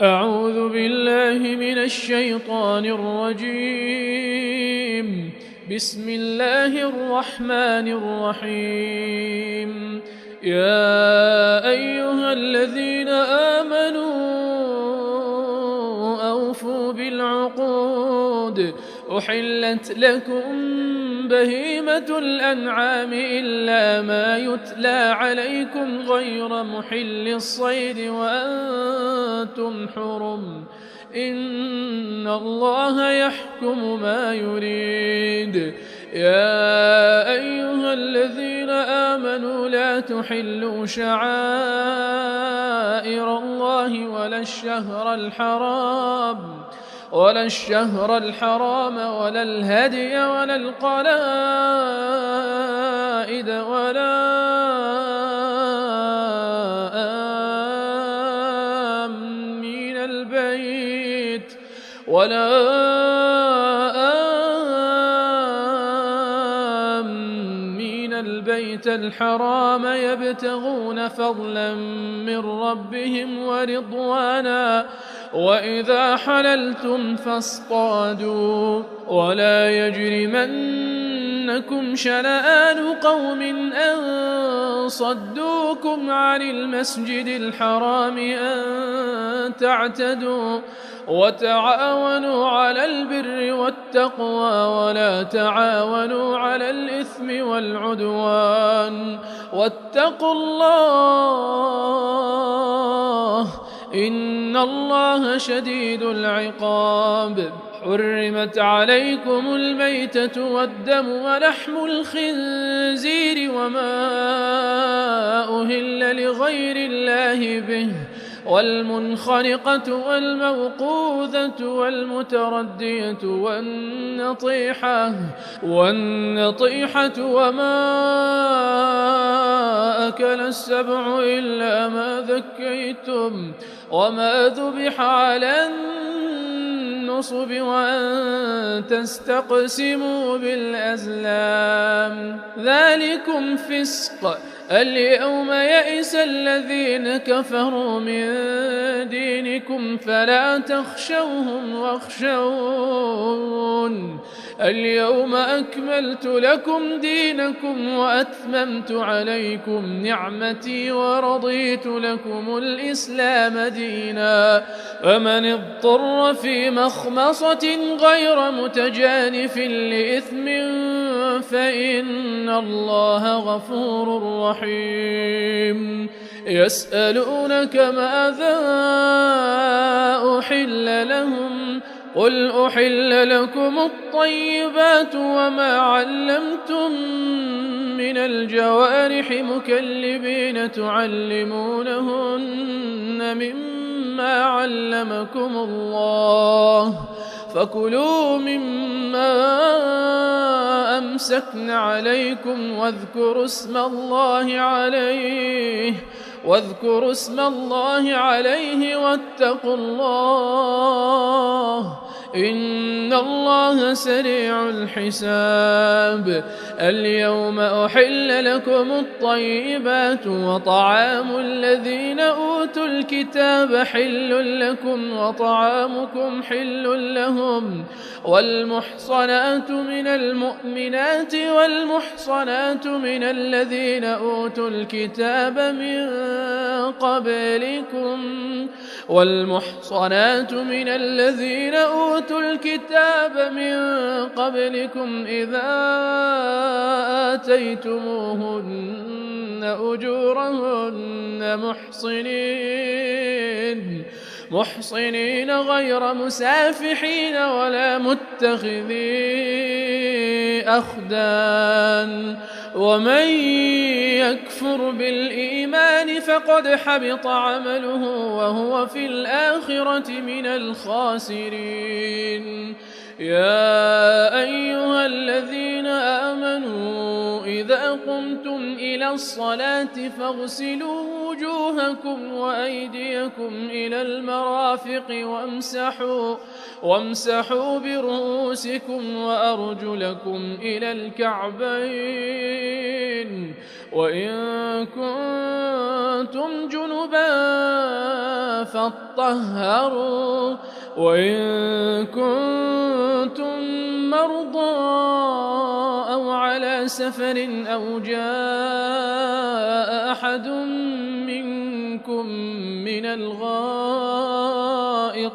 أعوذ بالله من الشيطان الرجيم. بسم الله الرحمن الرحيم. يا أيها الذين آمنوا أوفوا بالعقود. أحلت لكم بهيمة الأنعام إلا ما يتلى عليكم غير محل الصيد وأنتم حرم. إن الله يحكم ما يريد. يا أيها الذين آمنوا لا تحلوا شعائر الله ولا الشهر الحرام ولا الهدي ولا القلائد ولا آمين البيت الحرام يبتغون فضلا من ربهم ورضوانا. وإذا حللتم فاصطادوا ولا يجرمنكم شنآن قوم أن صدوكم عن المسجد الحرام أن تعتدوا. وتعاونوا على البر والتقوى ولا تعاونوا على الإثم والعدوان واتقوا الله إن الله شديد العقاب. حرمت عليكم الميتة والدم ولحم الخنزير وما أهل لغير الله به والمنخنقة والموقوذة والمتردية والنطيحة وما أكل السبع إلا ما ذكيتم وما ذبح على النصب وأن تستقسموا بالأزلام ذلكم فسق. اليوم يئس الذين كفروا من دينكم فلا تخشوهم واخشون. اليوم أكملت لكم دينكم وأتممت عليكم نعمتي ورضيت لكم الإسلام دينا. فمن اضطر في مخمصة غير متجانف لإثم فإن الله غفور رحيم. يسألونك ماذا أحل لهم قل أحل لكم الطيبات وما علمتم من الجوارح مكلبين تعلمونهن مما علمكم الله فكلوا مما أمسكن عليكم واذكروا اسم الله عليه واتقوا الله إن الله سريع الحساب. اليوم أحل لكم الطيبات وطعام الذين أوتوا الكتاب حل لكم وطعامكم حل لهم. والمحصنات من المؤمنات والمحصنات من الذين أوتوا الكتاب من قبلكم إذا آتيتموهن أجورهن محصنين غير مسافحين ولا متخذي أخدان. ومن يكفر بالإيمان فقد حبط عمله وهو في الآخرة من الخاسرين. يا أيها الذين آمنوا إذا قمتم إلى الصلاة فاغسلوا وجوهكم وأيديكم إلى المرافق وامسحوا برؤوسكم وأرجلكم إلى الكعبين وإن كنتم جنبا فاطهروا وإن كنتم مرضى أو على سفر أو جاء أحد منكم من الغائط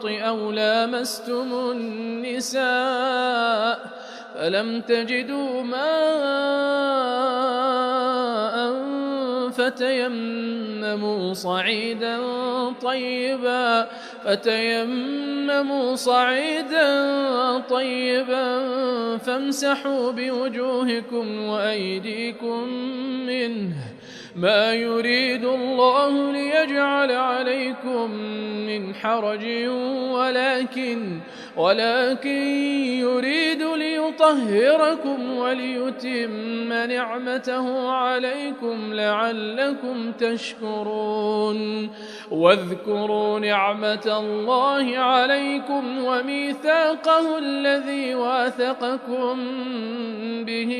أو لامستم النساء فلم تجدوا ماء فتيمموا صعيدا طيبا فامسحوا بوجوهكم وأيديكم منه ما يريد الله ليجعل عليكم من حرج ولكن يريد ليطهركم وليتم نعمته عليكم لعلكم تشكرون واذكروا نعمة الله عليكم وميثاقه الذي واثقكم به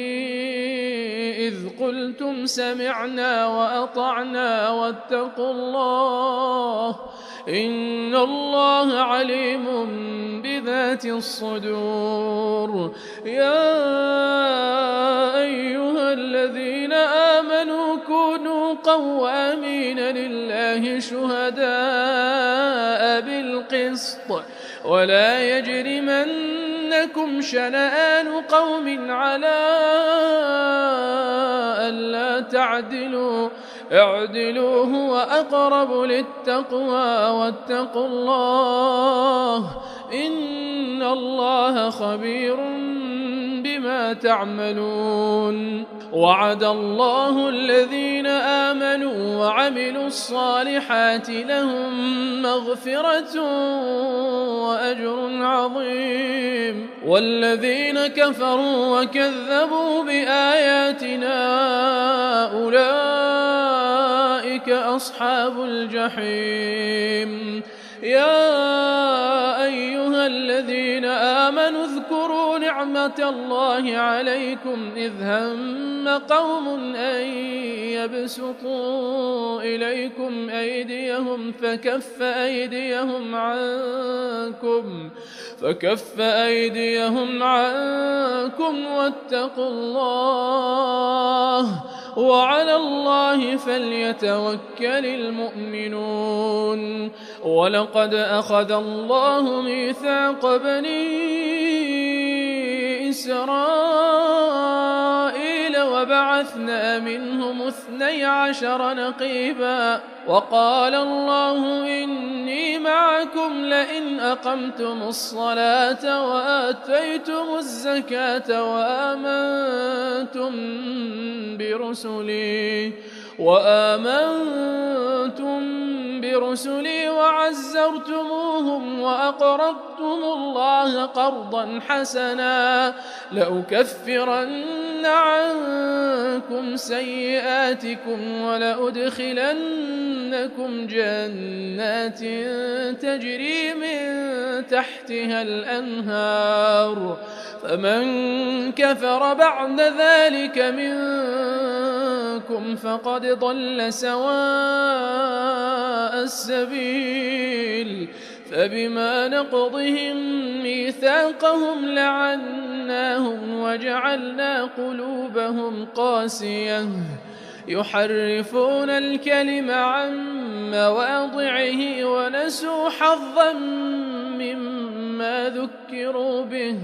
إذ قلتم سمعنا وأطعنا واتقوا الله إن الله عليم بذات الصدور يا أيها الذين آمنوا كونوا قوامين لله شهداء بالقسط ولا يجرمنكم شنآن قوم على ألا تعدلوا اعدلوا هو أقرب للتقوى واتقوا الله إن الله خبير بما تعملون وعد الله الذين آمنوا وعملوا الصالحات لهم مغفرة وأجر عظيم والذين كفروا وكذبوا بآياتنا أولئك أصحاب الجحيم يا أيها الذين آمنوا اذكروا نعمة الله عليكم إذ هم قوم أن يبسطوا إليكم أيديهم فكف أيديهم عنكم واتقوا الله وعلى الله فليتوكل المؤمنون ولقد أخذ الله ميثاق بني إسرائيل وبعثنا منهم 12 نقيبا وقال الله إني معكم لئن أقمتم الصلاة وآتيتم الزكاة وآمنتم برسلي وعزرتموهم وأقرضتم الله قرضا حسنا لأكفرن عنكم سيئاتكم ولأدخلنكم جنات تجري من تحتها الأنهار فمن كفر بعد ذلك منكم فقد ضل سواء السبيل فبما نقضهم ميثاقهم لعناهم وجعلنا قلوبهم قاسية يحرفون الكلم عن مواضعه ونسوا حظا مما ذكروا به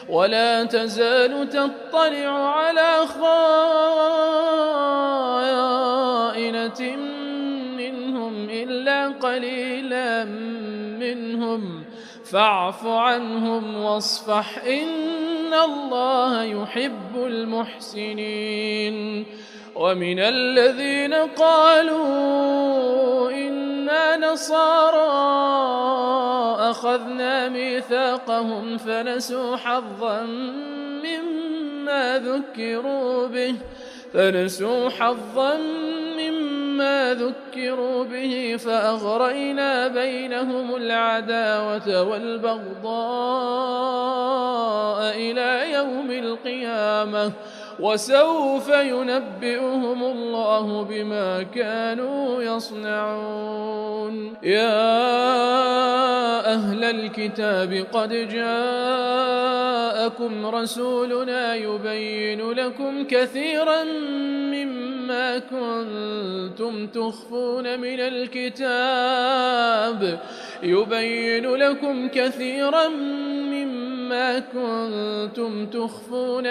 ولا تزال تطلع على خائنة منهم إلا قليلا منهم فاعف عنهم واصفح إن الله يحب المحسنين ومن الذين قالوا إنا نصارى وأخذنا ميثاقهم فنسوا حظا مما ذكروا به فأغرينا بينهم العداوة والبغضاء إلى يوم القيامة وسوف ينبئهم الله بما كانوا يصنعون. يا أهل الكتاب قد جاءكم رسولنا يبين لكم كثيرا مما كنتم تخفون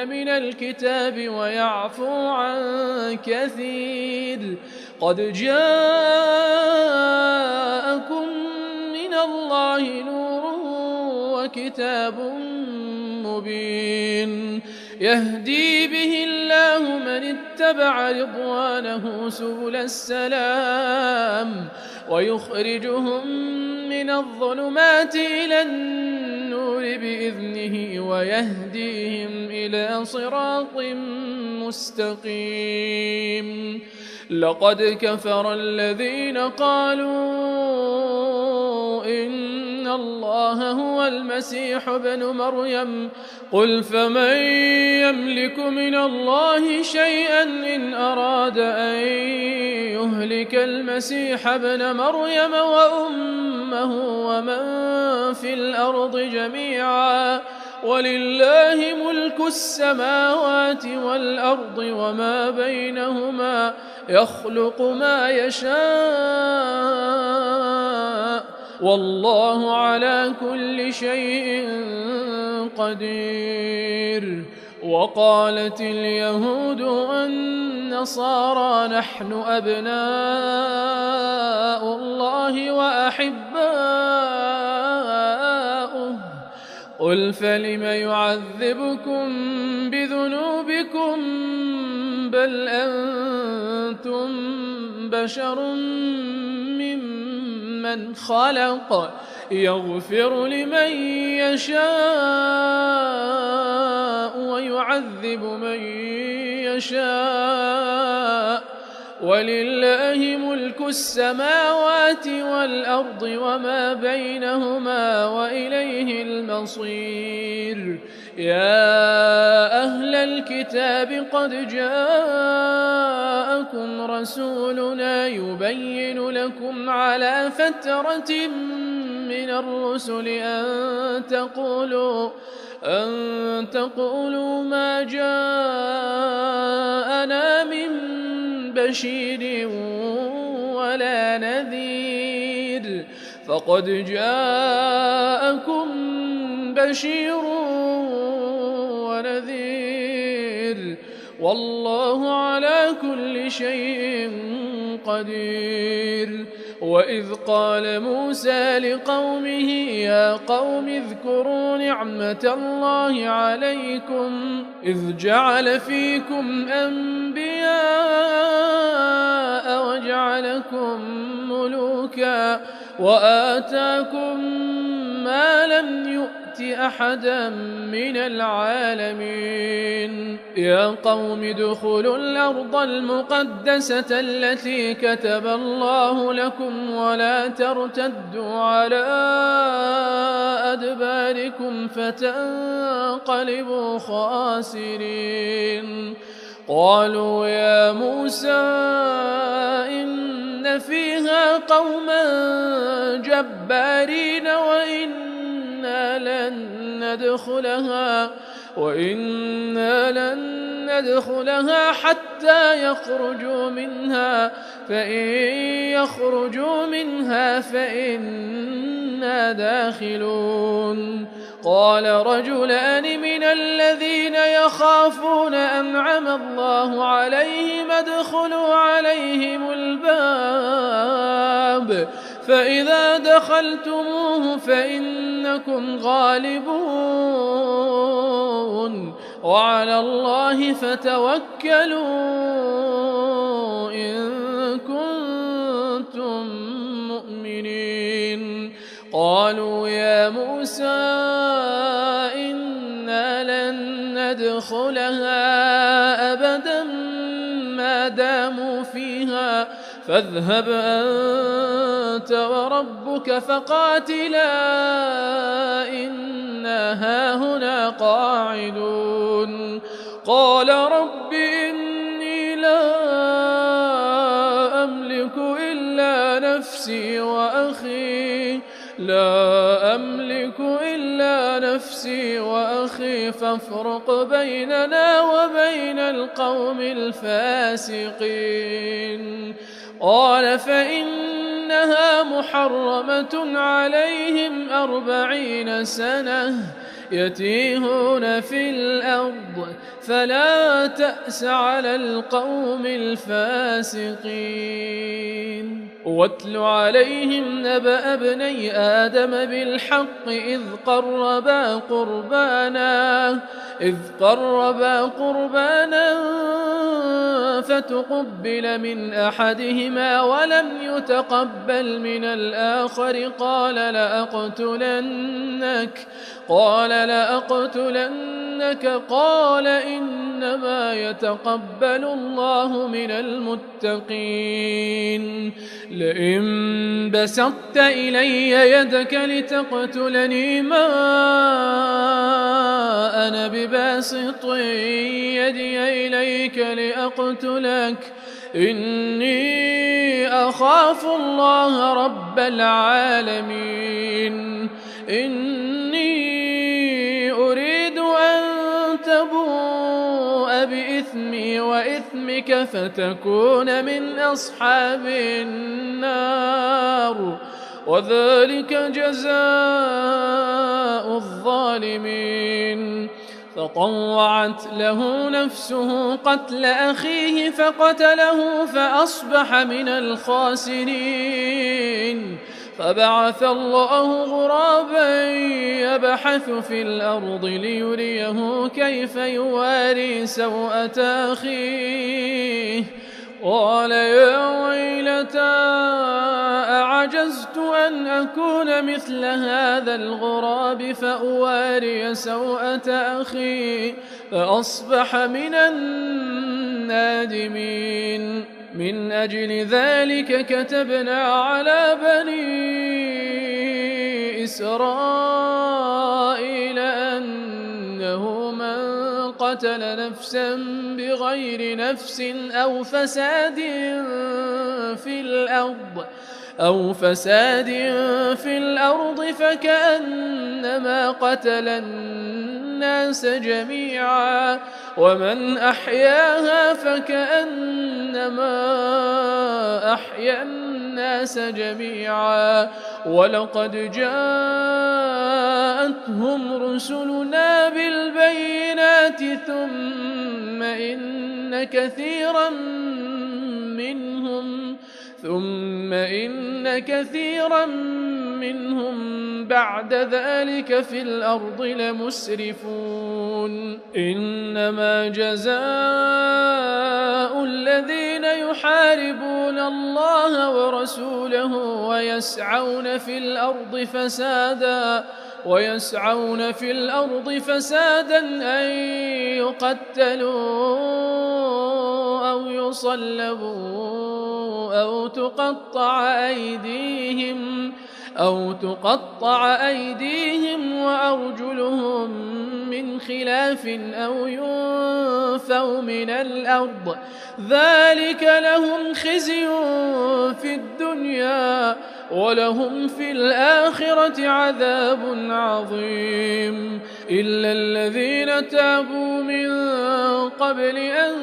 من الكتاب ويعفو عن كثير. قد جاءكم من الله نور وكتاب مبين يهدي به الله من اتبع رضوانه سبل السلام ويخرجهم من الظلمات إلى النور بإذنه ويهديهم إلى صراط مستقيم. لقد كفر الذين قالوا إن الله هو المسيح ابن مريم قل فمن يملك من الله شيئا إن أراد أن يهلك المسيح ابن مريم وأمه ومن في الأرض جميعا ولله ملك السماوات والأرض وما بينهما يخلق ما يشاء والله على كل شيء قدير. وقالت اليهود والنصارى نحن أبناء الله وأحباؤه قل فلم يعذبكم بذنوبكم بل أنتم بشر ممن خلق يغفر لمن يشاء ويعذب من يشاء ولله ملك السماوات والأرض وما بينهما وإليه المصير. يا أهل الكتاب قد جاءكم رسولنا يبين لكم على فترة من الرسل أن تقولوا ما جاءنا من بشير ولا نذير فقد جاءكم بشير ونذير والله على كل شيء قدير. وإذ قال موسى لقومه يا قوم اذكروا نعمة الله عليكم إذ جعل فيكم أنبياء وجعلكم ملوكا وآتاكم ما لم يؤت أحدا من العالمين. يا قوم ادخلوا الأرض المقدسة التي كتب الله لكم ولا ترتدوا على أدباركم فتنقلبوا خاسرين. قالوا يا موسى إن فيها قوما جبارين وإنا لن ندخلها حتى يخرجوا منها فإن يخرجوا منها فإنا داخلون. قال رجلان من الذين يخافون أنعم الله عليهم ادخلوا عليهم الباب فإذا دخلتموه فإنكم غالبون وعلى الله فتوكلوا إن كنتم مؤمنين. قالوا يا موسى إنا لن ندخلها أبدا ما داموا فيها فاذهب أنت وربك فقاتلا إنا هاهنا قاعدون قال رب إني لا أملك إلا نفسي وأخي فافرق بيننا وبين القوم الفاسقين قال فإنها محرمة عليهم 40 سنة يتيهون في الأرض فلا تأس على القوم الفاسقين واتل عليهم نبأ ابني آدم بالحق إذ قربا قربانا فتقبل من أحدهما ولم يتقبل من الآخر قال لأقتلنك قال إنما يتقبل الله من المتقين لئن بسطت إلي يدك لتقتلني ما أنا بباسط يدي إليك لأقتلك إني أخاف الله رب العالمين إني أريد أن تبوء بإثمي وإثمك فتكون من أصحاب النار وذلك جزاء الظالمين فطوعت له نفسه قتل أخيه فقتله فأصبح من الخاسرين فبعث الله غرابا يبحث في الأرض ليريه كيف يواري سوءة أخيه قال يا ويلتى أعجزت أن أكون مثل هذا الغراب فأواري سوءة أخي فأصبح من النادمين من أجل ذلك كتبنا على بني إسرائيل أنه من قتل نفسا بغير نفس أو فساد في الأرض فكأنما قتل الناس جميعا ومن أحياها فكأنما أحيا الناس جميعا ولقد جاءتهم رسلنا بالبينات ثم إن كثيرا منهم بعد ذلك في الأرض لمسرفون إنما جزاء الذين يحاربون الله ورسوله ويسعون في الأرض فسادا أن يقتلوا أو يصلبوا أو تقطع أيديهم وأرجلهم من خلاف أو ينفوا من الأرض ذلك لهم خزي في الدنيا ولهم في الآخرة عذاب عظيم إلا الذين تابوا من قبل أن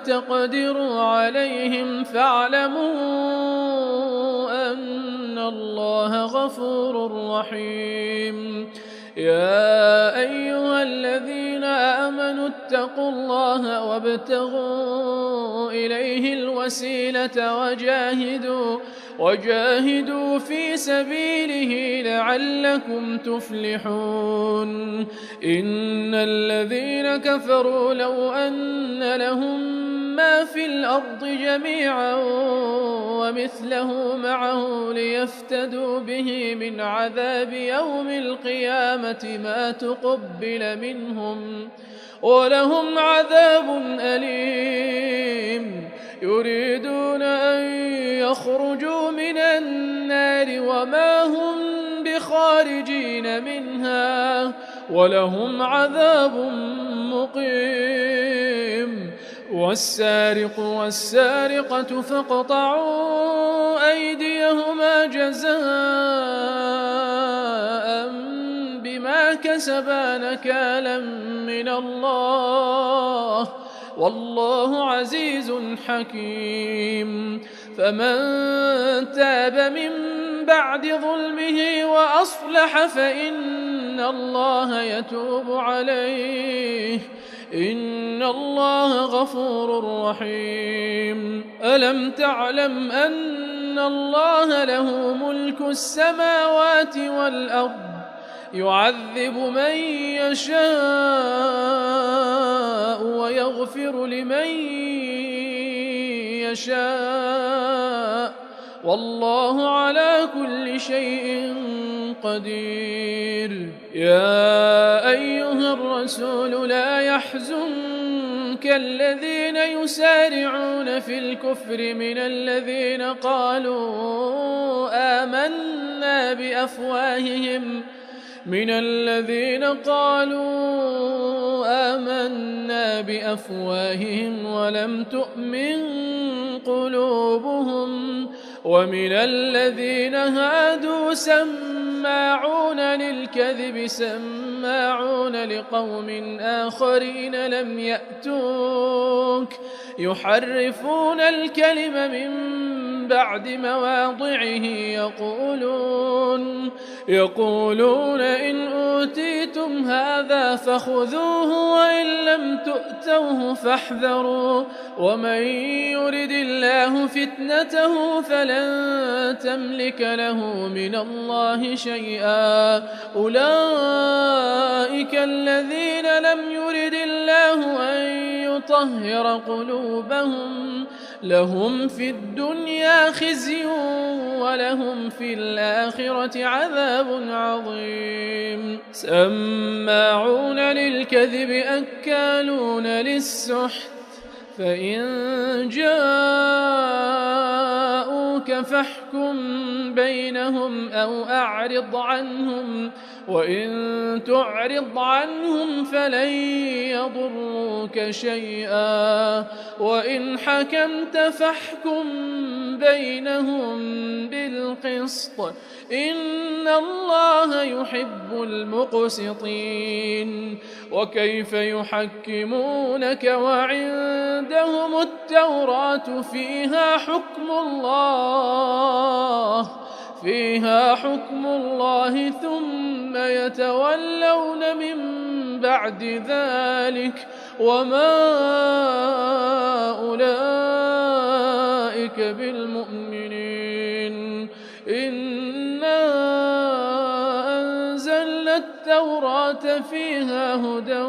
تقدروا عليهم فاعلموا أن الله غفور رحيم يا أيها الذين آمنوا اتقوا الله وابتغوا إليه الوسيلة وجاهدوا في سبيله لعلكم تفلحون إن الذين كفروا لو أن لهم ما في الأرض جميعا ومثله معه ليفتدوا به من عذاب يوم القيامة ما تقبل منهم ولهم عذاب أليم يريدون أن يخرجوا من النار وما هم بخارجين منها ولهم عذاب مقيم والسارق والسارقة فاقطعوا أيديهما جزاء بما كسبا نكالا من الله والله عزيز حكيم فمن تاب من بعد ظلمه وأصلح فإن الله يتوب عليه إن الله غفور رحيم ألم تعلم أن الله له ملك السماوات والأرض يعذب من يشاء ويغفر لمن يشاء والله على كل شيء قدير يا أيها الرسول لا يحزنك الذين يسارعون في الكفر من الذين قالوا آمنا بأفواههم ولم تؤمن قلوبهم ومن الذين هادوا سماعون للكذب سماعون لقوم آخرين لم يأتوك يحرفون الكلم من بعد مواضعه يقولون إن أوتيتم هذا فخذوه وإن لم تؤتوه فاحذروا ومن يرد الله فتنته فلن تملك له من الله شيئا أولئك الذين لم يرد الله أن يطهر قلوبهم لهم في الدنيا خزي ولهم في الآخرة عذاب عظيم سماعون للكذب أكالون للسحت فإن جاءوك فاحكم بينهم أو أعرض عنهم وإن تعرض عنهم فلن يضروك شيئا وإن حكمت فاحكم بينهم بالقسط إن الله يحب المقسطين وكيف يحكمونك وعندهم التوراة فيها حكم الله ثم يتولون من بعد ذلك وما أولئك بالمؤمنين إنا أنزلنا التوراة فيها هدى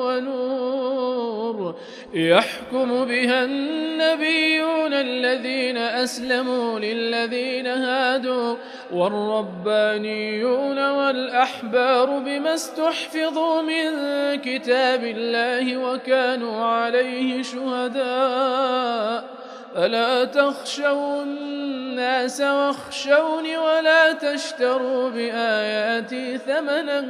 ونور يحكم بها النبيون الذين أسلموا للذين هادوا والربانيون والأحبار بما استحفظوا من كتاب الله وكانوا عليه شهداء فلا تخشوا الناس واخشوني ولا تشتروا بآياتي ثمنا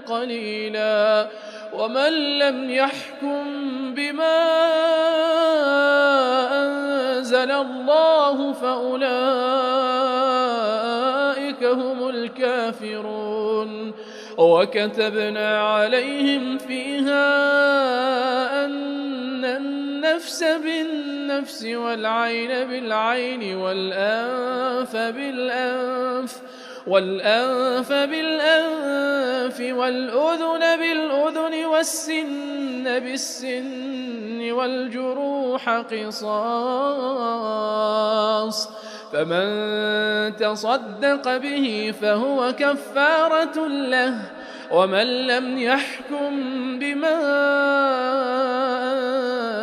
قليلا ومن لم يحكم بما أنزل الله فأولئك هم الكافرون وكتبنا عليهم فيها أن النفس بالنفس والعين بالعين والأنف بالأنف والأذن بالأذن والسن بالسن والجروح قصاص فمن تصدق به فهو كفارة له ومن لم يحكم بما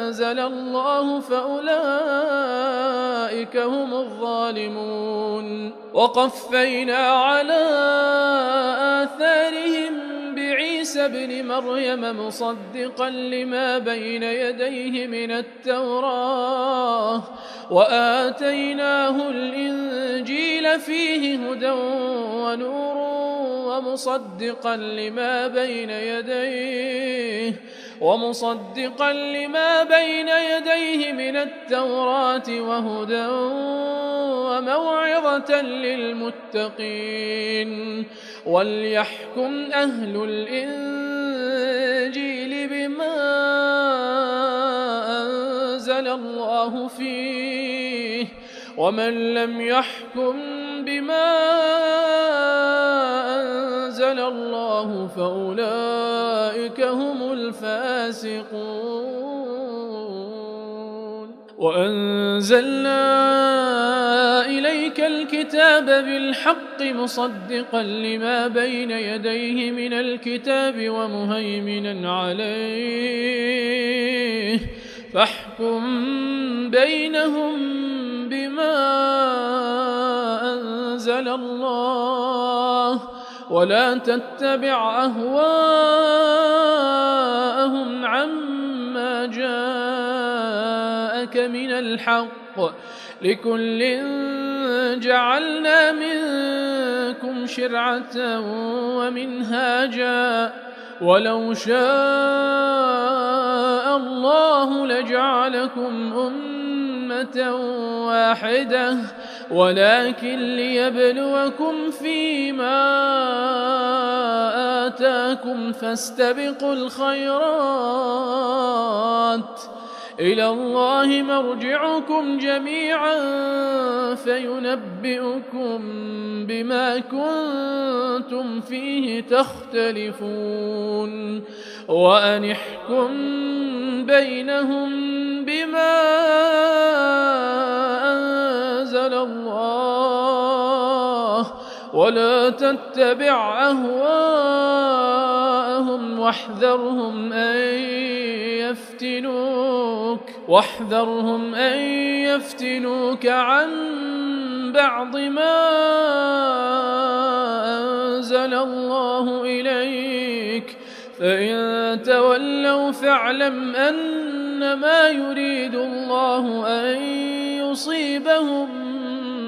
أنزل الله فأولئك هم الظالمون وقفينا على آثارهم بعيسى ابن مريم مصدقا لما بين يديه من التوراة وآتيناه الإنجيل فيه هدى ونور ومصدقا لما بين يديه من التوراة وهدى وموعظة للمتقين وليحكم أهل الإنجيل بما أنزل الله فيه ومن لم يحكم بما أنزل الله فأولئك هم الفاسقون وأنزلنا إليك الكتاب بالحق مصدقا لما بين يديه من الكتاب ومهيمنا عليه فاحكم بينهم بما أنزل الله ولا تتبع أهواءهم عما جاءك من الحق لكل جعلنا منكم شرعة ومنهاجا ولو شاء الله لجعلكم أمة واحدة ولكن ليبلوكم فيما آتاكم فاستبقوا الخيرات إلى الله مرجعكم جميعا فينبئكم بما كنتم فيه تختلفون وأن احكم بينهم بما أنزل الله ولا تتبع أهواءهم واحذرهم أن يفتنوك عن بعض ما أنزل الله إليك فإن تولوا فاعلم أنما يريد الله أن يصيبهم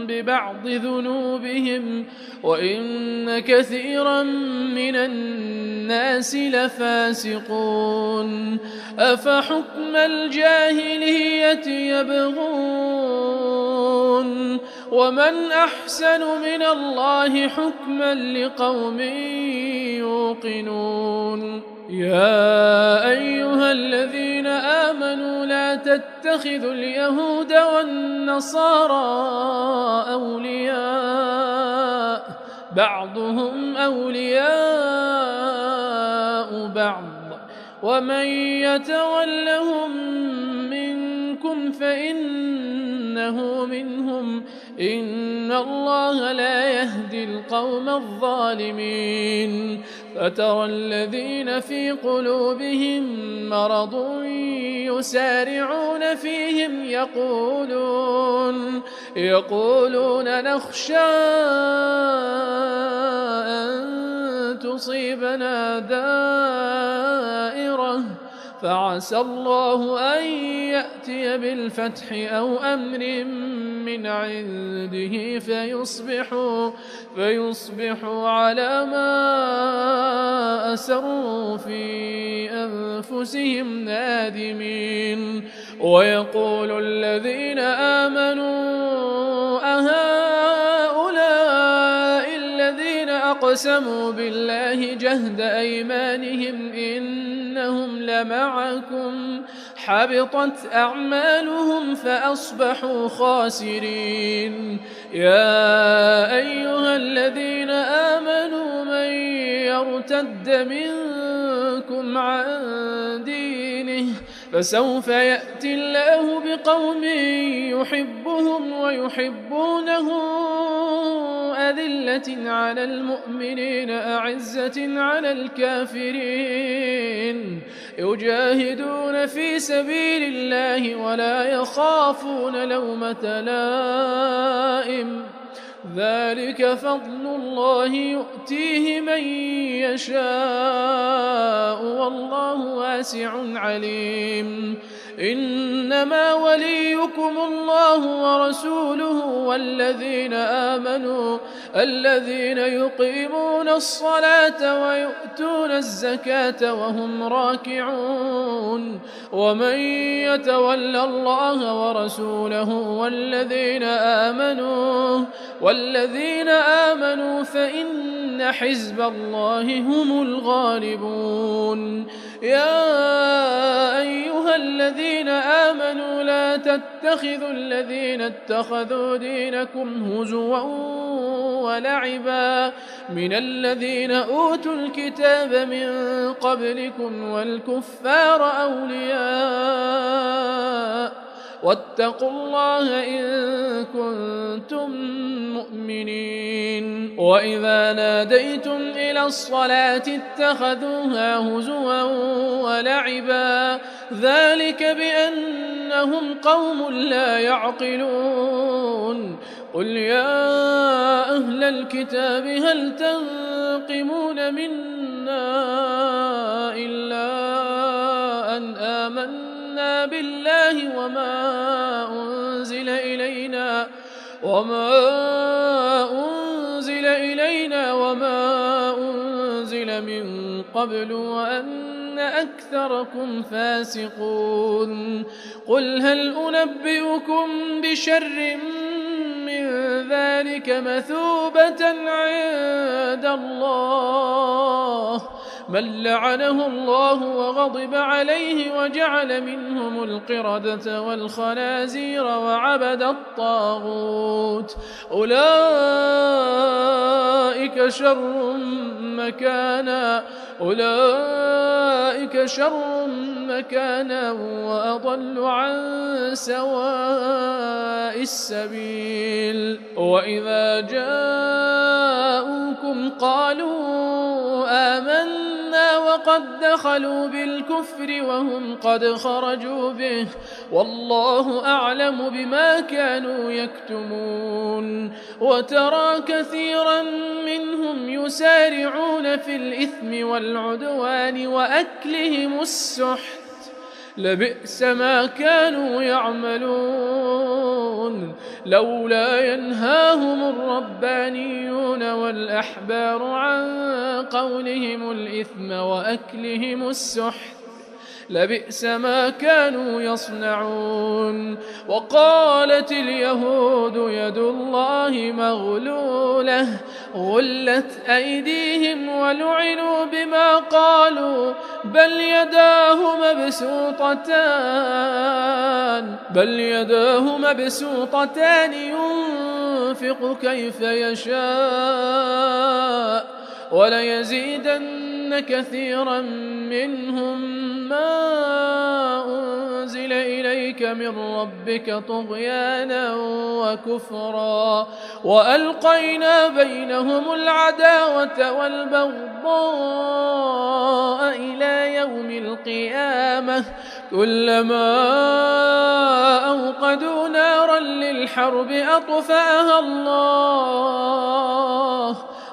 ببعض ذنوبهم وإن كثيرا من الناس لفاسقون أفحكم الجاهلية يبغون ومن أحسن من الله حكما لقوم يوقنون يا أيها الذين آمنوا لا تتخذوا اليهود والنصارى أولياء بعضهم أولياء بعض ومن يتولهم منكم فإنه منهم إن الله لا يهدي القوم الظالمين فترى الذين في قلوبهم مرض يسارعون فيهم يقولون نخشى أن تصيبنا دائرة فعسى الله أن يأتي بالفتح أو أمر من عنده فيصبحوا على ما أسروا في أنفسهم نادمين ويقول الذين آمنوا أهؤلاء الذين أقسموا بالله جهد أيمانهم إنهم لمعكم حبطت أعمالهم فأصبحوا خاسرين يا أيها الذين آمنوا من يرتد منكم عن دينه فسوف يأتي الله بقوم يحبهم ويحبونه أذلة على المؤمنين أعزة على الكافرين يجاهدون في سبيل الله ولا يخافون لومة لائم ذلك فضل الله يؤتيه من يشاء والله واسع عليم إنما وليكم الله ورسوله والذين آمنوا الذين يقيمون الصلاة ويؤتون الزكاة وهم راكعون ومن يتول الله ورسوله والذين آمنوا فإن حزب الله هم الغالبون يا أيها الذين آمنوا لا تتخذوا الذين اتخذوا دينكم هزوا ولعبا من الذين أوتوا الكتاب من قبلكم والكفار أولياء واتقوا الله إن كنتم مؤمنين وإذا ناديتم إلى الصلاة اتخذوها هزوا ولعبا ذلك بأنهم قوم لا يعقلون قل يا أهل الكتاب هل تنقمون منا إلا أن آمنا بالله وما أنزل إلينا وما أنزل من قبل وأن أكثركم فاسقون قل هل أنبئكم بشر من ذلك مثوبة عند الله من لعنه الله وغضب عليه وجعل منهم القردة والخنازير وعبد الطاغوت أولئك شر مكانا وأضل عن سواء السبيل وإذا جاءوكم قالوا آمنا وقد دخلوا بالكفر وهم قد خرجوا به والله أعلم بما كانوا يكتمون وترى كثيرا منهم يسارعون في الإثم والعدوان وأكلهم السحت لبئس ما كانوا يعملون لولا ينهاهم الربانيون والأحبار عن قولهم الإثم وأكلهم السحت لبئس ما كانوا يصنعون وقالت اليهود يد الله مغلولة غلت أيديهم ولعنوا بما قالوا بل يداه مبسوطتان ينفق كيف يشاء وليزيدن كثيرا منهم ما أنزل إليك من ربك طغيانا وكفرا وألقينا بينهم العداوة والبغضاء إلى يوم القيامة كلما أوقدوا نارا للحرب أطفأها الله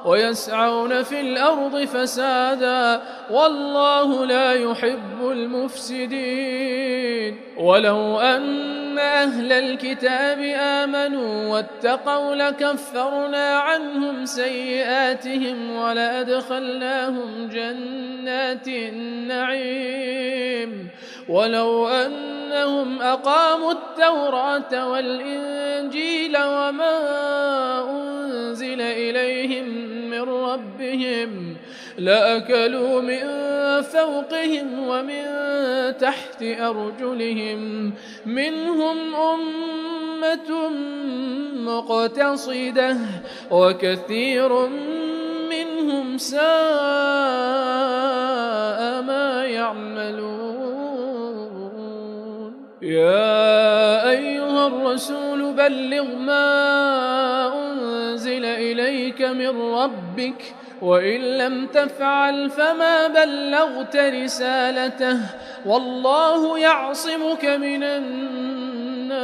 ويسعون في الأرض فسادا والله لا يحب المفسدين ولو أن أهل الكتاب آمنوا واتقوا لكفرنا عنهم سيئاتهم ولأدخلناهم جنات النعيم ولو أنهم أقاموا التوراة والإنجيل وما أنزل إليهم من ربهم لأكلوا من فوقهم ومن تحت أرجلهم منهم أمة مقتصدة وكثير منهم ساء ما يعملون يا أيها الرسول بلغ ما أنزل إليك من ربك وإن لم تفعل فما بلغت رسالته والله يعصمك من الناس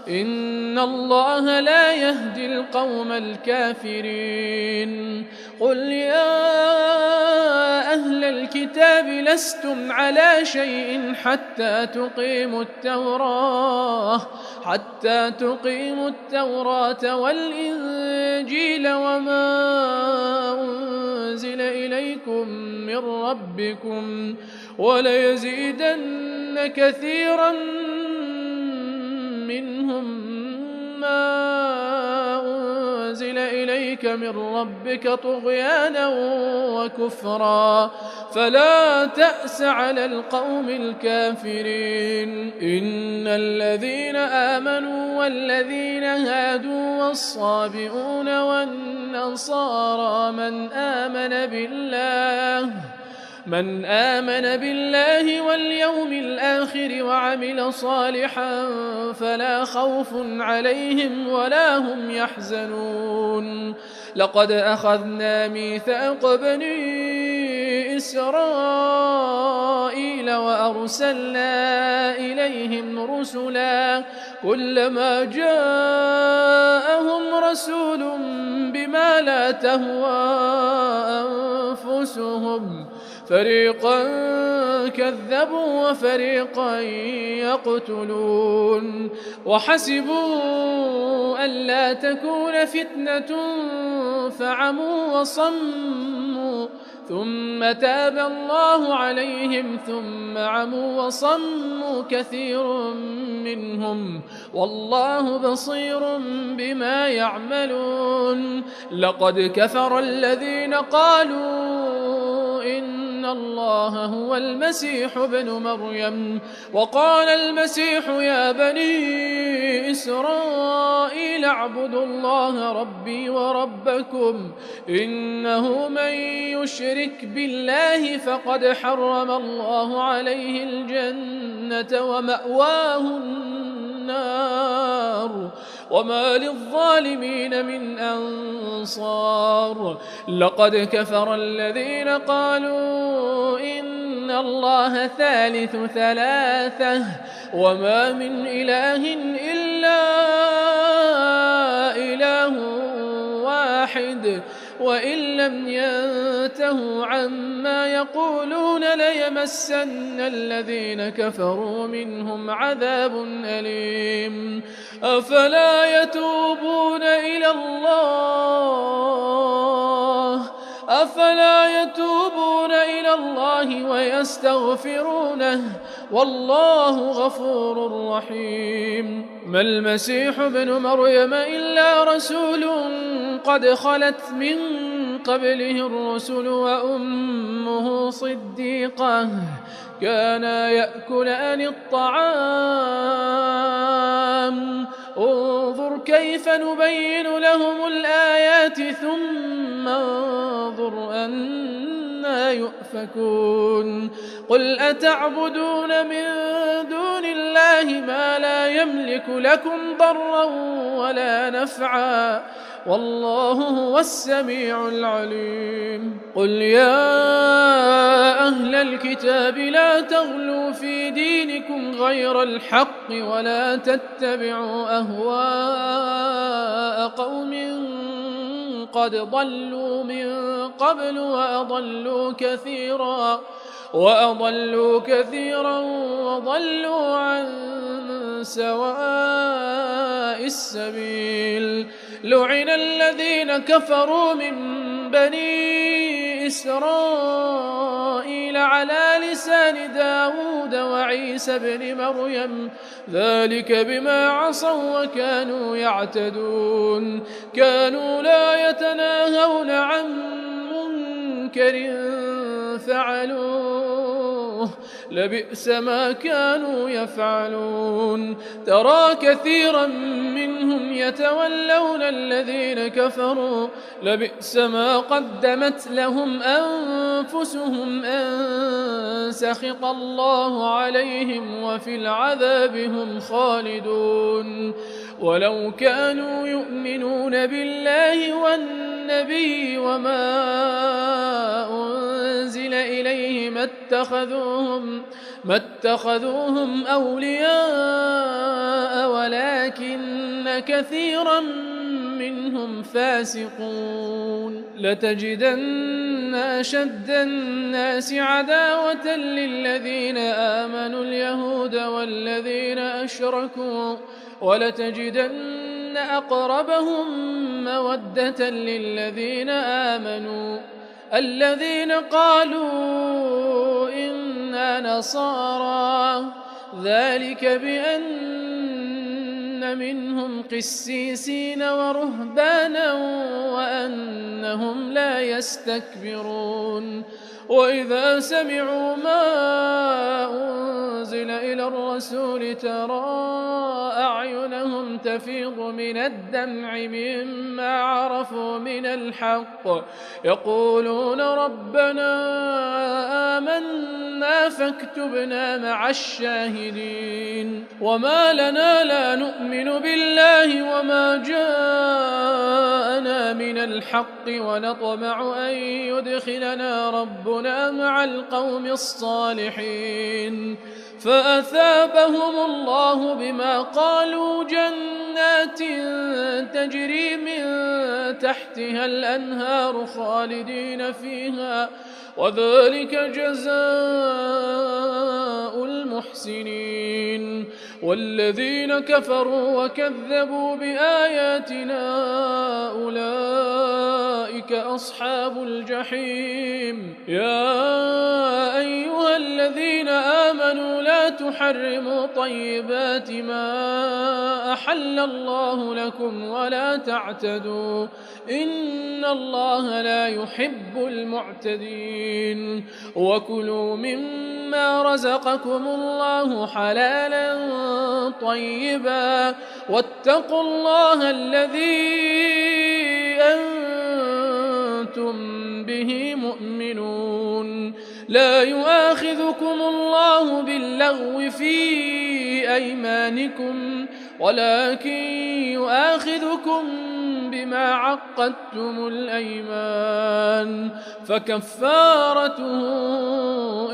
إن الله لا يهدي القوم الكافرين قل يا أهل الكتاب لستم على شيء حتى تقيموا التوراة والإنجيل وما أنزل إليكم من ربكم وليزيدن كثيرا منهم ما أنزل إليك من ربك طغيانا وكفرا فلا تأس على القوم الكافرين إن الذين آمنوا والذين هادوا والصابئون والنصارى من آمن بالله واليوم الآخر وعمل صالحا فلا خوف عليهم ولا هم يحزنون لقد أخذنا ميثاق بني إسرائيل وأرسلنا إليهم رسلا كلما جاءهم رسول بما لا تهوى أنفسهم فريقا كذبوا وفريقا يقتلون وحسبوا ألا تكون فتنة فعموا وصموا ثم تاب الله عليهم ثم عموا وصموا كثير منهم والله بصير بما يعملون لقد كفر الذين قالوا إن الله هو المسيح ابن مريم وقال المسيح يا بني إسرائيل اعبدوا الله ربي وربكم إنه من يشرك بالله فقد حرم الله عليه الجنة ومأواه النار وما للظالمين من أنصار لقد كفر الذين قالوا إن الله ثالث ثلاثة وما من إله إلا إله واحد وإن لم ينتهوا عما يقولون ليمسن الذين كفروا منهم عذاب أليم أفلا يتوبون إلى الله ويستغفرونه والله غفور رحيم ما المسيح ابن مريم إلا رسول قد خلت من قبله الرسل وأمه صديقة كانا يأكلان الطعام انظر كيف نبين لهم الآيات ثم انظر أنا يؤفكون قل أتعبدون من دون الله ما لا يملك لكم ضرا ولا نفعا والله هو السميع العليم قل يا أهل الكتاب لا تغلوا في دينكم غير الحق ولا تتبعوا أهواء قوم قد ضلوا من قبل وأضلوا كثيرا وضلوا عن سواء السبيل لعن الذين كفروا من بني إسرائيل على لسان داود وعيسى بن مريم ذلك بما عصوا وكانوا يعتدون كانوا لا يتناهون عن منكر فعلوه فاستغفروه لبئس ما كانوا يفعلون ترى كثيرا منهم يتولون الذين كفروا لبئس ما قدمت لهم أنفسهم أن سخط الله عليهم وفي العذاب هم خالدون ولو كانوا يؤمنون بالله والنبي وما أنزل إليه ما اتخذوهم أولياء ولكن كثيرا منهم فاسقون لتجدن أشد الناس عداوة للذين آمنوا اليهود والذين أشركوا ولتجدن أقربهم مودة للذين آمنوا الذين قالوا إنا نصارى ذلك بأن منهم قسيسين ورهبانا وأنهم لا يستكبرون وإذا سمعوا ما أنزل إلى الرسول ترى أعينهم تفيض من الدمع مما عرفوا من الحق يقولون ربنا آمنا فاكتبنا مع الشاهدين وما لنا لا نؤمن بالله وما جاءنا من الحق ونطمع أن يدخلنا ربنا مع القوم الصالحين فأثابهم الله بما قالوا جنات تجري من تحتها الأنهار خالدين فيها وذلك جزاء المحسنين والذين كفروا وكذبوا بآياتنا أولئك أصحاب الجحيم يا أيها الذين آمنوا لا تحرموا طيبات ما أحل الله لكم ولا تعتدوا إن الله لا يحب المعتدين وكلوا مما رزقكم الله حلالا طيبا واتقوا الله الذي أنتم به مؤمنون لا يؤاخذكم الله باللغو في أيمانكم ولكن يؤاخذكم بما عقدتم الأيمان فكفارته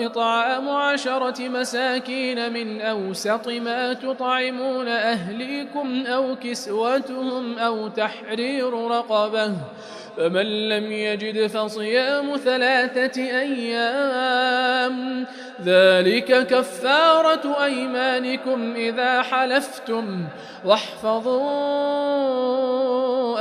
إطعام 10 مساكين من أوسط ما تطعمون أهليكم أو كسوتهم أو تحرير رقبة فمن لم يجد فصيام 3 أيام ذلك كفارة أيمانكم إذا حلفتم واحفظوا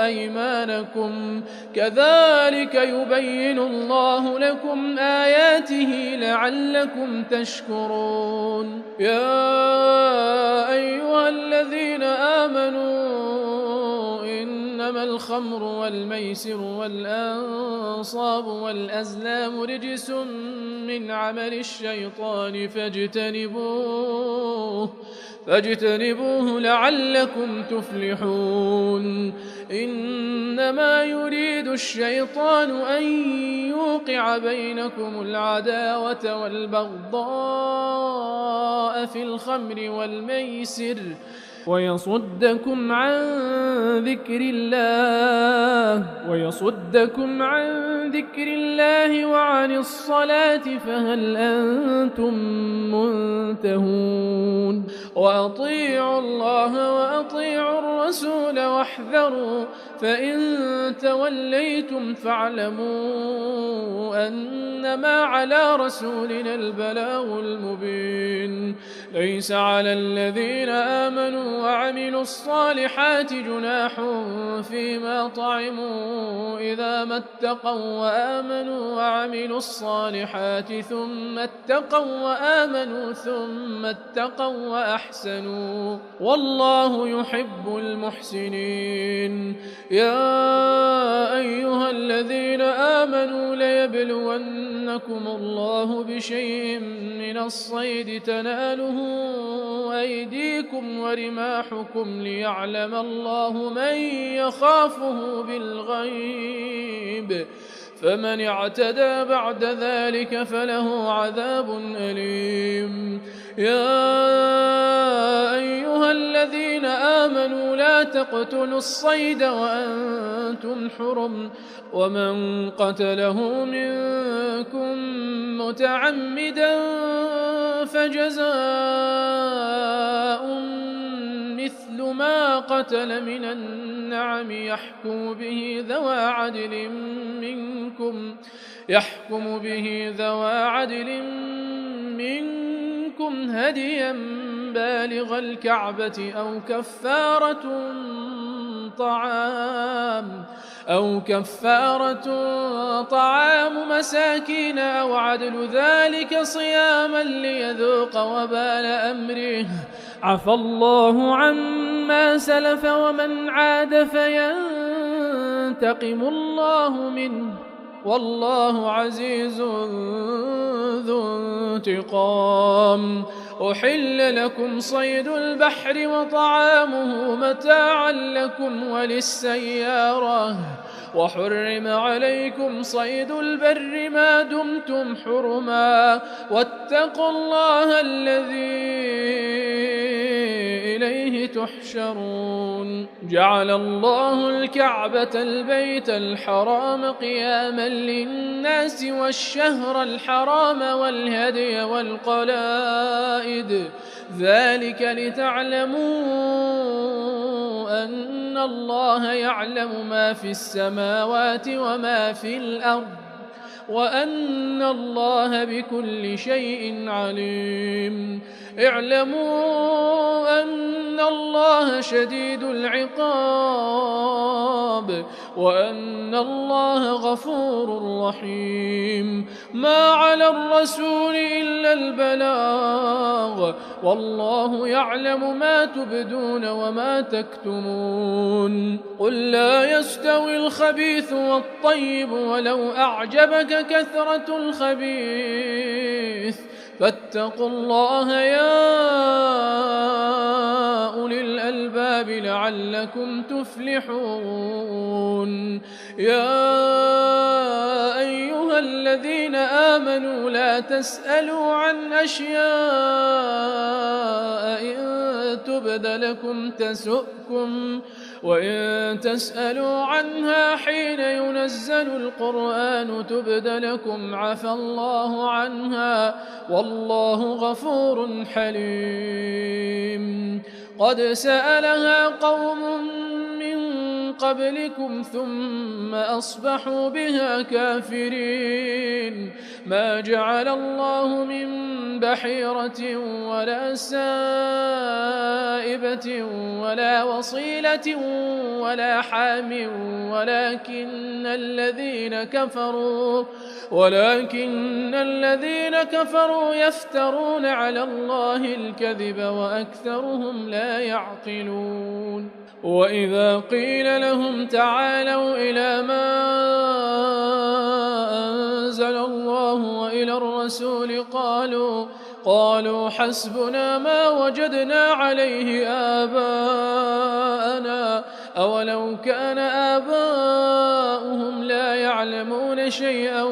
أيمانكم كذلك يبين الله لكم آياته لعلكم تشكرون يا أيها الذين آمنوا إنما الخمر والميسر والأنصاب والأزلام رجس من عمل الشيطان فاجتنبوه لعلكم تفلحون إنما يريد الشيطان أن يوقع بينكم العداوة والبغضاء في الخمر والميسر ويصدكم عن ذكر الله وعن الصلاة فهل أنتم منتهون وأطيعوا الله وأطيعوا الرسول واحذروا فإن توليتم فاعلموا أنما على رسولنا البلاغ المبين ليس على الذين آمنوا وعملوا الصالحات جناح فيما طعموا إذا ما اتقوا وآمنوا وعملوا الصالحات ثم اتقوا وآمنوا ثم اتقوا وأحسنوا والله يحب المحسنين يا أيها الذين آمنوا ليبلونكم الله بشيء من الصيد تناله أيديكم ورماحكم ليعلم الله من يخافه بالغيب، فمن اعتدى بعد ذلك فله عذاب أليم. يا أيها الذين آمنوا لا تقتلوا الصيد وأنتم حرم، ومن قتله منكم متعمدا فجزاء مثل ما قتل من النعم يحكم به ذوى عدل منكم هديا بالغ الكعبة أو كفارة طعام مساكين أو عدل ذلك صياما ليذوق وبال أمره. عفى الله عما سلف ومن عاد فينتقم الله منه، والله عزيز ذو انتقام. أحل لكم صيد البحر وطعامه متاعا لكم وللسيارة، وحرم عليكم صيد البر ما دمتم حرما، واتقوا الله الذي إليه تحشرون. جعل الله الكعبة البيت الحرام قياما للناس والشهر الحرام والهدي والقلائد، ذلك لتعلموا أن الله يعلم ما في السماوات وما في الأرض، وأن الله بكل شيء عليم. اعلموا أن الله شديد العقاب، وأن الله غفور رحيم. ما على الرسول إلا البلاغ، والله يعلم ما تبدون وما تكتمون. قل لا يستوي الخبيث والطيب ولو أعجبك كثرة الخبيث، فاتقوا الله يا أولي الألباب لعلكم تفلحون. يا أيها الذين آمنوا لا تسألوا عن أشياء إن تبد لكم تسؤكم، وإن تسألوا عنها حين ينزل القرآن تبد لكم عفى الله عنها، والله غفور حليم. قد سألها قوم من قبلكم ثم أصبحوا بها كافرين. ما جعل الله من بحيرة ولا سائبة ولا وصيلة ولا حام، ولكن الذين كفروا يفترون على الله الكذب وأكثرهم لا يعقلون. وإذا قيل لهم تعالوا إلى ما أنزل الله وإلى الرسول قالوا حسبنا ما وجدنا عليه آباءنا، أولو كان آباؤهم لا يعلمون شيئا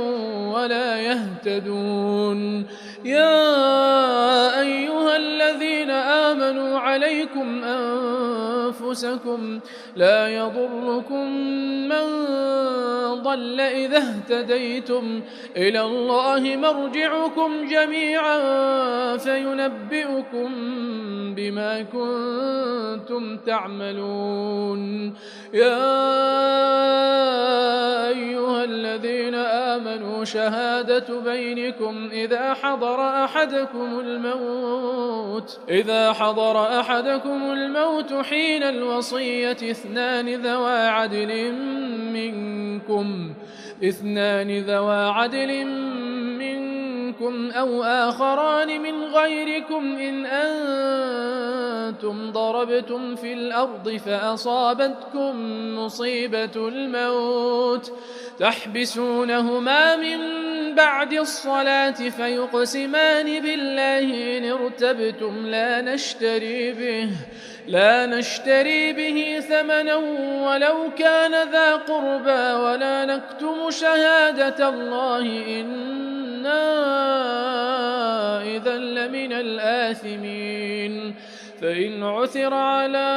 ولا يهتدون. يا أيها الذين آمنوا عليكم أنفسكم لا يضركم من ضل إذا اهتديتم، إلى الله مرجعكم جميعا فينبئكم بما كنتم تعملون. يا أيها الذين آمنوا شهادة بينكم إذا حضر أحدكم الموت حين الوصية اثنان ذوى عدل منكم منكم أو آخران من غيركم إن أنتم ضربتم في الأرض فأصابتكم مصيبة الموت تحبسونهما من بعد الصلاة فيقسمان بالله إن ارتبتم لا نشتري به ثمنا ولو كان ذا قربى ولا نكتم شهادة الله إنا إذا لمن الآثمين فإن عثر على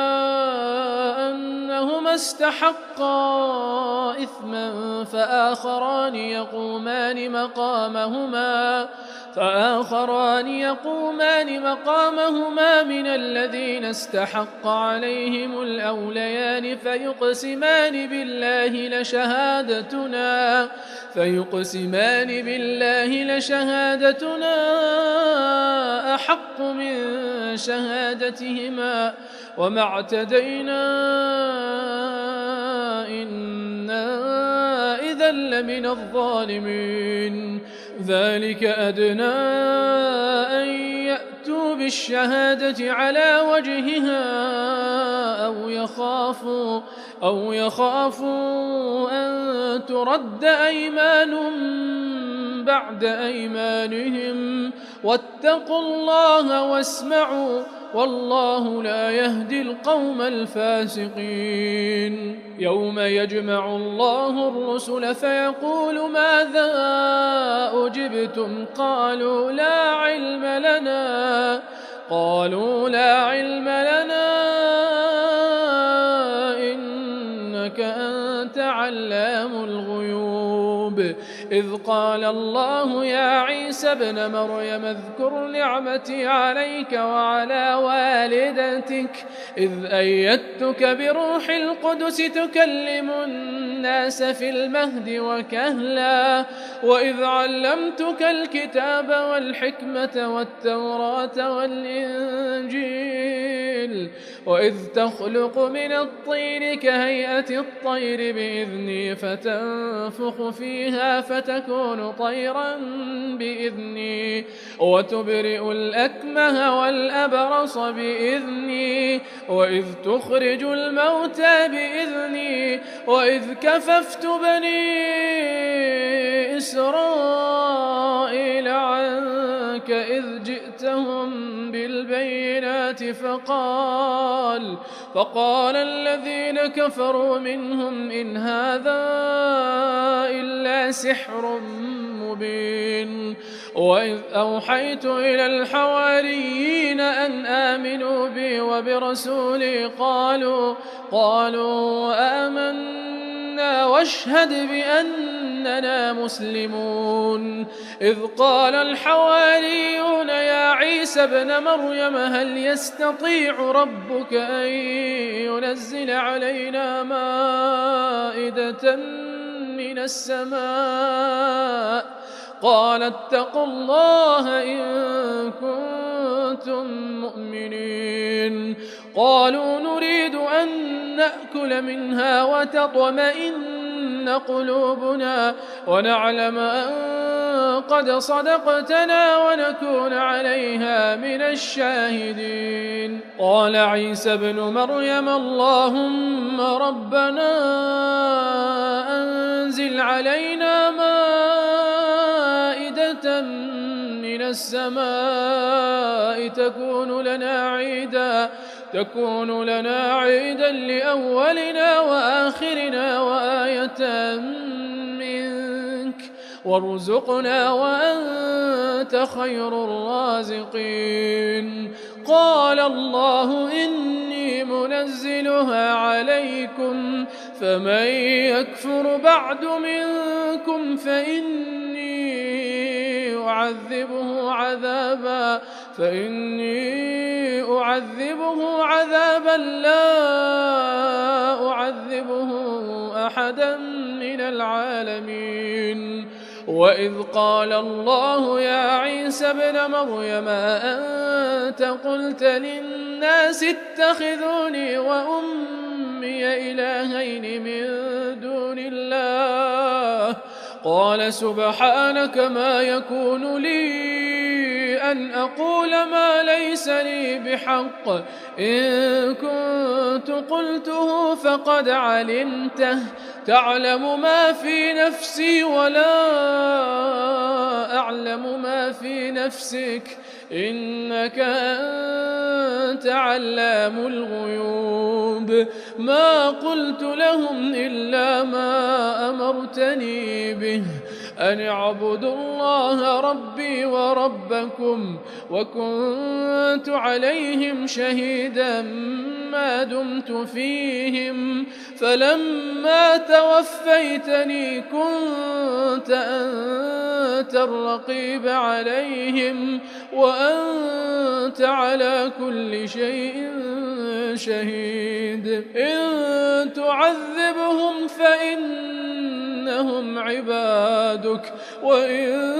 أنهما استحقا إثما فآخران يقومان مقامهما من الذين استحق عليهم الأوليان فيقسمان بالله لشهادتنا أحق من شهادتهما وما اعتدينا إنا إذا لمن الظالمين ذلك أدنى أن يأتوا بالشهادة على وجهها أو يخافوا أن ترد أيمان بعد أيمانهم واتقوا الله واسمعوا والله لا يهدي القوم الفاسقين يوم يجمع الله الرسل فيقول ماذا أجبتم قالوا لا علم لنا إنك أنت علام الغيوب إذ قال الله يا عيسى ابن مريم اذكر نعمتي عليك وعلى والدتك إذ أيدتك بروح القدس تكلم الناس في المهد وكهلا وإذ علمتك الكتاب والحكمة والتوراة والإنجيل وإذ تخلق من الطين كهيئة الطير بإذني فتنفخ فيها فتكون طيرا بإذني وتبرئ الأكمه والأبرص بإذني وإذ تخرج الموتى بإذني وإذ كففت بني إسرائيل عنك إذ جئتهم بالبينات فقال الذين كفروا منهم إن هذا إلا سحر مبين وإذ أوحيت إلى الحواريين أن آمنوا بي وبرسولي قالوا آمنا واشهد بأننا مسلمون إذ قال الحواريون يا عيسى ابن مريم هل يستطيع ربك أن ينزل علينا مائدة من السماء قال اتقوا الله إن كنتم مؤمنين قالوا نريد أن نأكل منها وتطمئن قلوبنا ونعلم أن قد صدقتنا ونكون عليها من الشاهدين قال عيسى ابن مريم اللهم ربنا أنزل علينا مائدة من السماء تكون لنا عيدا لأولنا وآخرنا وآية منك وارزقنا وأنت خير الرازقين قال الله إني منزلها عليكم فمن يكفر بعد منكم فإني أعذبه عذابا لا أعذبه أحدا من العالمين وإذ قال الله يا عيسى ابن مريم أأنت قلت للناس اتخذوني وأمي إلهين من دون الله قال سبحانك ما يكون لي أن أقول ما ليس لي بحق إن كنت قلته فقد علمته تعلم ما في نفسي ولا أعلم ما في نفسك إنك أنت علام الغيوب ما قلت لهم إلا ما أمرتني به أن اعبدوا الله ربي وربكم وكنت عليهم شهيدا ما دمت فيهم فلما توفيتني كنت أنت الرقيب عليهم وأنت على كل شيء شهيد إن تعذبهم فإنهم عبادك وإن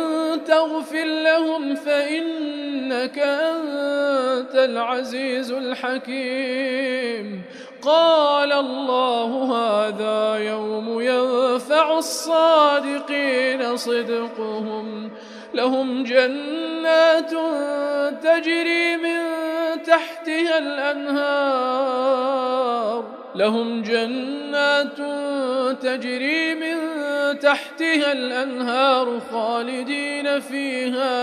تغفر لهم فإنك أنت العزيز الحكيم قال الله هذا يوم ينفع الصادقين صدقهم لهم جنات تجري من تحتها الأنهار خالدين فيها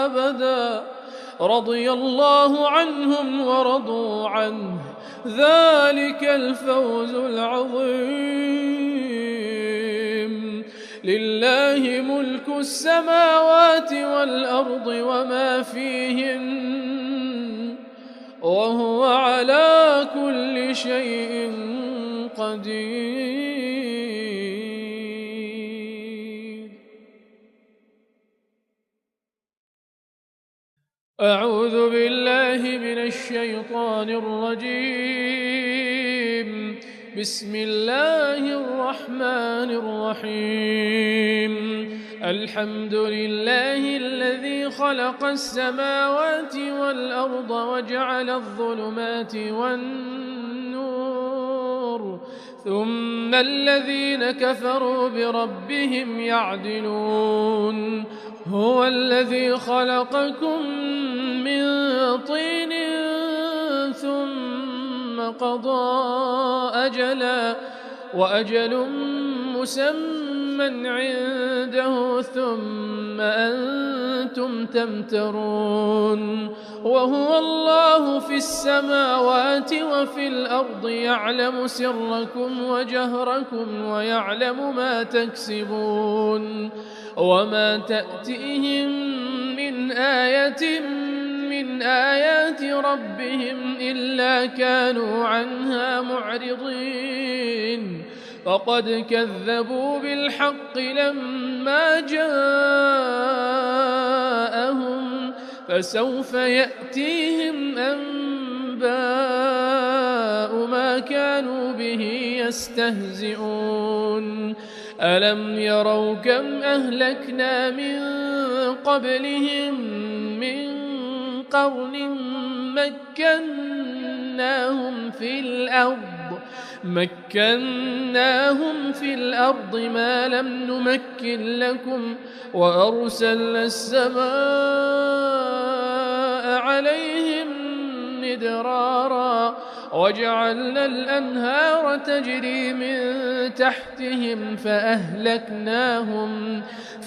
أبدا رضي الله عنهم ورضوا عنه ذلك الفوز العظيم لله ملك السماوات والأرض وما فيهن وهو على كل شيء قدير. أعوذ بالله من الشيطان الرجيم. بسم الله الرحمن الرحيم. الحمد لله الذي خلق السماوات والأرض وجعل الظلمات والنور ثم الذين كفروا بربهم يعدلون. هو الذي خلقكم من طين ثم قضى أجلا وأجل مسمى عنده ثم أنتم تمترون. وهو الله في السماوات وفي الأرض يعلم سركم وجهركم ويعلم ما تكسبون وما تأتيهم من آية من آيات ربهم إلا كانوا عنها معرضين. فقد كذبوا بالحق لما جاءهم فسوف يأتيهم أنباء ما كانوا به يستهزئون. ألم يروا كم أهلكنا من قبلهم من قرن مكناهم في الأرض ما لم نمكن لكم وأرسلنا السماء عليهم مدرارا وجعلنا الأنهار تجري من تحتهم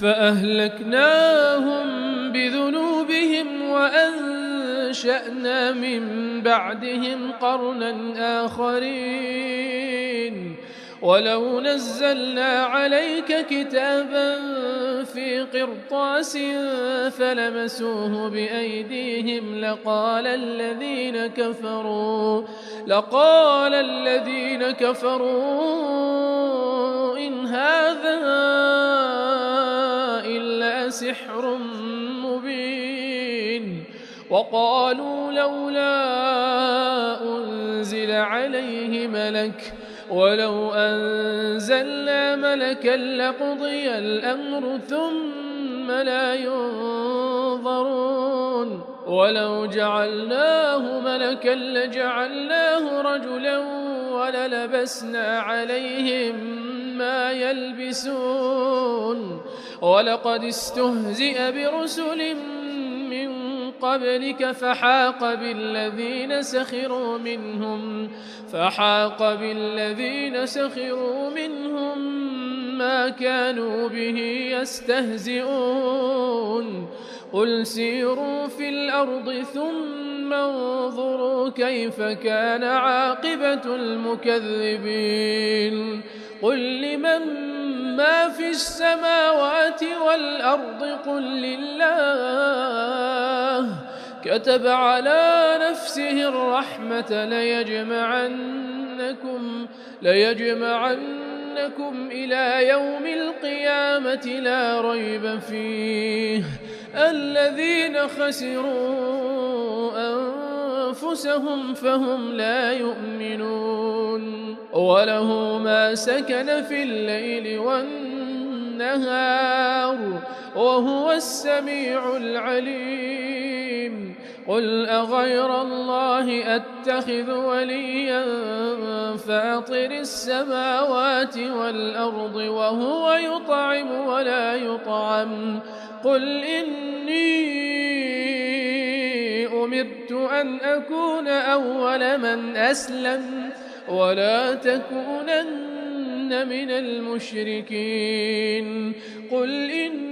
فأهلكناهم بذنوبهم وأنشأنا من بعدهم قرنا آخرين. ولو نزلنا عليك كتابا في قرطاس فلمسوه بأيديهم لقال الذين كفروا إن هذا إلا سحر مبين. وقالوا لولا أنزل عليه ملك ولو أنزلنا ملكا لقضي الأمر ثم لا ينظرون. ولو جعلناه ملكا لجعلناه رجلا وللبسنا عليهم ما يلبسون ولقد استهزئ برسل من قبلك فحاق بالذين سخروا منهم ما كانوا به يستهزئون قل سيروا في الأرض ثم انظروا كيف كان عاقبة المكذبين قل لمن ما في السماوات والأرض قل لله كتب على نفسه الرحمة ليجمعنكم إلى يوم القيامة لا ريب فيه الذين خسروا أنفسهم فهم لا يؤمنون وله ما سكن في الليل والنهار وهو السميع العليم قل أغير الله أتخذ وليا فاطر السماوات والأرض وهو يطعم ولا يطعم قل إني أمرت أن أكون أول من أسلم ولا تكونن من المشركين قل إني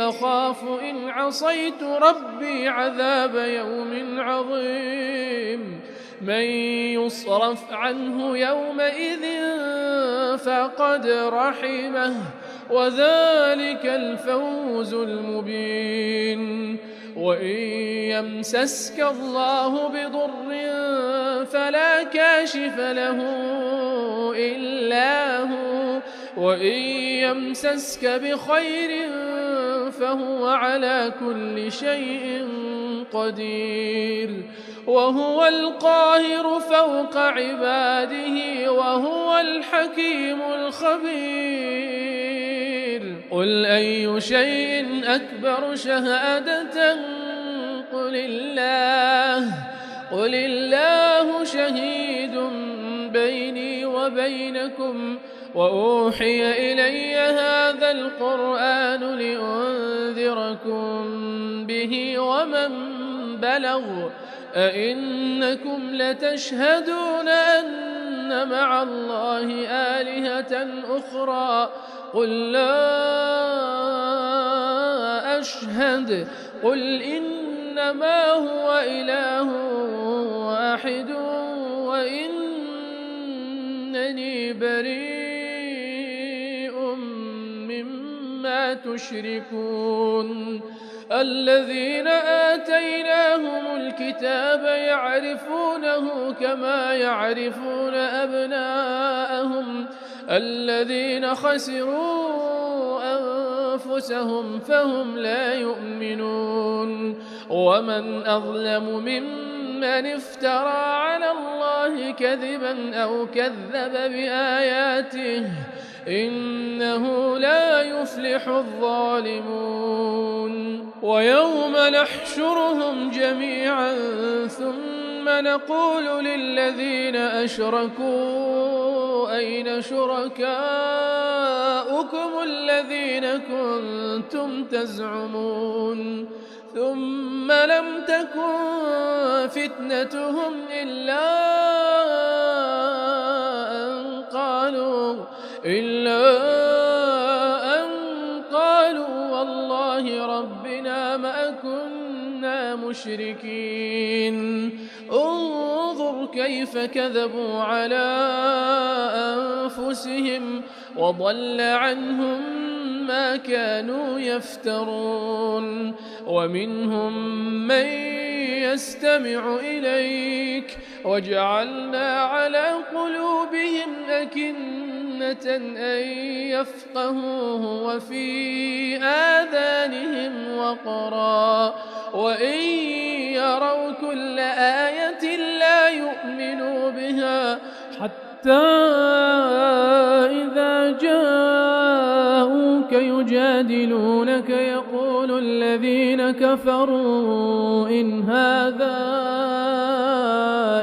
أخاف إن عصيت ربي عذاب يوم عظيم من يصرف عنه يومئذ فقد رحمه وذلك الفوز المبين وإن يمسسك الله بضر فلا كاشف له إلا هو وإن يمسسك بخير فهو على كل شيء قدير وهو القاهر فوق عباده وهو الحكيم الخبير قل أي شيء أكبر شهادة قل الله شهيد بيني وبينكم وأوحي إلي هذا القرآن لأنذركم به ومن بلغ أئنكم لتشهدون أن مع الله آلهة أخرى قل لا أشهد قل إنما هو إله واحد وإنني بريء مما تشركون الذين آتيناهم الكتاب يعرفونه كما يعرفون أبناءهم الذين خسروا أنفسهم فهم لا يؤمنون ومن أظلم ممن افترى على الله كذبا أو كذب بآياته إنه لا يفلح الظالمون ويوم نحشرهم جميعا ثم نقول للذين أشركوا أين شركاؤكم الذين كنتم تزعمون ثم لم تكن فتنتهم إلا أن قالوا والله ربنا ما كنا مشركين انظر كيف كذبوا على أنفسهم وضل عنهم ما كانوا يفترون ومنهم من يستمع إليك وجعلنا على قلوبهم أكنة أن يفقهوه وفي آذانهم وقرا وإن يروا كل آية لا يؤمنوا بها حتى إذا جاءوك يجادلونك يقول الذين كفروا إن هذا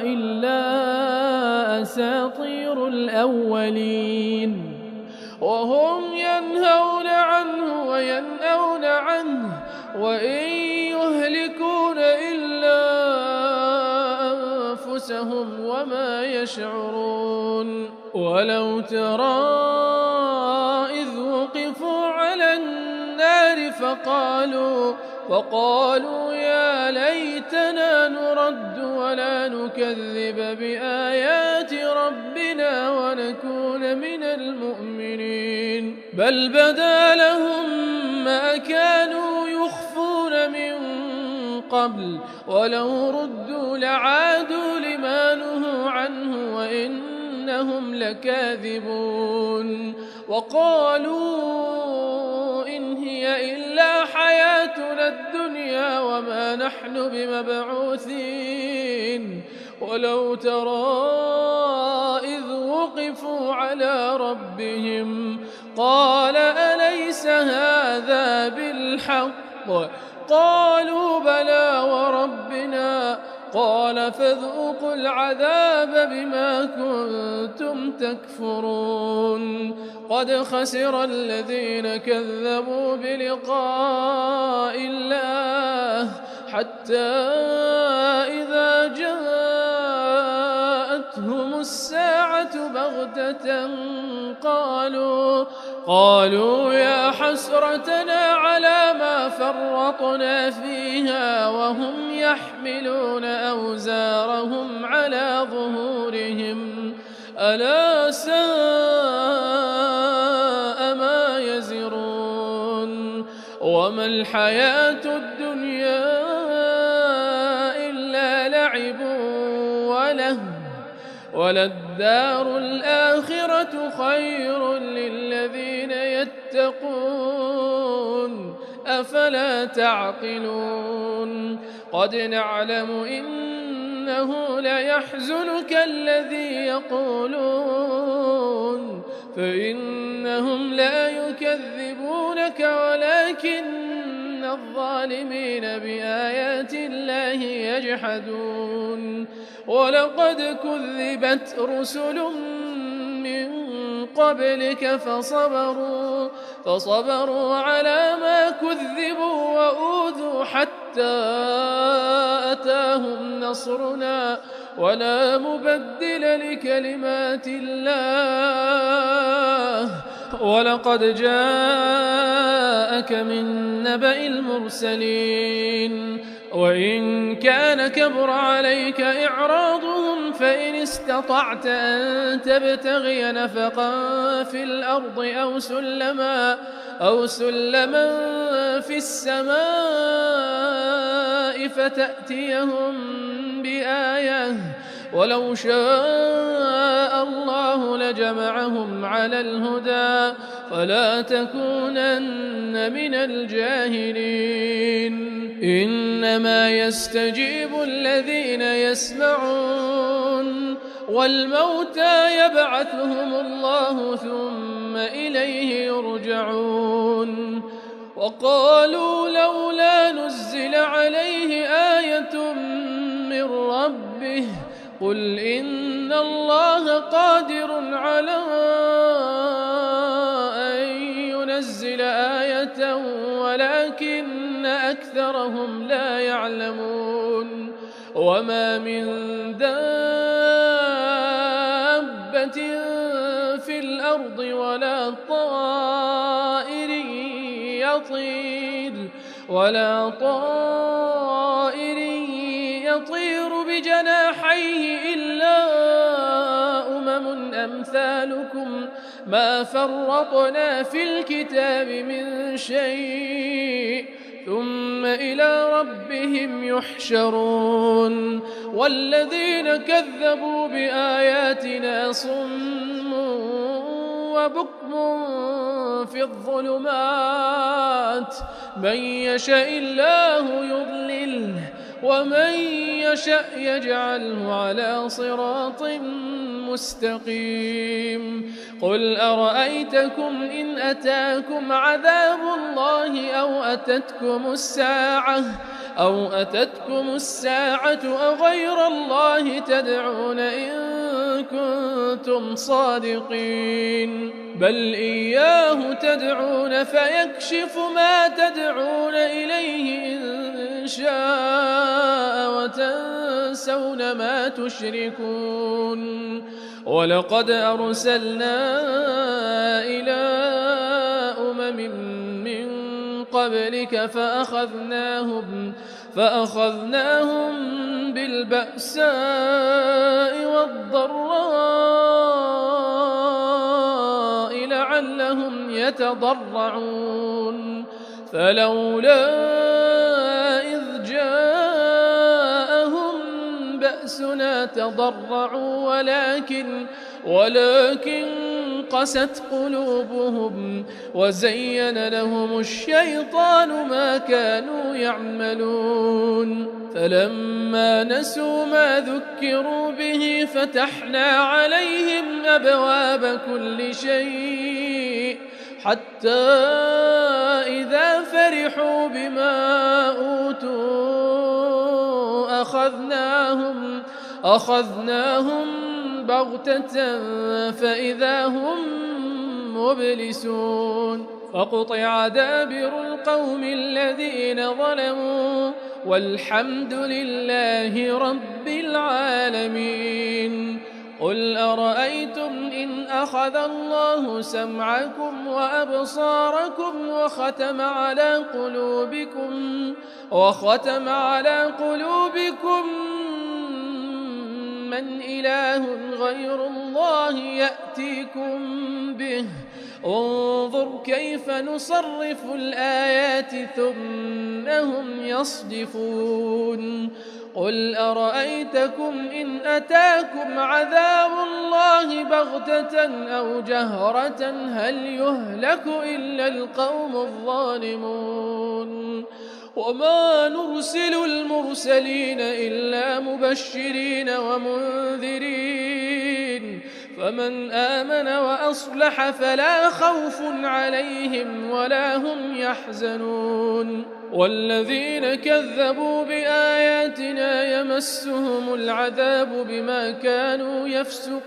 إلا أساطير الأولين الأولين وهم ينهون عنه وينأون عنه وإن يهلكون إلا أنفسهم وما يشعرون ولو ترى إذ وقفوا على النار فقالوا يا ليتنا نرد ولا نكذب بآيات ربنا ونكون من المؤمنين بل بدا لهم ما كانوا يخفون من قبل ولو ردوا لعادوا لما نهوا عنه وإنهم لكاذبون وقالوا إن هي إلا حياتنا الدنيا وما نحن بمبعوثين ولو ترى إذ وقفوا على ربهم قال أليس هذا بالحق قالوا بلى وربنا قال فذوقوا العذاب بما كنتم تكفرون قد خسر الذين كذبوا بلقاء الله حتى إذا جاءتهم الساعة بغتة قالوا يا حسرتنا على ما فرطنا فيها وهم يحملون أوزارهم على ظهورهم ألا ساء ما يزرون وما الحياة الدنيا إلا لعب وله وللدار الآخرة خير للذين يتقون أفلا تعقلون قد نعلم إنه ليحزنك الذي يقولون فإنهم لا يكذبونك ولكن الظالمين بآيات الله يجحدون ولقد كذبت رسل من قبلك فصبروا على ما كذبوا وأوذوا حتى أتاهم نصرنا ولا مبدل لكلمات الله ولقد جاءك من نبأ المرسلين وإن كان كبر عليك إعراضهم فإن استطعت أن تبتغي نفقا في الأرض أو سلما في السماء فتأتيهم بآية ولو شاء الله لجمعهم على الهدى فلا تكونن من الجاهلين إنما يستجيب الذين يسمعون والموتى يبعثهم الله ثم إليه يرجعون وقالوا لولا نزل عليه آية من ربه قل إن الله قادر على أن ينزل آية ولكن أكثرهم لا يعلمون وما من دابة في الأرض ولا طائر يطير بجناحيه إلا أمثالكم ما فرطنا في الكتاب من شيء ثم إلى ربهم يحشرون والذين كذبوا بآياتنا صم وبكم في الظلمات من يشاء الله يضلله ومن يشاء يجعله على صراط مستقيم قل أرأيتكم إن أتاكم عذاب الله أو أتتكم الساعة أغير الله تدعون إن كنتم صادقين بل إياه تدعون فيكشف ما تدعون إليه إن شاء وتنسون ما تشركون ولقد أرسلنا إلى أمم من قبلك فأخذناهم بالبأساء والضراء لعلهم يتضرعون فلولا إذ جاءهم بأسنا تضرعوا ولكن قست قلوبهم وزين لهم الشيطان ما كانوا يعملون فلما نسوا ما ذكروا به فتحنا عليهم أبواب كل شيء حتى إذا فرحوا بما أوتوا أخذناهم بغتة فإذا هم مبلسون فقطع دابر القوم الذين ظلموا والحمد لله رب العالمين قل أرأيتم إن أخذ الله سمعكم وأبصاركم وختم على قلوبكم من إله غير الله يأتيكم به انظر كيف نصرف الآيات ثم هم يصدفون قل أرأيتكم إن أتاكم عذاب الله بغتة أو جهرة هل يهلك إلا القوم الظالمون وما نرسل المرسلين إلا مبشرين ومنذرين فمن آمن وأصلح فلا خوف عليهم ولا هم يحزنون والذين كذبوا بآياتنا يمسهم العذاب بما كانوا يفسقون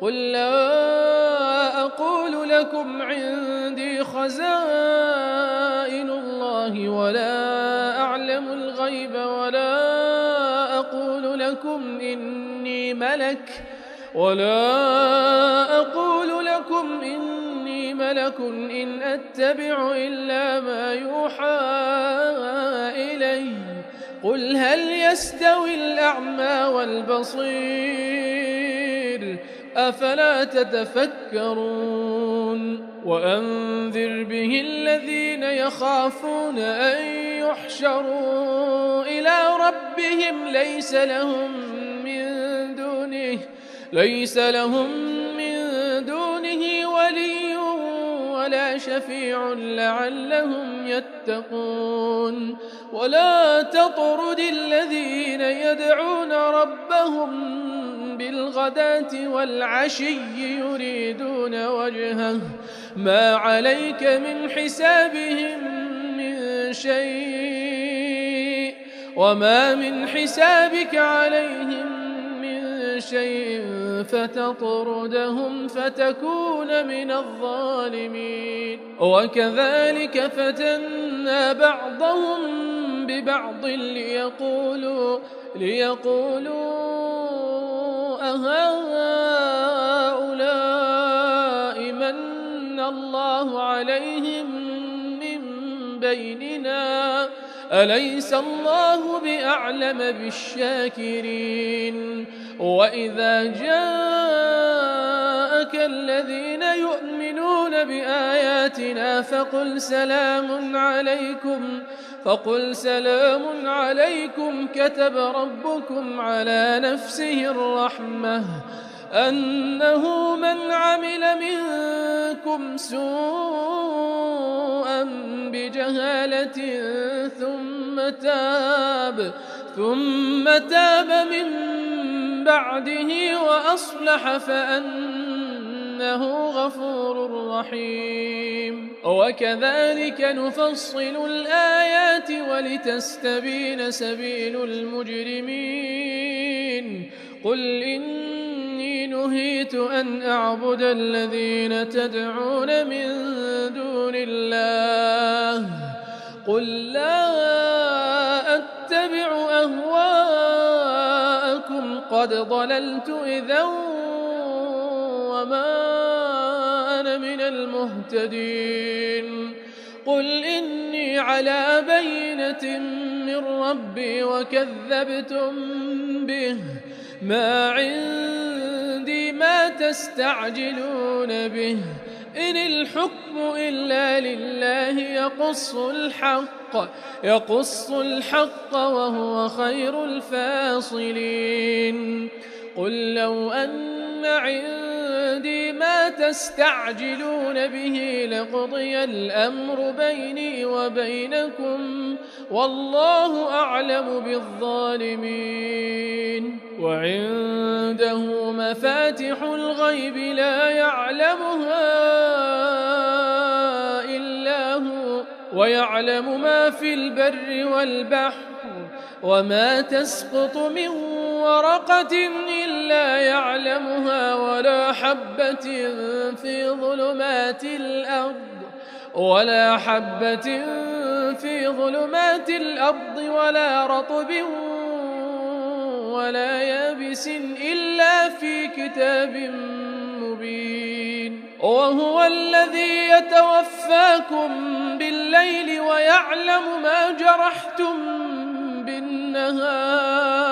قل لا أقول لكم عندي خزائن الله ولا أعلم الغيب ولا أقول لكم إني ملك إن أتبع إلا ما يوحى إلي قل هل يستوي الأعمى والبصير أفلا تتفكرون وأنذر به الذين يخافون أن يحشروا إلى ربهم ليس لهم من دونه ولي ولا شفيع لعلهم يتقون ولا تطرد الذين يدعون ربهم بالغداة والعشي يريدون وجهه ما عليك من حسابهم من شيء وما من حسابك عليهم من شيء فتطردهم فتكون من الظالمين وكذلك فتنا بعضهم ببعض ليقولوا أهؤلاء من الله عليهم من بيننا أليس الله بأعلم بالشاكرين وإذا جاءك الذين يؤمنون بآياتنا فقل سلام عليكم كتب ربكم على نفسه الرحمة أنه من عمل منكم سوءا بجهالة ثم تاب من بعده وأصلح فأنه غفور رحيم وكذلك نفصل الآيات ولتستبين سبيل المجرمين قل إني نهيت أن أعبد الذين تدعون من دون الله قل لا أتبع أهواءكم قد ضللت إذا وما أنا من المهتدين قل إني على بينة من ربي وكذبتم به ما عندي ما تستعجلون به إن الحكم إلا لله يقص الحق وهو خير الفاصلين قل لو أن عندي ما تستعجلون به لقضي الأمر بيني وبينكم والله أعلم بالظالمين وعنده مفاتح الغيب لا يعلمها إلا هو ويعلم ما في البر والبحر وما تسقط من ورقة إلا يعلمها ولا حبة في ظلمات الأرض ولا رطب ولا يابس إلا في كتاب مبين وهو الذي يتوفاكم بالليل ويعلم ما جرحتم بالنهار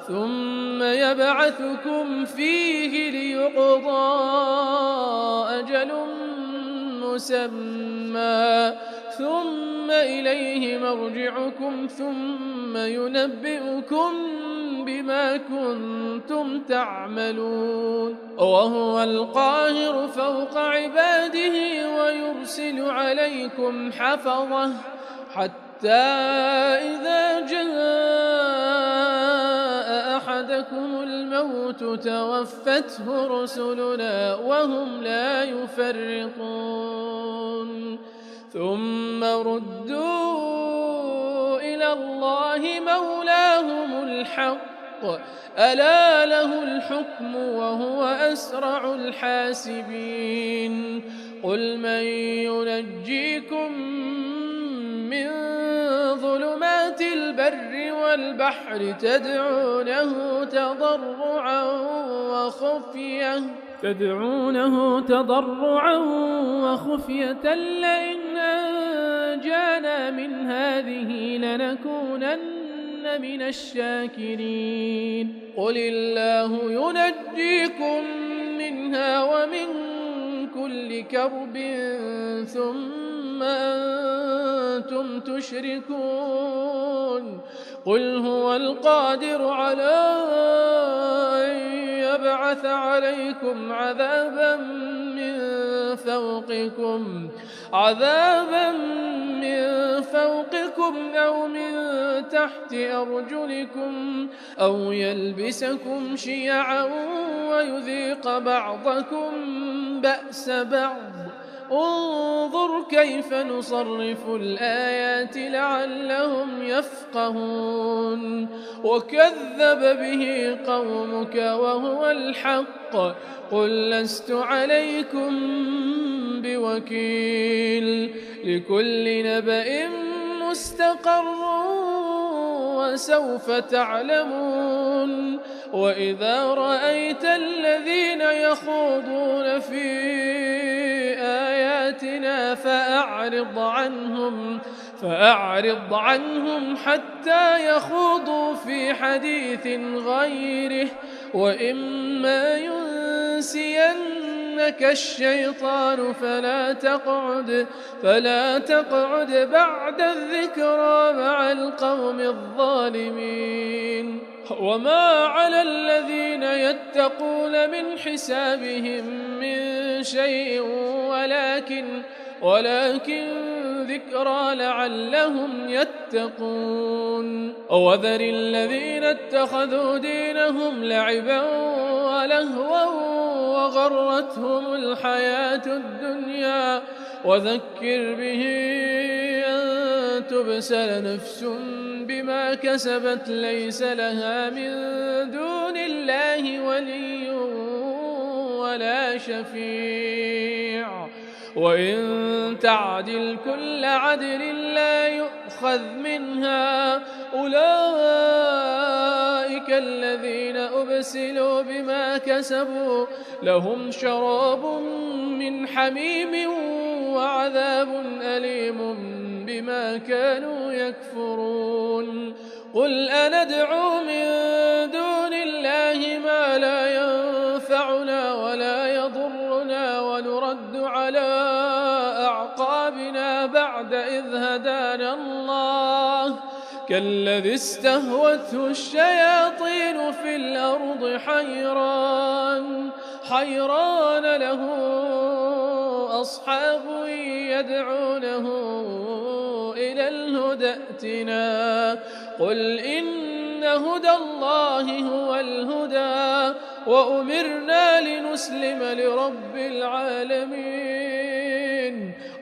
ثم يبعثكم فيه ليقضى أجل مسمى ثم إليه مرجعكم ثم ينبئكم بما كنتم تعملون وهو القاهر فوق عباده ويرسل عليكم حفظه حتى إذا جاء أحدكم الموت توفته رسلنا وهم لا يفرطون ثم ردوا إلى الله مولاهم الحق ألا له الحكم وهو أسرع الحاسبين قل من ينجيكم من ظلمات البر والبحر تدعونه تضرعا وخفية لئن أنجانا من هذه لنكونن من الشاكرين قل الله ينجيكم منها ومن كل كرب ثم أنتم تشركون قل هو القادر على أن يبعث عليكم عذابا من فوقكم أو من تحت أرجلكم أو يلبسكم شيعا ويذيق بعضكم بأس بعض انظر كيف نصرف الآيات لعلهم يفقهون وكذب به قومك وهو الحق قل لست عليكم بوكيل لكل نبأ مستقر وسوف تعلمون وإذا رأيت الذين يخوضون في آياتنا فأعرض عنهم حتى يخوضوا في حديث غيره وإما ينسينك الشيطان فلا تقعد بعد الذكرى مع القوم الظالمين وما على الذين يتقون من حسابهم من شيء ولكن ذكرى لعلهم يتقون وذر الذين اتخذوا دينهم لعبا ولهوا وغرتهم الحياة الدنيا وذكر به أن تبسل نفس بما كسبت ليس لها من دون الله ولي ولا شفيع وإن تعدل كل عدل لا يؤخذ منها أولئك الذين أبسلوا بما كسبوا لهم شراب من حميم وعذاب أليم بما كانوا يكفرون قل أندعو من دون الله ما لا ينفعنا ولا يضرنا ونرد على أعقابنا بعد إذ هدانا الله كالذي استهوته الشياطين في الأرض حيران له أصحاب يدعونه إلى الهدى ائتنا قل إن هدى الله هو الهدى وأمرنا لنسلم لرب العالمين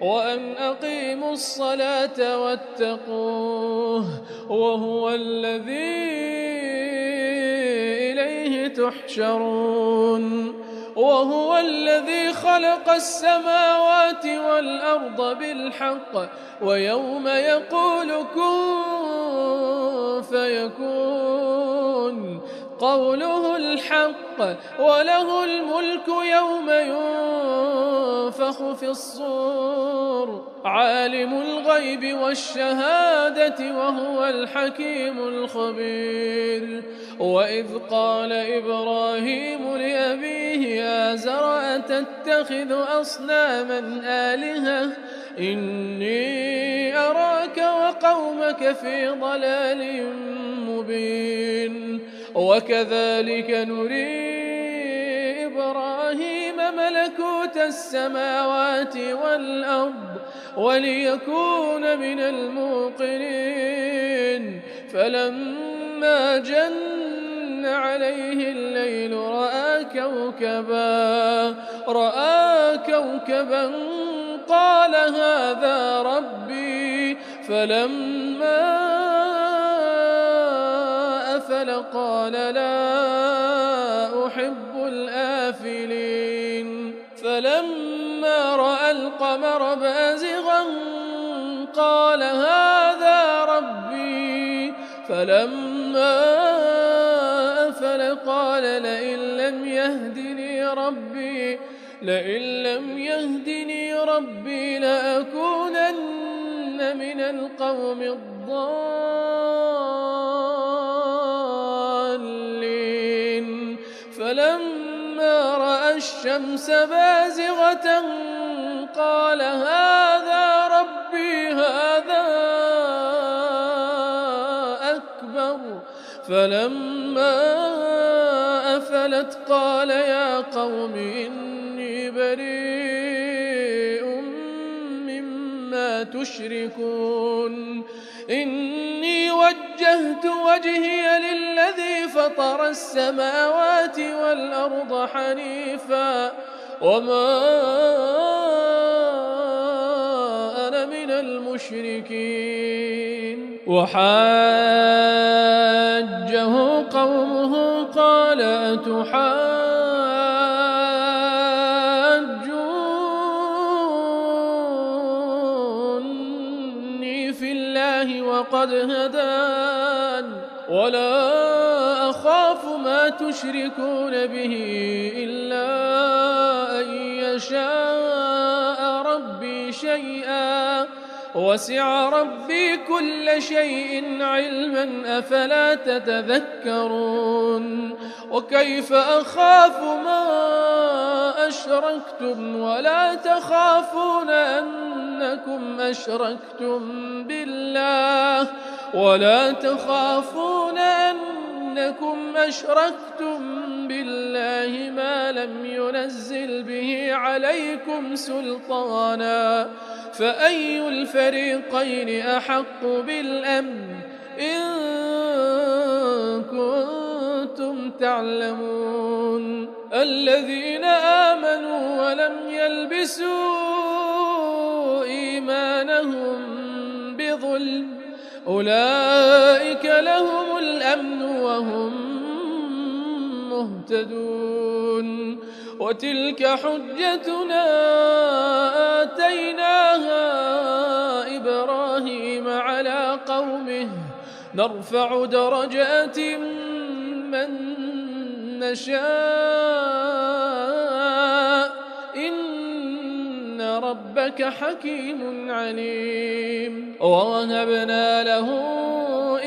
وأن أقيموا الصلاة واتقوه وهو الذي إليه تحشرون وهو الذي خلق السماوات والأرض بالحق ويوم يقول كن فيكون قوله الحق وله الملك يوم ينفخ في الصور عالم الغيب والشهادة وهو الحكيم الخبير وإذ قال إبراهيم لأبيه آزر أتتخذ أصناما آلهة إني أراك وقومك في ضلال مبين وكذلك نري إبراهيم ملكوت السماوات والأرض وليكون من الموقنين فلما جن عليه الليل رأى كوكبا قال هذا ربي فلما أفل قال لا أحب الآفلين فلما رأى القمر بازغا قال هذا ربي فلما أفل قال لئن لم يهدني ربي لأكونن من القوم الضالين فلما رأى الشمس بازغة قال هذا ربي هذا أكبر فلما أفلت قال يا قوم إني بريء مما تشركون إني وجهت وجهي للذي فطر السماوات والأرض حنيفا وما أنا من المشركين وحاجه قومه قال أتحاجوني في الله وقد هدان ولا أخاف ما تشركون به إلا أن يشاء ربي شيئا وسع ربي كل شيء علما أفلا تتذكرون وكيف أخاف ما أشركتم ولا تخافون أنكم أشركتم بالله ما لم ينزل به عليكم سلطانا فأي الفريقين أحق بالأمن إن كنتم تعلمون الذين آمنوا ولم يلبسوا إيمانهم بظلم الفلك أولئك لهم الأمن وهم مهتدون وتلك حجتنا آتيناها إبراهيم على قومه نرفع درجات من نشاء إن ربك حكيم عليم ووهبنا له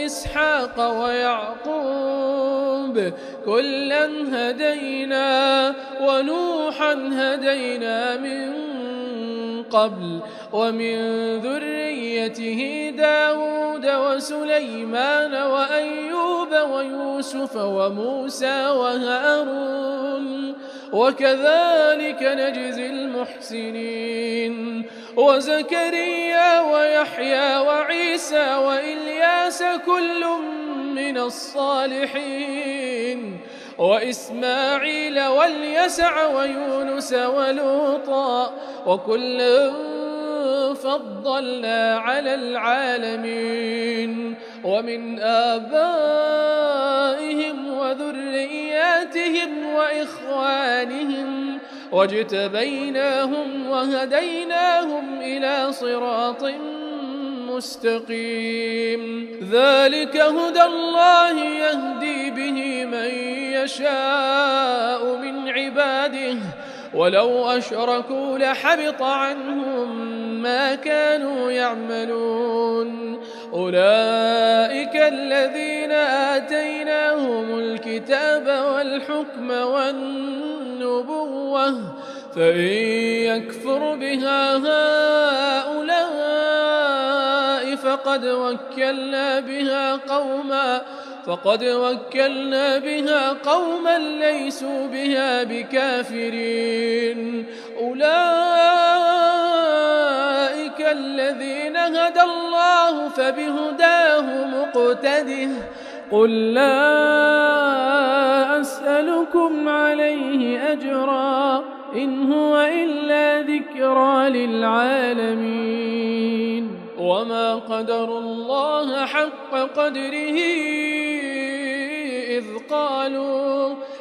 إسحاق ويعقوب كلا هدينا ونوحا هدينا من قبل ومن ذريته داود وسليمان وأيوب ويوسف وموسى وهارون وكذلك نجزي المحسنين وزكريا ويحيى وعيسى وإلياس كل من الصالحين وإسماعيل واليسع ويونس ولوطا وكلا فضلنا على العالمين ومن آبائهم وذرياتهم وإخوانهم واجتبيناهم وهديناهم إلى صراط مستقيم ذلك هدى الله يهدي به من يشاء من عباده ولو أشركوا لحبط عنهم ما كانوا يعملون أولئك الذين آتيناهم الكتاب والحكم والنبوة فإن يكفر بها هؤلاء فقد وكلنا بها قوما ليسوا بها بكافرين أولئك الذين هدى الله فبهداه مقتده قل لا أسألكم عليه أجرا إن هو إلا ذكرى للعالمين وما قدروا الله حق قدره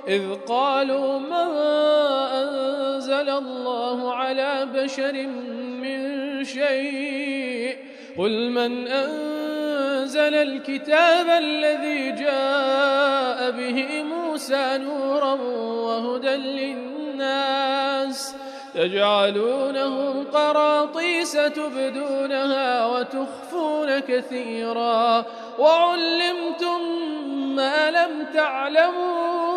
إذ قالوا ما أنزل الله على بشر من شيء قل من أنزل الكتاب الذي جاء به موسى نورا وهدى للناس تجعلونه قراطيس تبدونها وتخفون كثيرا وعلمتم ما لم تعلموا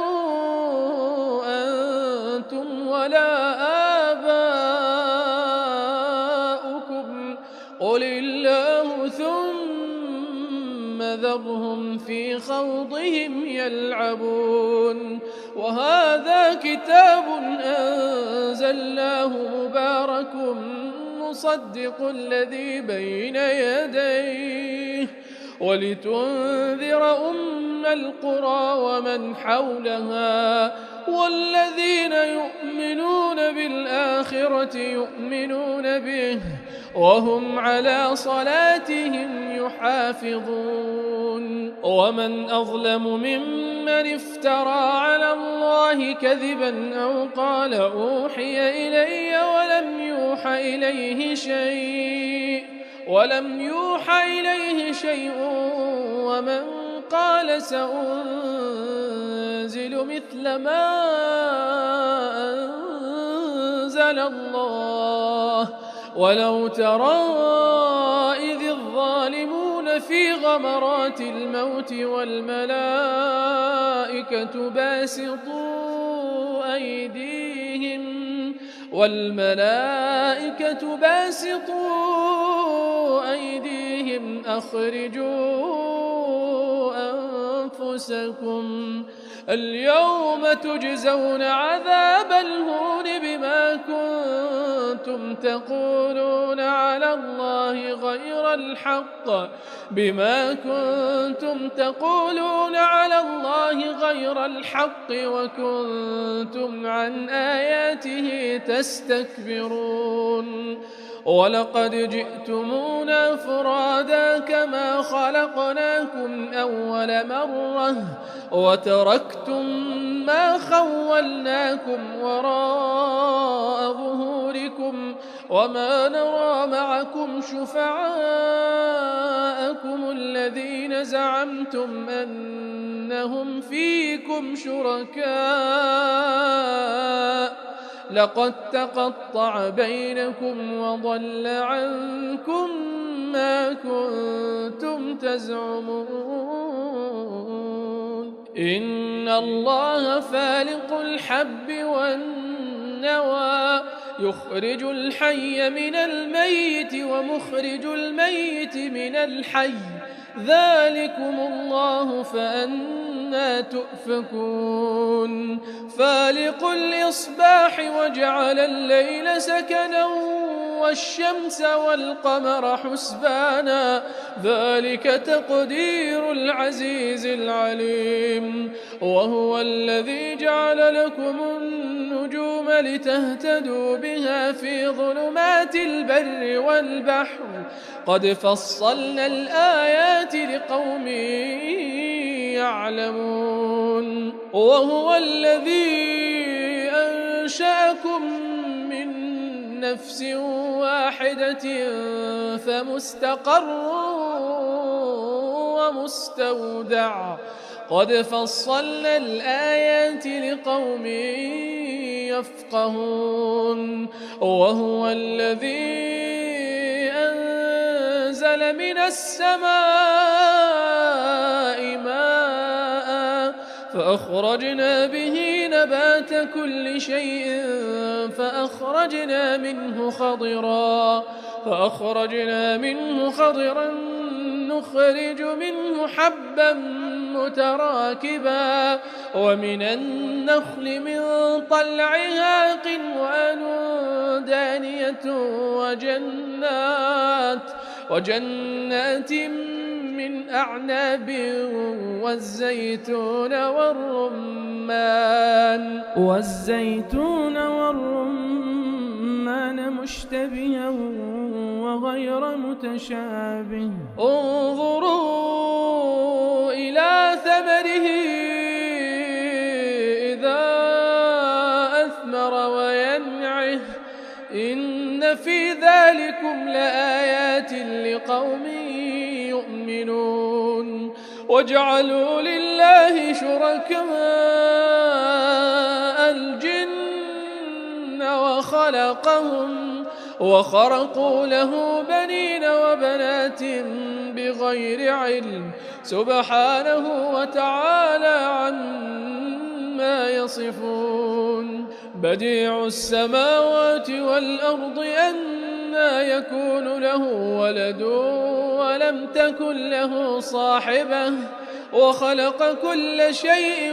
أنتم ولا آباؤكم قل الله ثم ذرهم في خوضهم يلعبون وهذا كتاب أنزلناه مبارك مصدق الذي بين يديه ولتنذر أم القرى ومن حولها والذين يؤمنون بالآخرة يؤمنون به وهم على صلاتهم يحافظون ومن أظلم ممن افترى على الله كذبا أو قال أوحي إلي ولم يوحى إليه شيء ومن قال سأنزل مثل ما أنزل الله ولو ترى إذ الظالمون في غمرات الموت والملائكة باسطوا أيديهم أخرجوا أنفسكم اليوم تجزون عذاب الهون بما كنتم تقولون على الله غير الحق وكنتم عن آياته تستكبرون ولقد جئتمونا فرادا كما خلقناكم أول مرة وتركتم ما خولناكم وراء ظهوركم وما نرى معكم شفعاءكم الذين زعمتم أنهم فيكم شركاء لقد تقطع بينكم وضل عنكم ما كنتم تزعمون إن الله فالق الحب والنوى يخرج الحي من الميت ومخرج الميت من الحي ذلكم الله فأنى تؤفكون فالق الإصباح وجعل الليل سكنا والشمس والقمر حسبانا ذلك تقدير العزيز العليم وهو الذي جعل لكم النجوم لتهتدوا بها في ظلمات البر والبحر قد فصلنا الآيات لقوم يعلمون وهو الذي أنشأكم من نفس واحدة فمستقر ومستودع قد فصلنا الآيات لقوم يفقهون وهو الذي أنزل من السماء ماء فأخرجنا به نبات كل شيء فأخرجنا منه خضرا نخرج منه حبا متراكبا ومن النخل من طلعها قنوان دانية وجنات من أعناب والزيتون والرمان مشتبها وغير متشابه انظروا إلى ثمره إذا أثمر وينعه إن في ذلكم لآيات لقوم يؤمنون وجعلوا لله شركاء الجن وخرقوا له بنين وبنات بغير علم سبحانه وتعالى عما يصفون بديع السماوات والأرض أنى يكون له ولد ولم تكن له صاحبة وخلق كل شيء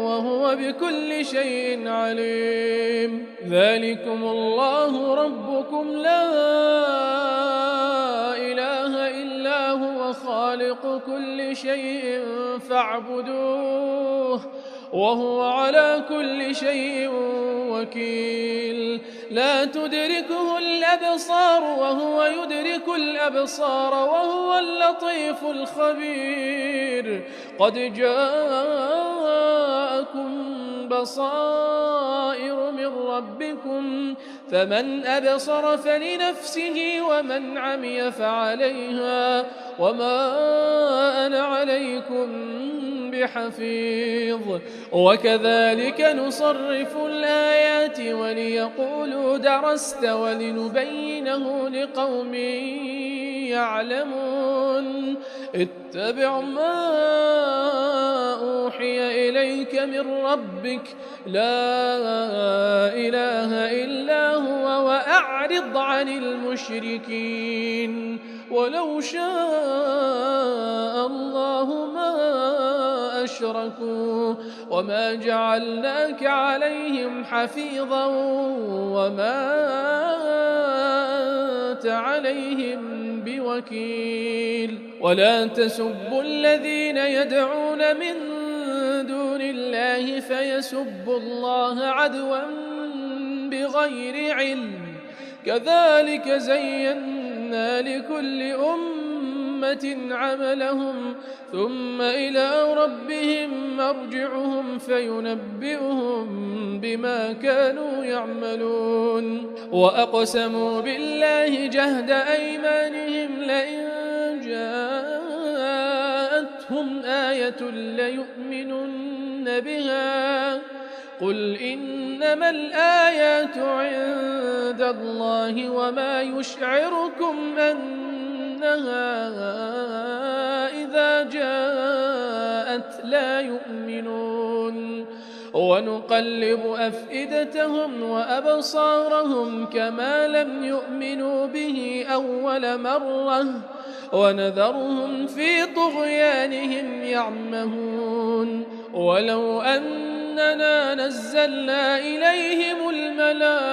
وهو بكل شيء عليم ذلكم الله ربكم لا إله إلا هو خالق كل شيء فاعبدوه وهو على كل شيء وكيل لا تدركه الأبصار وهو يدرك الأبصار وهو اللطيف الخبير قد جاءكم بصائر من ربكم فمن أبصر فلنفسه ومن عمي فعليها وما أنا عليكم بحفيظ وكذلك نصرف الآيات وليقولوا درست ولنبينه لقوم يعلمون اتبع ما أوحي إليك من ربك لا إله إلا هو وأعرض عن المشركين ولو شاء الله ما أشركوا وما جعلناك عليهم حفيظا وما أنت عليهم بوكيل ولا تسبوا الذين يدعون من دون الله فيسبوا الله عدوا بغير علم كذلك زينا لكل أمة عملهم ثم إلى ربهم مرجعهم فينبئهم بما كانوا يعملون وأقسموا بالله جهد أيمانهم لئن جاءتهم آية ليؤمنن بها قل إنما الآيات عند الله وما يشعركم أنها إذا جاءت لا يؤمنون ونقلب أفئدتهم وأبصارهم كما لم يؤمنوا به أول مرة ونذرهم في طغيانهم يعمهون ولو أننا نزلنا إليهم الملائكة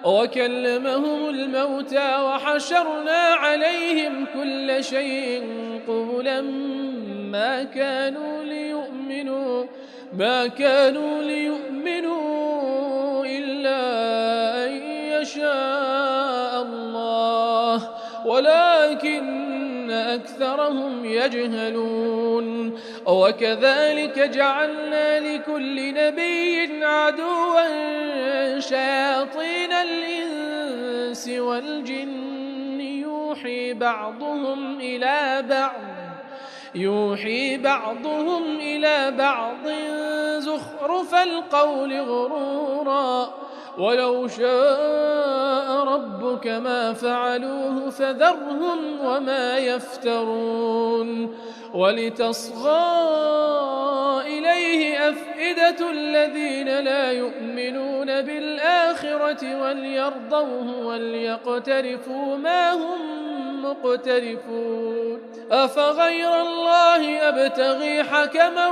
وكلمهم الموتى وحشرنا عليهم كل شيء قبلا ما كانوا ليؤمنوا إلا أن يشاء الله ولكن أكثرهم يجهلون وكذلك جعلنا لكل نبي عدوا شياطين الإنس والجن يوحي بعضهم إلى بعض زخرف القول غرورا ولو شاء ربك ما فعلوه فذرهم وما يفترون ولتصغى إليه أفئدة الذين لا يؤمنون بالآخرة وليرضوه وليقترفوا ما هم مقترفون أفغير الله أبتغي حكما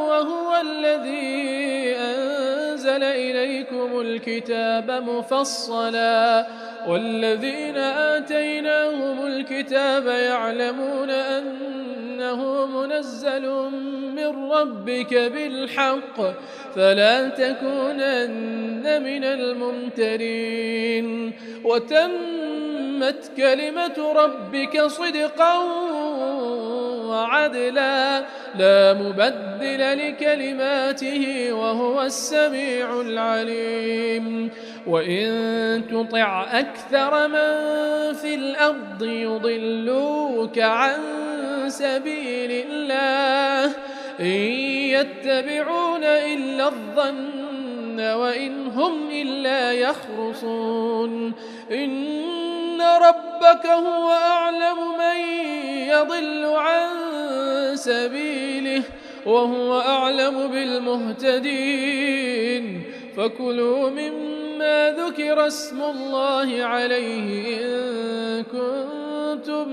وهو الذي أنزل إليكم الكتاب مفصلا والذين آتيناهم الكتاب يعلمون أنه منزل من ربك بالحق فلا تكونن من الممترين وتمت كلمة ربك صدقا وعدلا لا مبدل لكلماته وهو السميع العليم وإن تطع أكثر من في الأرض يضلوك عن سبيل الله إن يتبعون إلا الظن وإن هم إلا يخرصون إن ربك هو أعلم من يضل عن سبيله وهو أعلم بالمهتدين فكلوا مما ذكر اسم الله عليه إن كنتم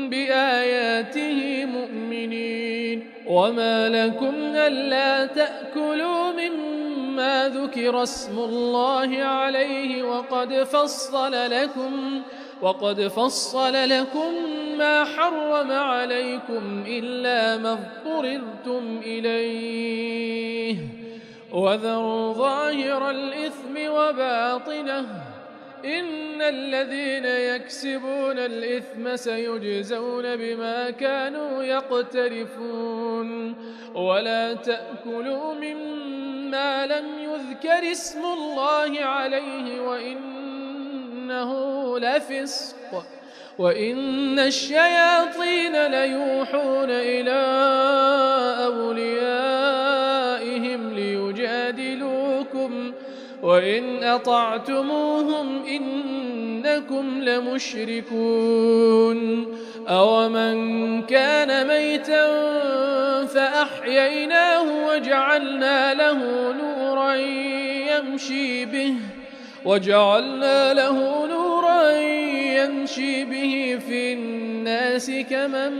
بآياته مؤمنين وما لكم ألا تأكلوا مما ذكر اسم الله عليه وقد فصل لكم ما حرم عليكم إلا ما اضطررتم إليه وذروا ظاهر الإثم وباطنه إن الذين يكسبون الإثم سيجزون بما كانوا يقترفون ولا تأكلوا مما لم يذكر اسم الله عليه وإنه لفسق وإن الشياطين ليوحون إلى أوليائهم ليجادلوكم وإن أطعتموهم إنكم لمشركون أومن كان ميتا فأحييناه وجعلنا له نورا يمشي به في الناس كمن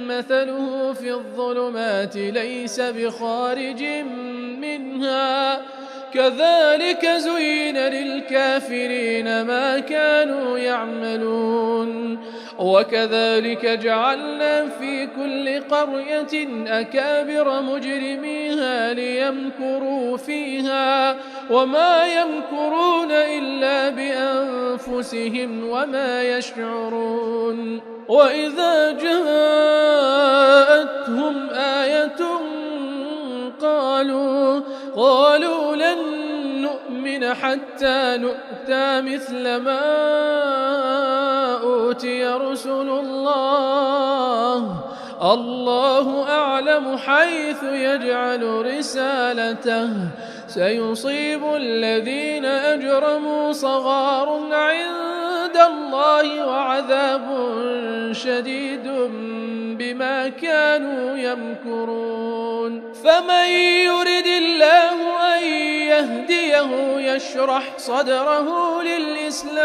مثله في الظلمات ليس بخارج منها كذلك زين للكافرين ما كانوا يعملون وكذلك جعلنا في كل قرية أكابر مجرميها ليمكروا فيها وما يمكرون إلا بأنفسهم وما يشعرون وإذا جاءتهم آية قالوا لن نؤمن حتى نؤتى مثل ما أوتي رسل الله أعلم حيث يجعل رسالته سيصيب الذين أجرموا صغار عند الله وعذاب شديد بما كانوا يمكرون فمن يرد الله أن يهديه يشرح صدره للإسلام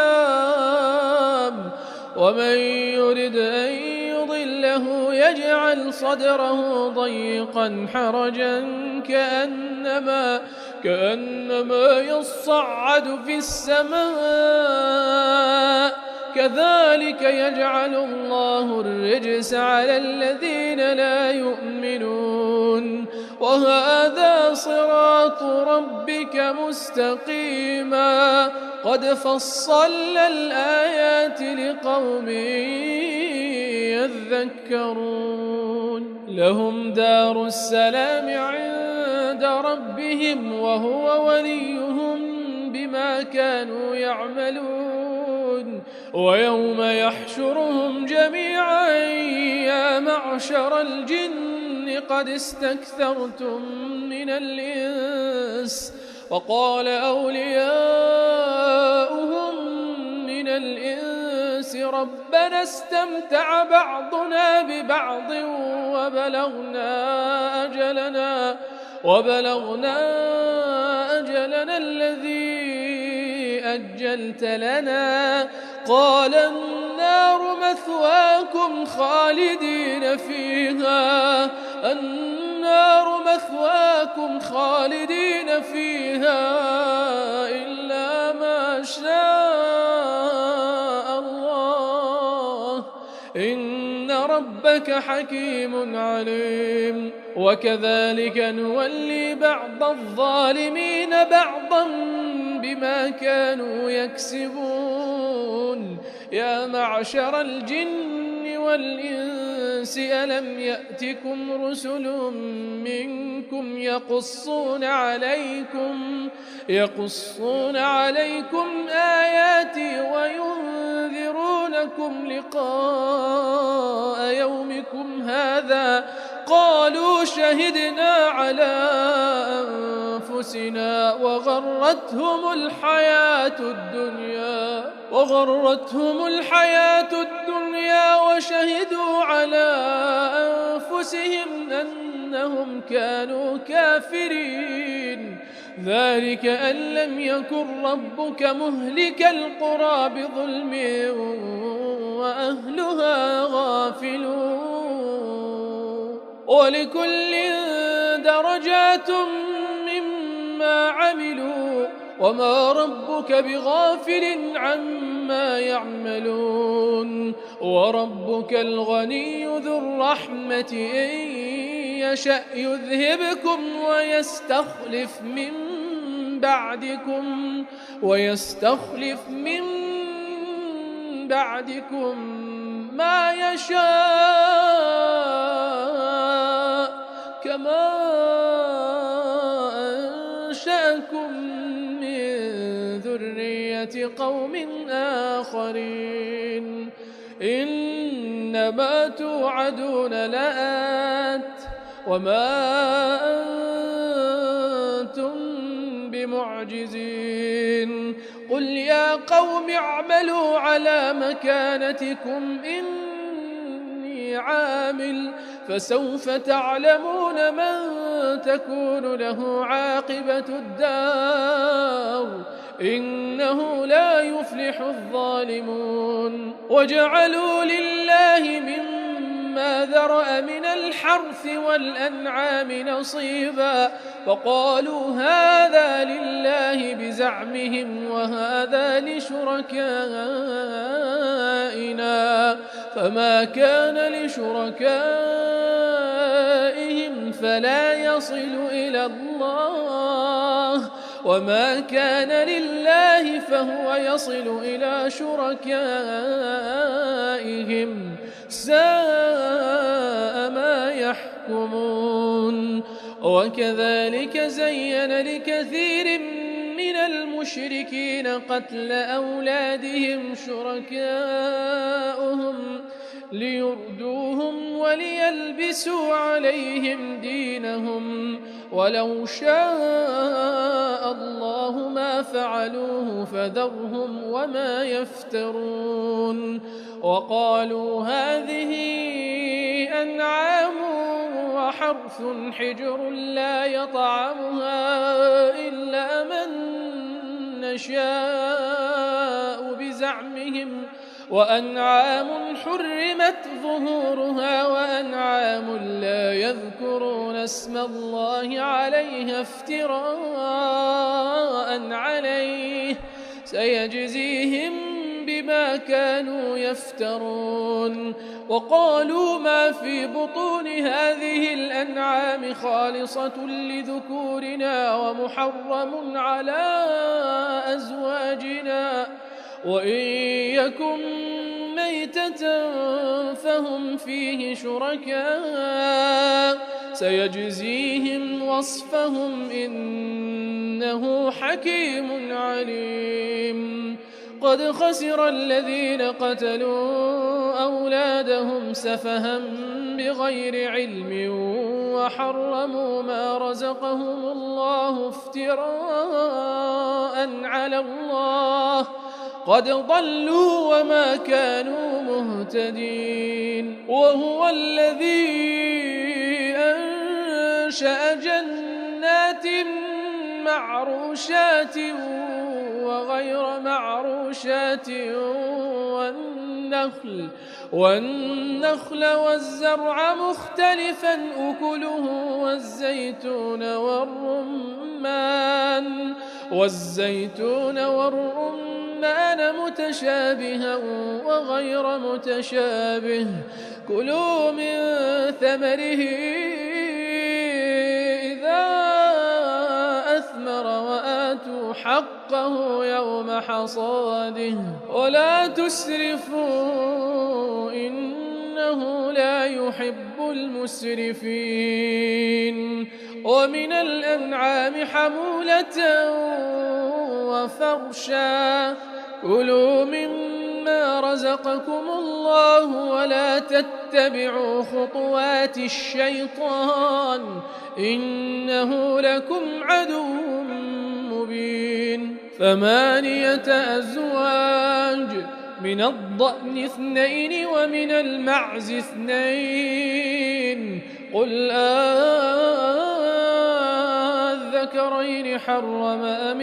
ومن يرد أن يضله يجعل صدره ضيقا حرجا كأنما يصعد في السماء كذلك يجعل الله الرجس على الذين لا يؤمنون وهذا صراط ربك مستقيما قد فصلنا الآيات لقوم يذكرون لهم دار السلام عند ربهم وهو وليهم بما كانوا يعملون ويوم يحشرهم جميعا يا معشر الجن قد استكثرتم من الإنس وقال أولياؤهم من الإنس ربنا استمتع بعضنا ببعض وبلغنا أجلنا الذي أجلت لنا قال النار مثواكم خالدين فيها إلا ما شاء الله إن ربك حكيم عليم وكذلك نولي بعض الظالمين بعضا بما كانوا يكسبون يا معشر الجن والإنس ألم يأتكم رسل منكم يقصون عليكم آياتي وينذرونكم لقاء يومكم هذا قالوا شهدنا على أنفسنا وغرتهم الحياة الدنيا وشهدوا على أنفسهم أنهم كانوا كافرين ذلك أن لم يكن ربك مهلك القرى بظلم وأهلها غافلون ولكل درجات مما عملوا وما ربك بغافل عما يعملون وربك الغني ذو الرحمة إن يشأ يذهبكم ويستخلف من بعدكم ما يشاء كما أنشأكم من ذرية قوم آخرين إنما توعدون لآت وما أنتم بمعجزين قل يا قوم اعملوا على مكانتكم إني عامل فسوف تعلمون من تكون له عاقبة الدار إنه لا يفلح الظالمون وجعلوا لله مما ذرأ من الحرث الحرث والأنعام نصيبا فقالوا هذا لله بزعمهم وهذا لشركائنا فما كان لشركائهم فلا يصل إلى الله وما كان لله فهو يصل إلى شركائهم ساء ما يحكمون وكذلك زين لكثير من المشركين قتل أولادهم شركاؤهم ليردوهم وليلبسوا عليهم دينهم ولو شاء الله ما فعلوه فذرهم وما يفترون وقالوا هذه أنعام وحرث حجر لا يطعمها إلا من نشاء بزعمهم وأنعام حرمت ظهورها وأنعام لا يذكرون اسم الله عليها افتراء عليه سيجزيهم بما كانوا يفترون وقالوا ما في بطون هذه الأنعام خالصة لذكورنا ومحرم على أزواجنا وإن يكن ميتة فهم فيه شركاء سيجزيهم وصفهم إنه حكيم عليم قد خسر الذين قتلوا أولادهم سفها بغير علم وحرموا ما رزقهم الله افتراء على الله قد ضلوا وما كانوا مهتدين وهو الذي أنشأ جنات معروشات وغير معروشات والنخل والزرع مختلفا أكله والزيتون والرمان متشابها وغير متشابه كلوا من ثمره إذا أثمر وآتوا حقه يوم حصاده ولا تسرفوا إنه لا يحب المسرفين ومن الأنعام حمولة وفرشا كلوا مما رزقكم الله ولا تتبعوا خطوات الشيطان إنه لكم عدو مبين 8 أزواج من الضأن 2 ومن المعز 2 قل الذكرين حرم أم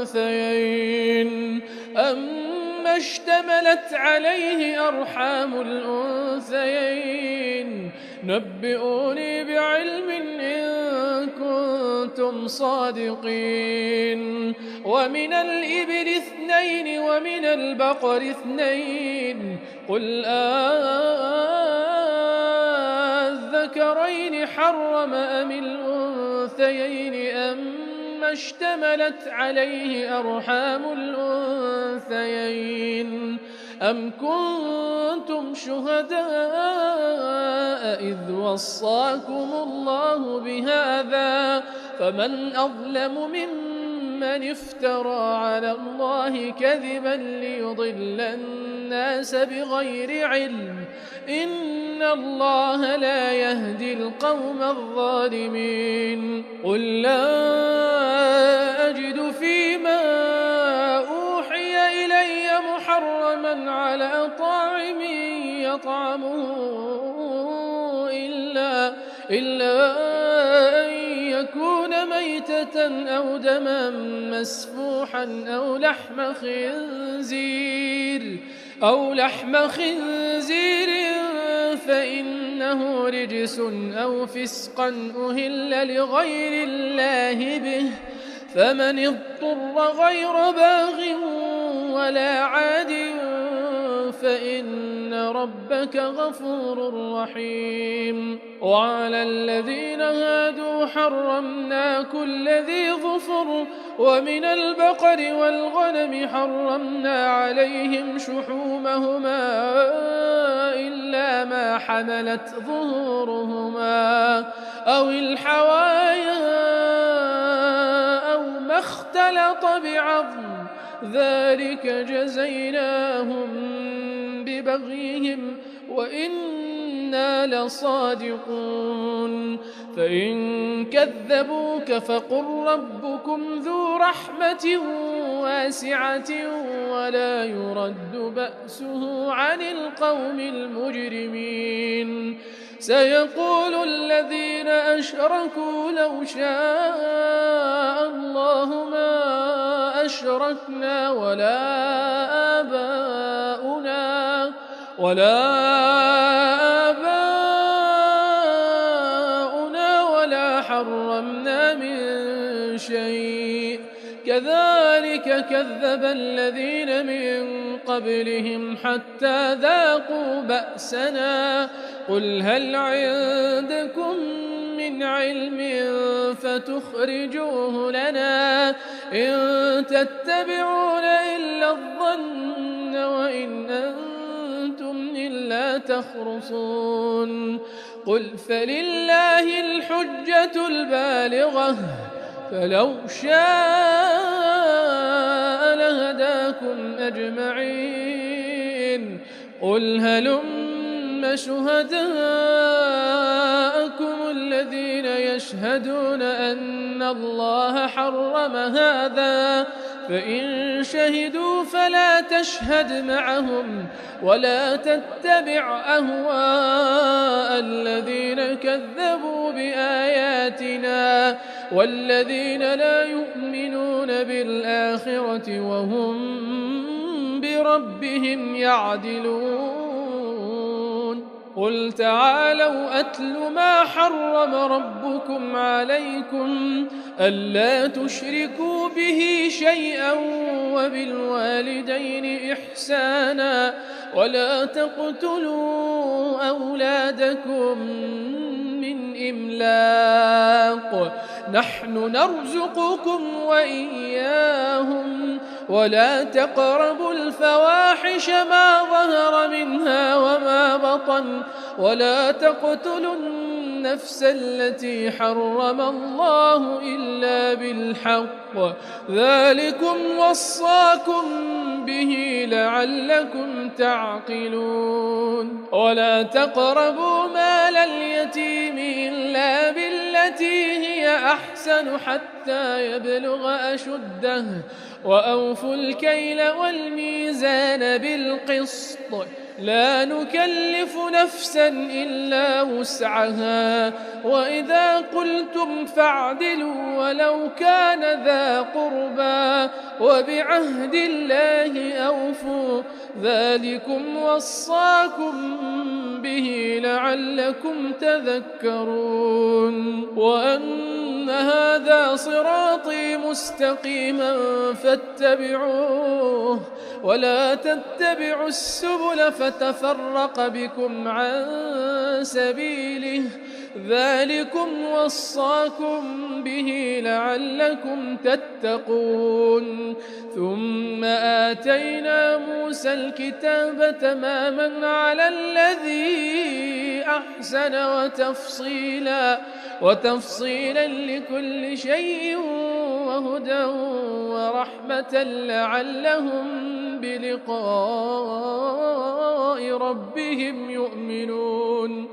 الأنثيين أما اشتملت عليه أرحام الأنثيين نبئوني بعلم إن كنتم صادقين ومن الإبل 2 ومن البقر 2 قل الذكرين حرم أم الأنثيين أما اشتملت عليه أرحام الأنثيين أم كنتم شهداء إذ وصاكم الله بهذا فمن أظلم ممن افترى على الله كذبا ليضل الناس بغير علم إن الله لا يهدي القوم الظالمين قل لا أجد فيما أوحي إلي محرما على طاعم يطعمه إلا أن يكون ميتة أو دما مسفوحا أو لحم خنزير أو لحم خنزير فإنه رجس أو فسقا أهل لغير الله به، فمن اضطر غير باغ ولا عاد فإن ربك غفور رحيم. وعلى الذين هادوا حرمنا كل ذي ظفر، ومن البقر والغنم حرمنا عليهم شحومهما إلا ما حملت ظهورهما أو الحوايا أو ما اختلط بعظم، ذلك جزيناهم ببغيهم وإنا لصادقون. فإن كذبوك فقل ربكم ذو رحمة واسعة ولا يرد بأسه عن القوم المجرمين. سيقول الذين أشركوا لو شاء الله ما أشركنا ولا آباؤنا ولا حرمنا من شيء، كذلك كذب الذين من قبلهم حتى ذاقوا بأسنا. قل هل عندكم من علم فتخرجوه لنا؟ إن تتبعون إلا الظن وإن أنتم إلا تخرصون. قل فلله الحجة البالغة، فلو شاء لهداكم أجمعين. قل هلم شهداءكم الذين يشهدون أن الله حرم هذا، فإن شهدوا فلا تشهد معهم ولا تتبع أهواء الذين كذبوا بآياتنا والذين لا يؤمنون بالآخرة وهم بربهم يعدلون. قل تعالوا أتل ما حرم ربكم عليكم ألا تشركوا به شيئا وبالوالدين إحسانا ولا تقتلوا أولادكم من إملاق، نحن نرزقكم وإياهم، ولا تقربوا الفواحش ما ظهر منها وما بطن، ولا تقتلوا النفس التي حرم الله إلا بالحق، ذلكم وصاكم به لعلكم تعقلون. ولا تقربوا مال اليتيم إلا بالتي هي أحسن حتى يبلغ أشده، وأوفوا الكيل والميزان بالقسط، لا نكلف نفسا إلا وسعها، وإذا قلتم فاعدلوا ولو كان ذا قربى، وبعهد الله أوفوا، ذلكم وصاكم به لعلكم تذكرون. وأن هذا صراطي مستقيما فاتبعوه ولا تتبعوا السبل فتفرق بكم عن سبيله، ذلكم وصاكم به لعلكم تتقون. ثم آتينا موسى الكتاب تماما على الذي أحسن وتفصيلا لكل شيء وهدى ورحمة لعلهم بلقاء ربهم يؤمنون.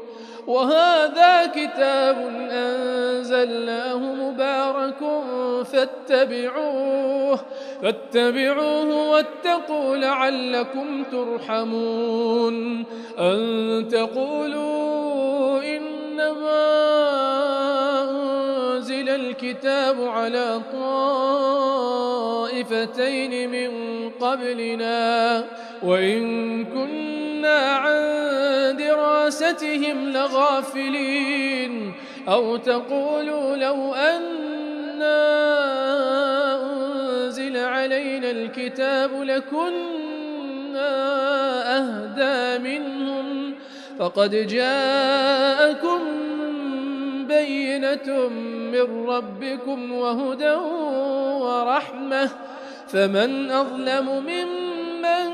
وهذا كتاب أنزلناه مبارك فاتبعوه واتقوا لعلكم ترحمون. أن تقولوا إنما أنزل الكتاب على طائفتين من قبلنا وإن كنا عن دراستهم لغافلين أو تقولوا لو أنا أنزل علينا الكتاب لكنا أهدى منهم فقد جاءكم بينة من ربكم وهدى ورحمة فمن أظلم ممن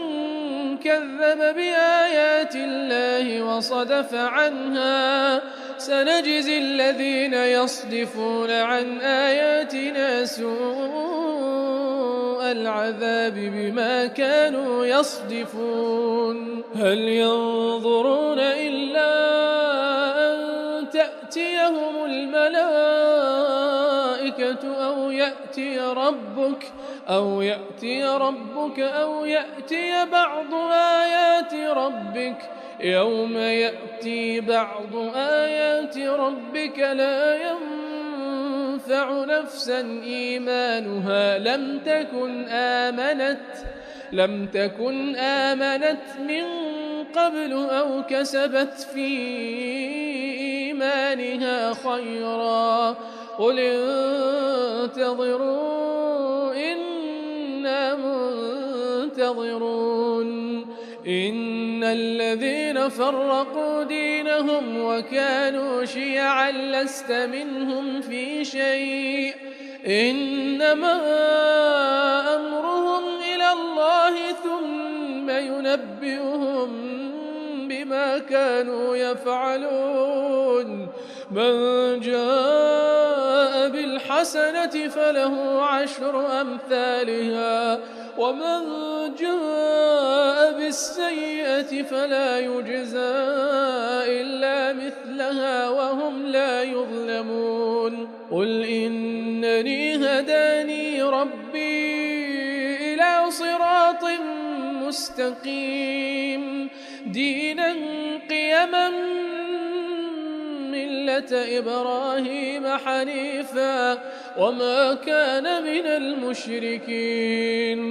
كذب بآيات الله وصدف عنها سنجزي الذين يصدفون عن آياتنا سوء العذاب بما كانوا يصدفون هل ينظرون إلا أن تأتيهم الملائكة أو يأتي ربك أو يأتي بعض آيات ربك يوم يأتي بعض آيات ربك لا ينفع نفسا إيمانها لم تكن آمنت من قبل أو كسبت في إيمانها خيرا قل انتظروا إنا منتظرون إن الذين فرقوا دينهم وكانوا شيعا لست منهم في شيء إنما أمرهم إلى الله ثم ينبئهم بما كانوا يفعلون من جاء بالحسنة فله 10 أمثالها ومن جاء بالسيئة فلا يجزى إلا مثلها وهم لا يظلمون قل إنني هداني ربي إلى صراط مستقيم دينا قيما ملة إبراهيم حنيفا وما كان من المشركين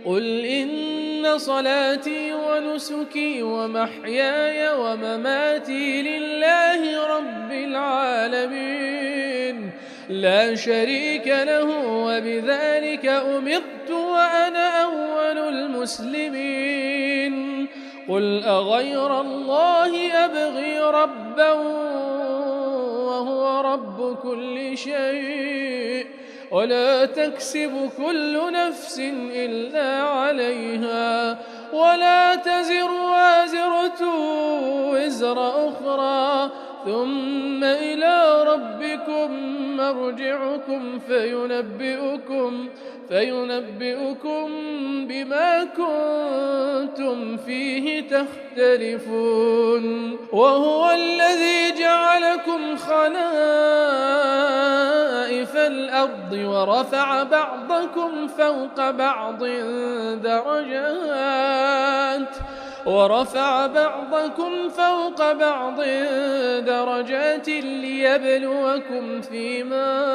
قل إن صلاتي ونسكي ومحياي ومماتي لله رب العالمين لا شريك له وبذلك أمرت وأنا أول المسلمين قل أغير الله أبغي ربا وهو رب كل شيء ولا تكسب كل نفس إلا عليها ولا تزر وازرة وزر أخرى ثم إلى ربكم مرجعكم فينبئكم بما كنتم فيه تختلفون وهو الذي جعلكم خلائف الأرض ورفع بعضكم فوق بعض درجات ليبلوكم فيما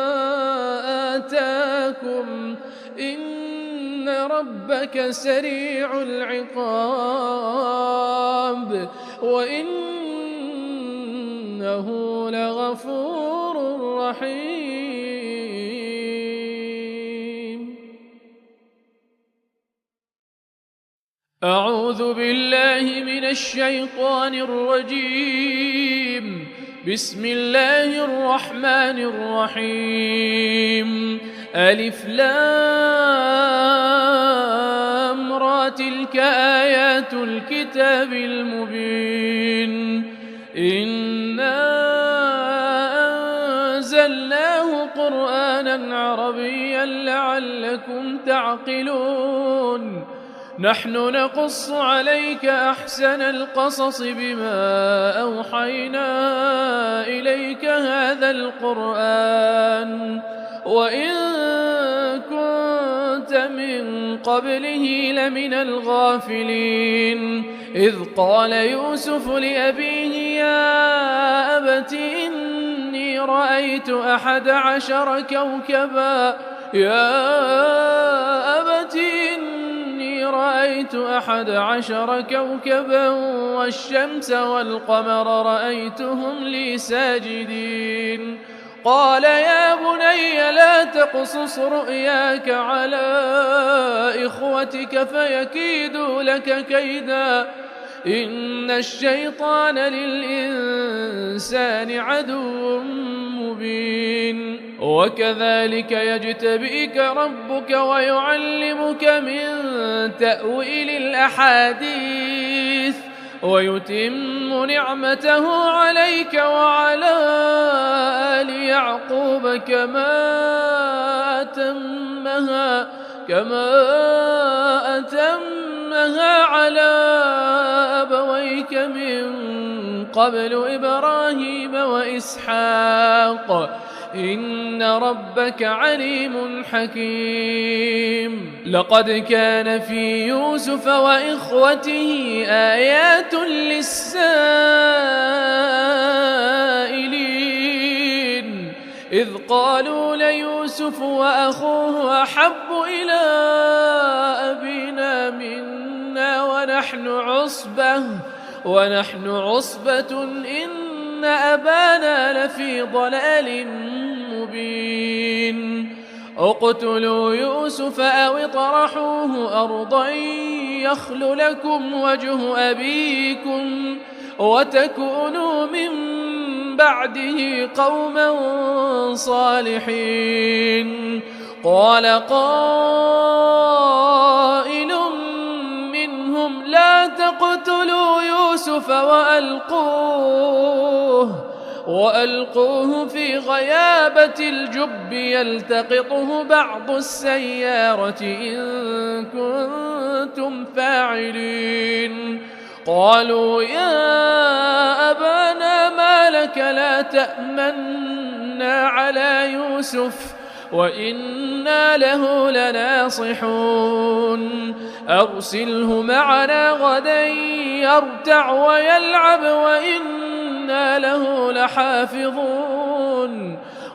آتاكم إن ربك سريع العقاب وإنه لغفور رحيم أعوذ بالله من الشيطان الرجيم بسم الله الرحمن الرحيم ألف لام را تلك آيات الكتاب المبين إنا أنزلناه قرآنا عربيا لعلكم تعقلون نحن نقص عليك أحسن القصص بما أوحينا إليك هذا القرآن وإن كنت من قبله لمن الغافلين إذ قال يوسف لأبيه يا أبت إني رأيت 11 كوكبا 11 كوكبا والشمس والقمر رأيتهم لي ساجدين قال يا بني لا تقصص رؤياك على إخوتك فيكيدوا لك كيدا إن الشيطان للإنسان عدو مبين وكذلك يجتبئك ربك ويعلمك من تأويل الأحاديث ويتم نعمته عليك وعلى آل يعقوب كما أتمها على أبويك من قبل إبراهيم وإسحاق إن ربك عليم حكيم لقد كان في يوسف وإخوته آيات للسائلين إذ قالوا ليوسف وأخوه أحب إلى أبينا منا ونحن عصبة إن أبانا لفي ضلال مبين اقتلوا يوسف أو اطرحوه أرضا يخل لكم وجه أبيكم وتكونوا من بعده قوما صالحين قال قائل منهم لا تقتلوا يوسف وألقوه في غيابة الجب يلتقطه بعض السيارة إن كنتم فاعلين قالوا يا أبانا ما لك لا تأمنا على يوسف وإنا له لناصحون أرسله معنا غدا يرتع ويلعب وإنا له لحافظون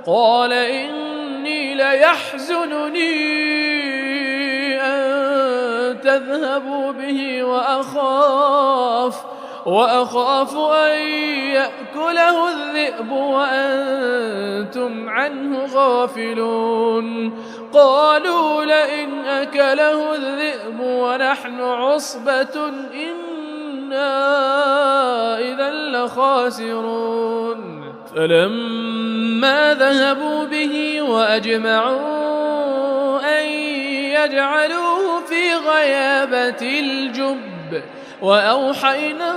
قال إني ليحزنني أن تذهبوا به وأخاف أن يأكله الذئب وأنتم عنه غافلون قالوا لئن أكله الذئب ونحن عصبة إنا إذا لخاسرون فلما ذهبوا به وأجمعوا أن يجعلوه في غيابة الجب وأوحينا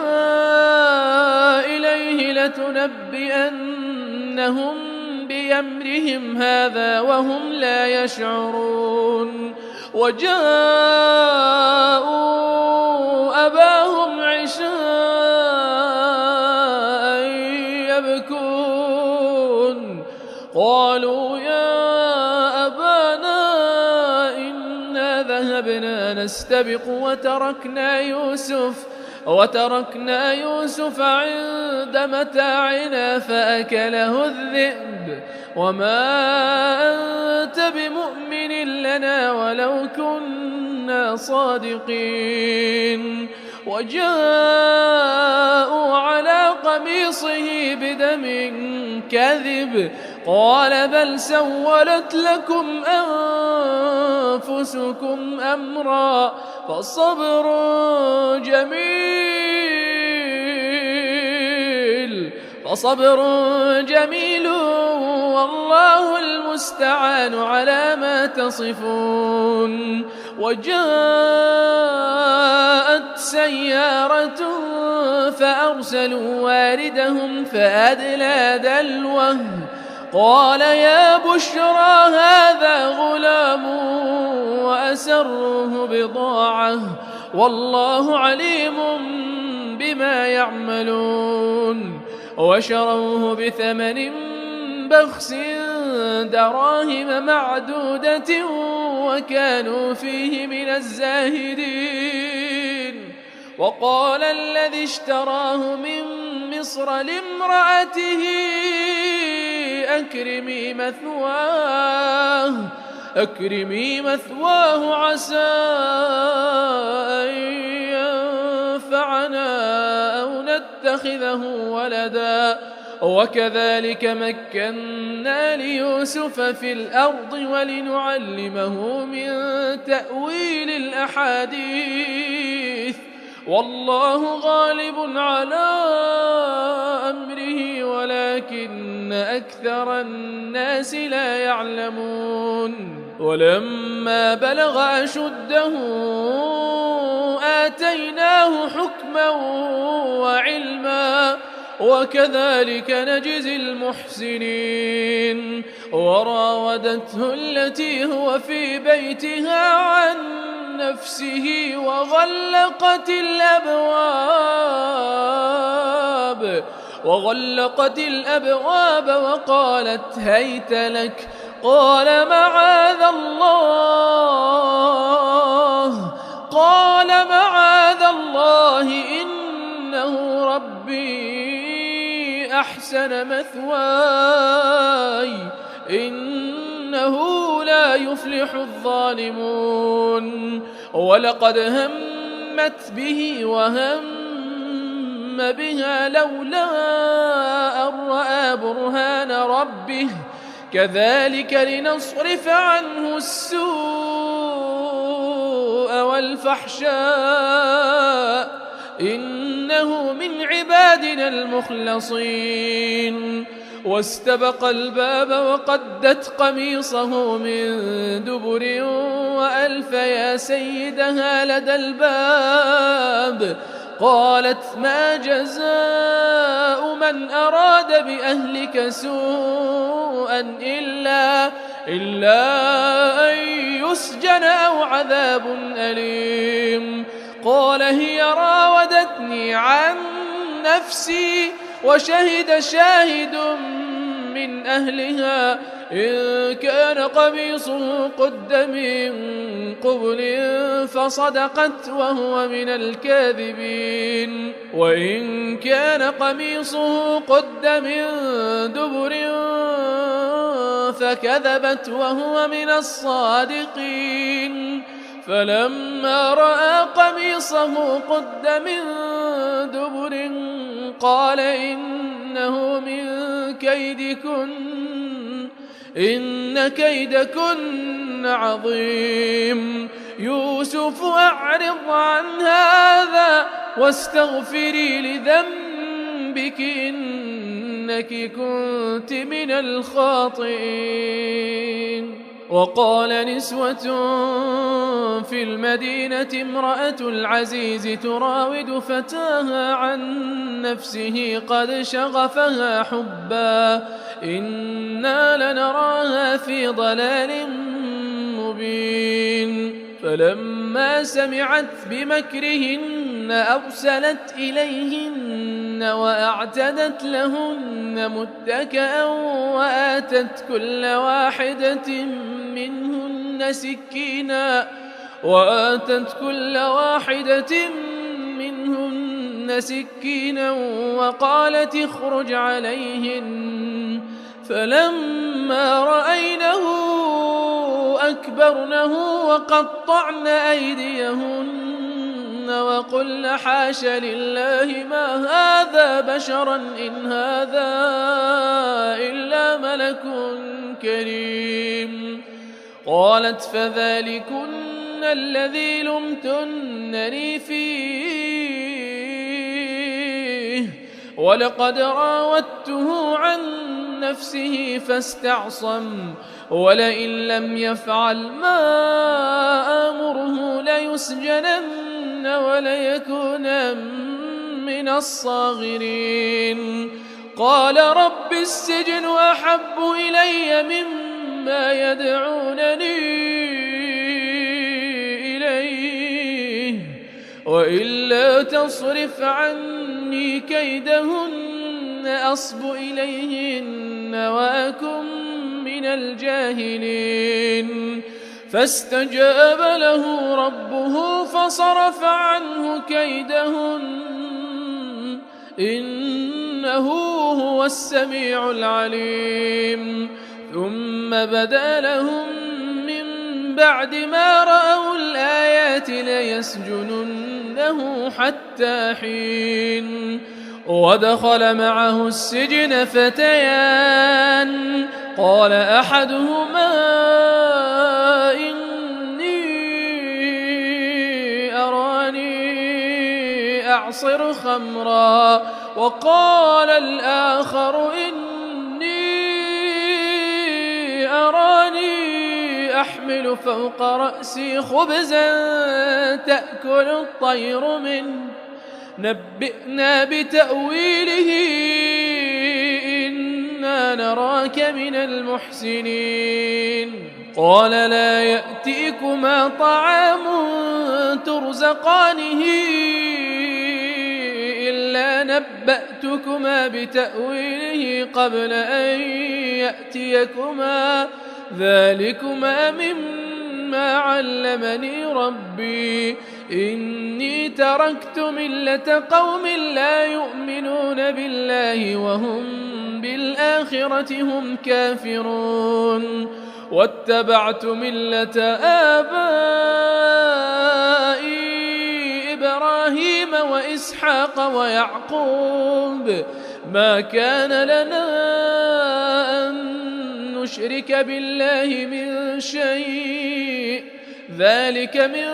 إليه لتنبئنهم بأمرهم هذا وهم لا يشعرون وجاءوا أباهم عشاء يبكون قالوا يا أبانا إنا ذهبنا نستبق وتركنا يوسف عند متاعنا فأكله الذئب وما أنت بمؤمن لنا ولو كنا صادقين وجاءوا على قميصه بدم كذب قال بل سولت لكم أنفسكم أمرا فصبر جميل والله المستعان على ما تصفون وجاءت سيارة فأرسلوا واردهم فأدلى دلوه قال يا بشرى هذا غلام وأسروه بضاعة والله عليم بما يعملون وشروه بثمن بخس دراهم معدودة وكانوا فيه من الزاهدين وقال الذي اشتراه من مصر لامرأته أكرمي مثواه أكرمي مثواه عسى أن ينفعنا أو نتخذه ولدا وكذلك مكنا ليوسف في الأرض ولنعلمه من تأويل الأحاديث والله غالب على أمره ولكن أكثر الناس لا يعلمون ولما بلغ أشده آتيناه حكما وعلما وكذلك نجزي المحسنين وراودته التي هو في بيتها عن نفسه وغلقت الأبواب وقالت هيت لك قال معاذ الله إنه ربي أحسن مثواي إنه لا يفلح الظالمون ولقد همت به وهم بها لولا أن رأى برهان ربه كذلك لنصرف عنه السوء والفحشاء إنه من عبادنا المخلصين واستبق الباب وقدت قميصه من دبر وألف يا سيدها لدى الباب قالت ما جزاء من أراد بأهلك سوءا إلا أن يسجن أو عذاب أليم قال هي راودتني عن نفسي وشهد شاهد من أهلها إن كان قميصه قد من قبل فصدقت وهو من الكاذبين وإن كان قميصه قد من دبر فكذبت وهو من الصادقين فلما رأى قميصه قد من دبر قال إنه من كيدكن إن كيدكن عظيم يوسف أعرض عن هذا واستغفري لذنبك إنك كنت من الخاطئين وقال نسوة في المدينة امرأة العزيز تراود فتاها عن نفسه قد شغفها حبا إنا لنراها في ضلال مبين فلما سمعت بمكرهن أرسلت إليهن وأعتدت لهن متكئا وآتت كل واحدة منهن سكينا وقالت اخرج عليهن فلما رأينه أكبرنه وقطعن أيديهن وقلن حاش لله ما هذا بشرا إن هذا إلا ملك كريم قالت فذلكن الذي لمتنني فيه ولقد راودته عن نفسه فاستعصم ولئن لم يفعل ما آمره ليسجنن وليكون من الصاغرين قال رب السجن أحب إلي مما يدعونني إليه وإلا تصرف عني كيدهن أصب إليهن وأكن من الجاهلين فاستجاب له ربه فصرف عنه كيدهن إنه هو السميع العليم ثم بدا لهم من بعد ما رأوا الآيات ليسجننه حتى حين. ودخل معه السجن فتيان قال أحدهما إني أراني أعصر خمرا وقال الآخر إني أراني أحمل فوق رأسي خبزا تأكل الطير منه نبئنا بتأويله إنا نراك من المحسنين. قال لا يأتيكما طعام ترزقانه إلا نبأتكما بتأويله قبل أن يأتيكما ذلكما مما علمني ربي إني تركت ملة قوم لا يؤمنون بالله وهم بالآخرة هم كافرون واتبعت ملة آبائي إبراهيم وإسحاق ويعقوب ما كان لنا أن نشرك بالله من شيء ذلك من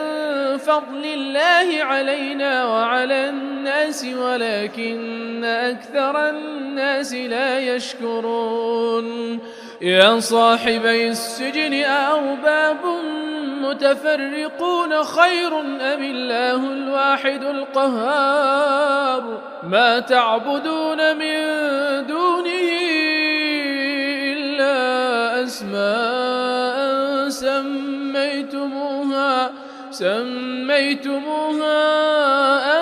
فضل الله علينا وعلى الناس ولكن أكثر الناس لا يشكرون. يا صاحبي السجن أأرباب متفرقون خير أم الله الواحد القهار ما تعبدون من دونه إلا أسماء سميتموها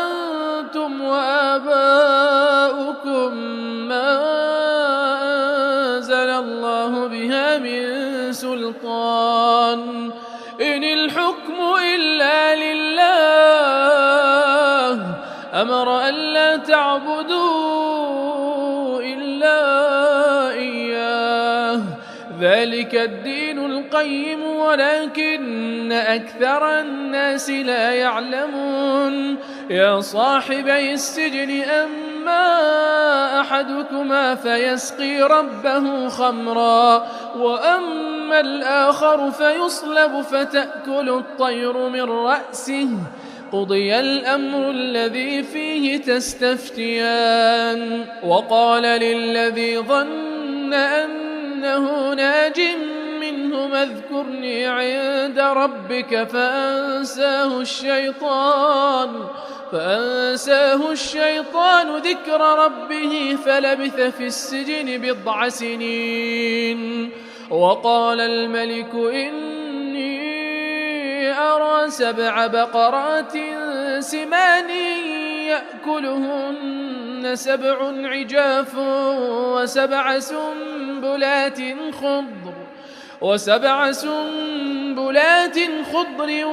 أنتم وآباؤكم ما أنزل الله بها من سلطان إن الحكم إلا لله أمر ألا تعبدوا إلا إياه ذلك الدين القيم ولكن أكثر الناس لا يعلمون. يا صاحبي السجن أما أحدكما فيسقي ربه خمرا وأما الآخر فيصلب فتأكل الطير من رأسه قضي الأمر الذي فيه تستفتيان. وقال للذي ظن أنه ناج منهما اذكرني عند ربك فأنساه الشيطان ذكر ربه فلبث في السجن 9 سنين. وقال الملك إني أرى 7 بقرات سمان يأكلهن 7 عجاف وسبع سنبلات خضر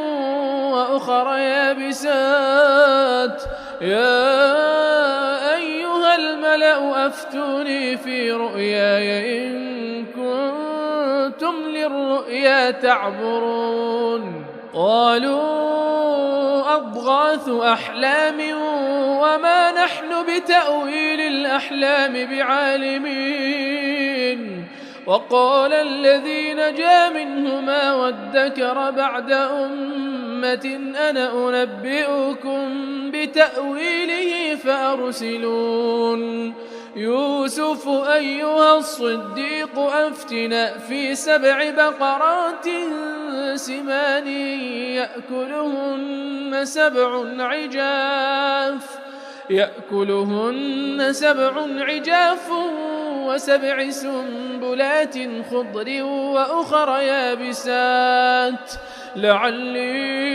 وأخر يابسات يا أيها الملأ أفتوني في رؤياي إن كنتم للرؤيا تعبرون. قالوا أضغاث أحلام وما نحن بتأويل الأحلام بعالمين. وقال الذي نجا منهما وادكر بعد أمة أنا أنبئكم بتأويله فأرسلون. يوسف أيها الصديق أفتنا في 7 بقرات سمان يأكلهن 7 عجاف و7 سنبلات خضر وأخر يابسات لعلي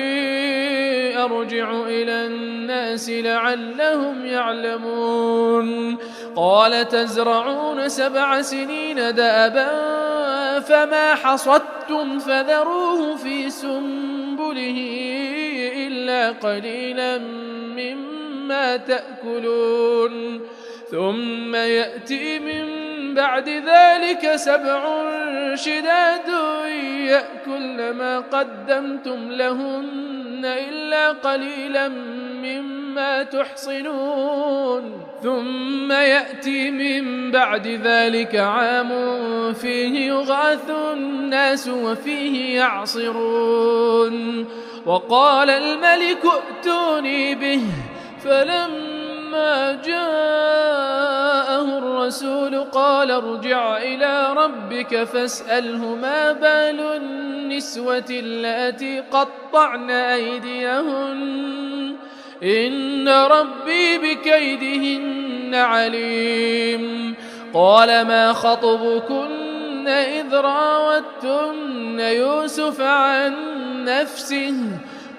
أرجع إلى الناس لعلهم يعلمون. قال تزرعون 7 سنين دأبا فما حصدتم فذروه في سنبله إلا قليلا مما تأكلون ثم يأتي من بعد ذلك 7 شداد يأكلن ما قدمتم لهن إلا قليلا مما تحصنون ثم يأتي من بعد ذلك عام فيه يغاث الناس وفيه يعصرون وقال الملك ائتوني به فلما جاءه الرسول قال ارجع إلى ربك فاسأله ما بال النسوة اللاتي قطعن أيديهن إن ربي بكيدهن عليم قال ما خطبكن إذ راوتن يوسف عن نفسه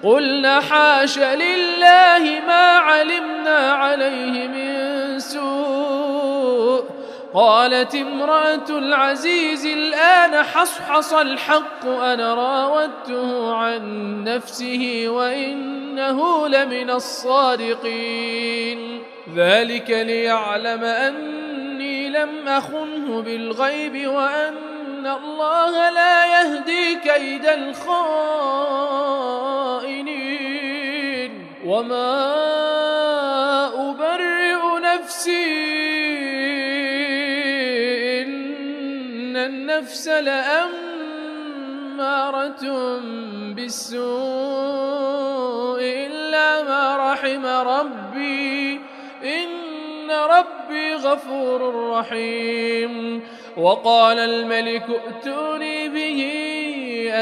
قلنا حاش لله ما علمنا عليه من سوء قالت امرأة العزيز الآن حصحص الحق أنا راودته عن نفسه وإنه لمن الصادقين ذلك ليعلم أني لم أخنه بالغيب وأن الله لا يهدي كيد الخائنين وما أبرئ نفسي إن النفس لأمارة بالسوء إلا ما رحم ربي إن ربي غفور رحيم وقال الملك ائتوني به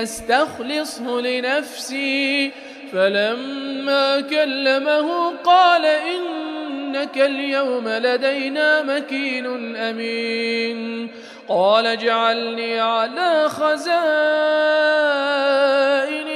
أستخلصه لنفسي فلما كلمه قال إنك اليوم لدينا مكين أمين قال اجعلني على خزائن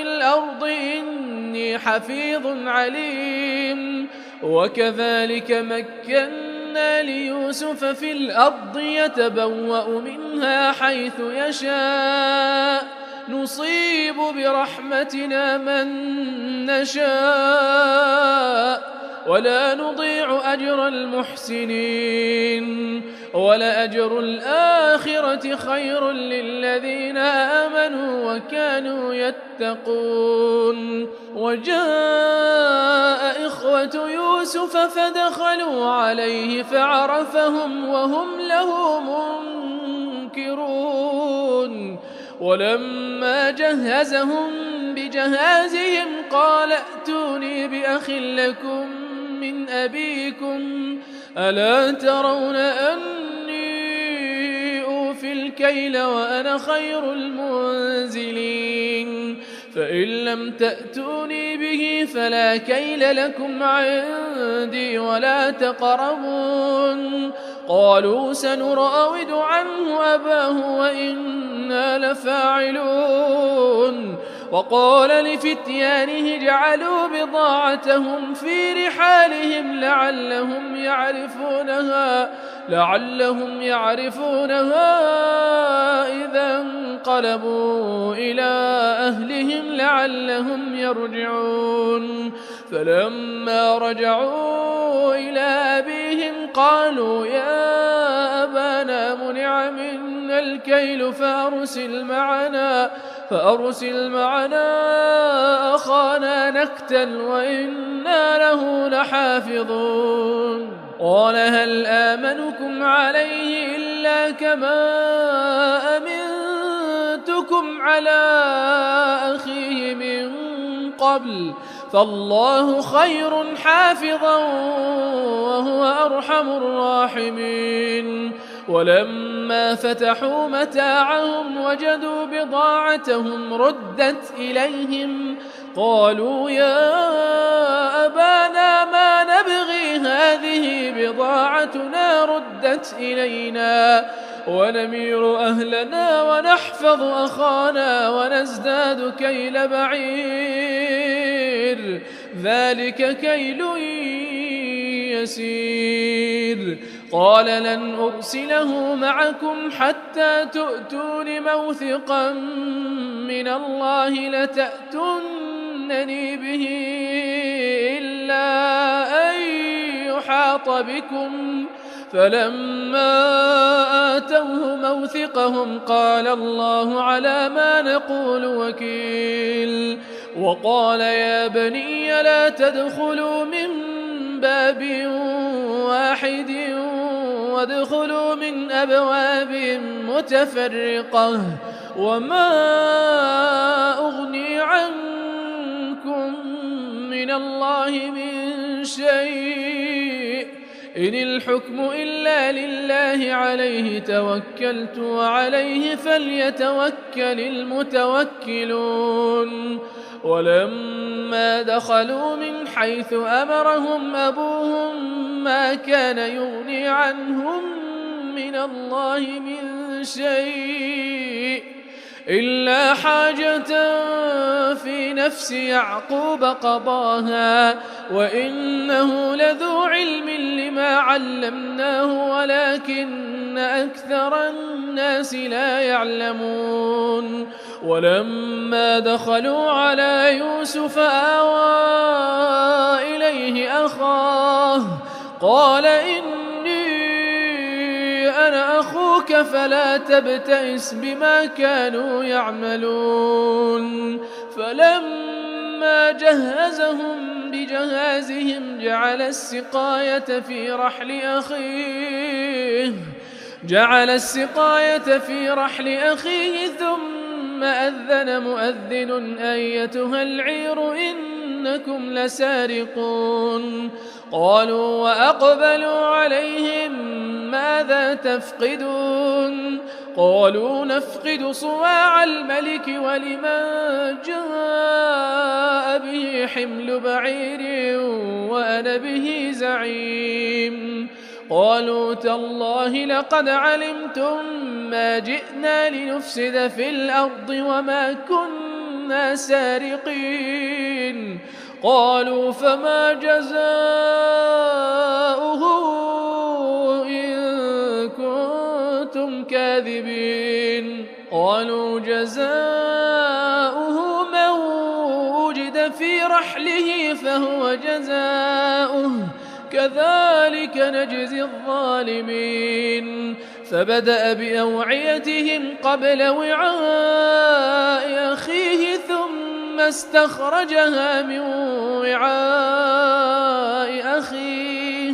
الأرض إني حفيظ عليم وكذلك مكنا ليوسف في الأرض يتبوأ منها حيث يشاء نصيب برحمتنا من نشاء ولا نضيع أجر المحسنين ولأجر الآخرة خير للذين آمنوا وكانوا يتقون وجاء إخوة يوسف فدخلوا عليه فعرفهم وهم له منكرون ولما جهزهم بجهازهم قال ائتوني بأخ لكم من أبيكم ألا ترون أني أوفي الكيل وأنا خير المنزلين فإن لم تأتوني به فلا كيل لكم عندي ولا تقربون قالوا سنراود عنه أباه وإنا لفاعلون وقال لفتيانه اجعلوا بضاعتهم في رحالهم لعلهم يعرفونها إذا انقلبوا إلى أهلهم لعلهم يرجعون فلما رجعوا إلى أبيهم قالوا يا أبانا منع منا الكيل فأرسل معنا أخانا نكتل وإنا له لحافظون قال هل آمنكم عليه إلا كما أمنتكم على أخيه من قبل فالله خير حافظا وهو أرحم الراحمين ولما فتحوا متاعهم وجدوا بضاعتهم ردت إليهم قالوا يا أبانا ما نبغي هذه بضاعتنا ردت إلينا ونمير أهلنا ونحفظ أخانا ونزداد كيل بعير ذلك كيل يسير قال لن أرسله معكم حتى تؤتون موثقا من الله لتأتونني به إلا أن يحاط بكم فلما آتوه موثقهم قال الله على ما نقول وكيل وقال يا بني لا تدخلوا من باب واحد وادخلوا من أبواب متفرقة وما أغني عنكم من الله من شيء إن الحكم إلا لله عليه توكلت وعليه فليتوكل المتوكلون ولما دخلوا من حيث أمرهم أبوهم ما كان يغني عنهم من الله من شيء إلا حاجة في نفس يعقوب قضاها وإنه لذو علم لما علمناه ولكن أكثر الناس لا يعلمون ولما دخلوا على يوسف آوى إليه أخاه قال إني أنا أخوك فلا تبتئس بما كانوا يعملون فلما جهزهم بجهازهم جعل السقاية في رحل أخيه ثم أذن مؤذن أيتها العير إنكم لسارقون قالوا وأقبلوا عليهم ماذا تفقدون قالوا نفقد صواع الملك ولمن جاء به حمل بعير وأنا به زعيم قالوا تالله لقد علمتم ما جئنا لنفسد في الأرض وما كنا سارقين قالوا فما جزاؤه إن كنتم كاذبين قالوا جزاؤه من وجد في رحله فهو جزاؤه كذلك نجزي الظالمين فبدأ بأوعيتهم قبل وعاء أخيه ثم استخرجها من وعاء أخيه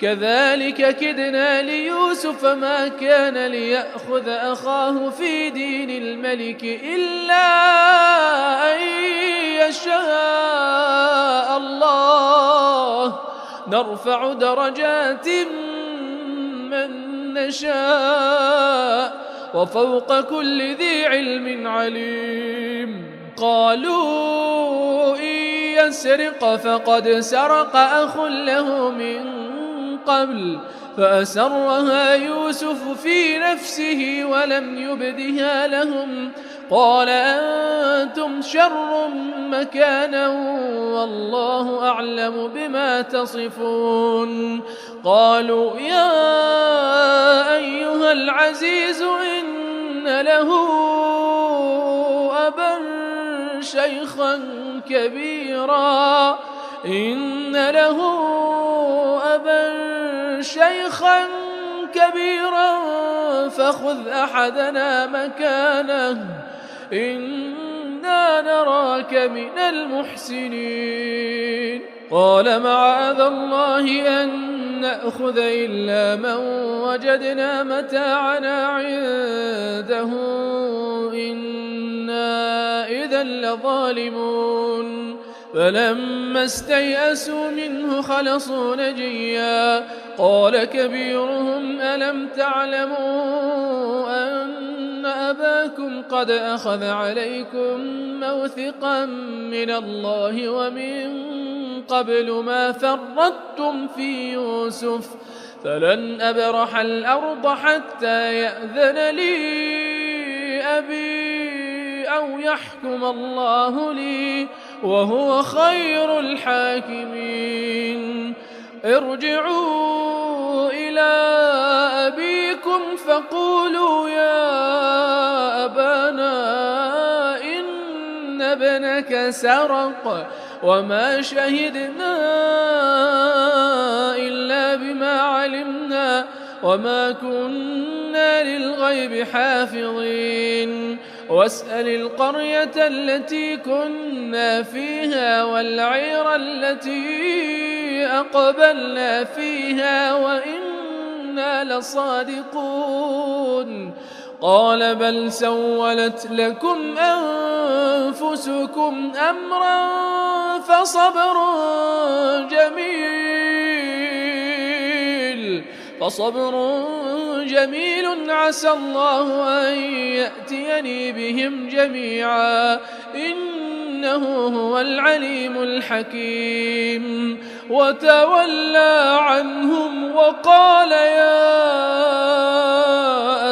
كذلك كدنا ليوسف ما كان ليأخذ أخاه في دين الملك إلا أن يشاء الله نرفع درجات من نشاء وفوق كل ذي علم عليم قالوا إن يسرق فقد سرق أخ له من قبل فأسرها يوسف في نفسه ولم يبدها لهم قال أنتم شر مكانا والله أعلم بما تصفون قالوا يا أيها العزيز إن له أبا شيخا كبيرا فخذ أحدنا مكانه إنا نراك من المحسنين قال معاذ الله أن نأخذ إلا من وجدنا متاعنا عنده إنا إذا لظالمون فلما استيئسوا منه خلصوا نجيا قال كبيرهم ألم تعلموا أن أباكم قد أخذ عليكم موثقا من الله ومن قبل ما فرطتم في يوسف فلن أبرح الأرض حتى يأذن لي أبي أو يحكم الله لي وهو خير الحاكمين ارجعوا إلى أبيكم فقولوا يا أبانا إن ابنك سرق وما شهدنا إلا بما علمنا وما كنا للغيب حافظين واسأل القرية التي كنا فيها والعير التي أقبلنا فيها وإنا لصادقون قال بل سولت لكم أنفسكم أمرا فصبر جميل عسى الله أن يأتيني بهم جميعا إنه هو العليم الحكيم وتولى عنهم وقال يا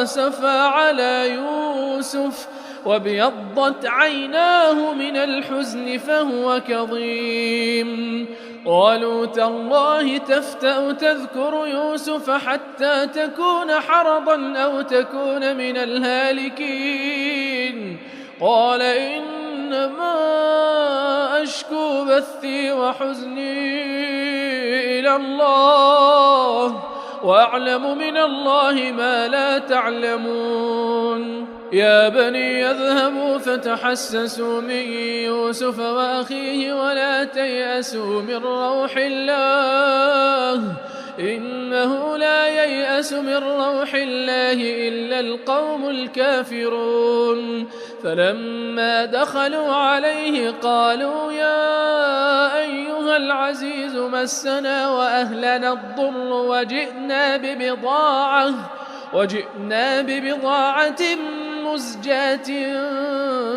أسفا على يوسف وابيضت عيناه من الحزن فهو كظيم قالوا تالله تفتأ تذكر يوسف حتى تكون حرضا أو تكون من الهالكين قال إنما أشكو بثي وحزني إلى الله وأعلم من الله ما لا تعلمون يا بني يذهبوا فتحسسوا من يوسف وأخيه ولا تيأسوا من روح الله إنه لا ييأس من روح الله إلا القوم الكافرون فلما دخلوا عليه قالوا يا أيها العزيز مسنا وأهلنا الضر وجئنا ببضاعة مزجاة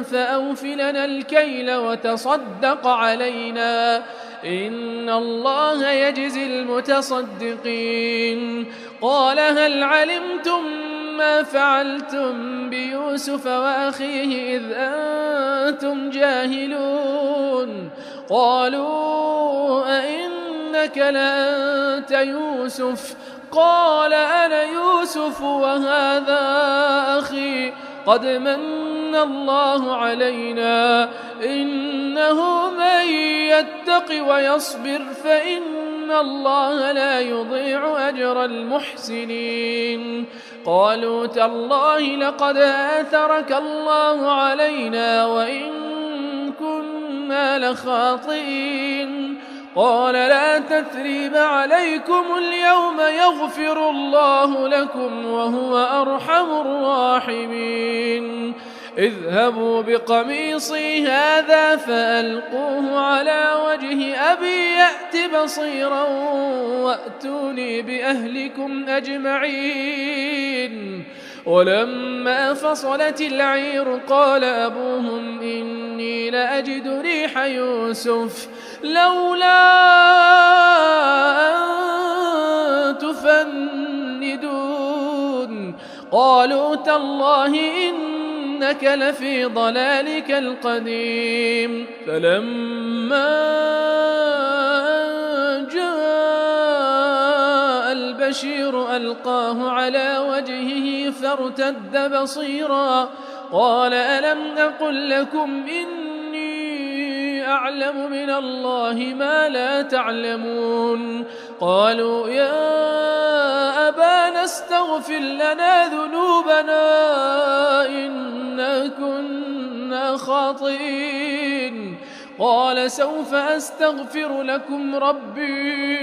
فأوفلنا الكيل وتصدق علينا إن الله يجزي المتصدقين قال هل علمتم ما فعلتم بيوسف وأخيه إذ أنتم جاهلون قالوا أئنك لأنت يوسف قال أنا يوسف وهذا أخي قد من الله علينا إنه من يتق ويصبر فإن الله لا يضيع أجر المحسنين قالوا تالله لقد آثرك الله علينا وإن كنا لخاطئين قال لا تثريب عليكم اليوم يغفر الله لكم وهو أرحم الراحمين اذهبوا بقميصي هذا فألقوه على وجه أبي يأت بصيرا وأتوني بأهلكم أجمعين ولما فصلت العير قال أبوهم إني لأجد ريح يوسف لولا أن تفندون قالوا تالله إنك لفي ضلالك القديم فلما جاء البشير ألقاه على وجهه فارتد بصيرا قال ألم أقل لكم إني أعلم من الله ما لا تعلمون قالوا يا أبانا استغفر لنا ذنوبنا إنا كنا خاطئين قال سوف أستغفر لكم ربي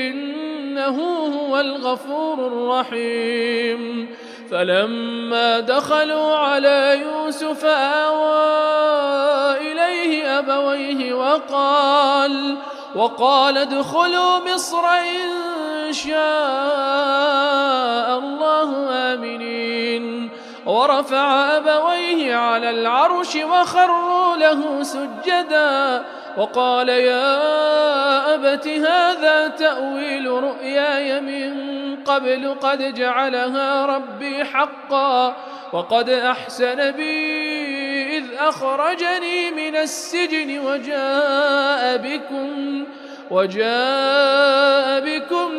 إنه هو الغفور الرحيم فلما دخلوا على يوسف آوى إليه أبويه وقال ادخلوا مصر إن شاء الله آمنين ورفع أبويه على العرش وخروا له سجدا وقال يا أبت هذا تأويل رؤياي من قبل قد جعلها ربي حقا وقد أحسن بي إذ أخرجني من السجن وجاء بكم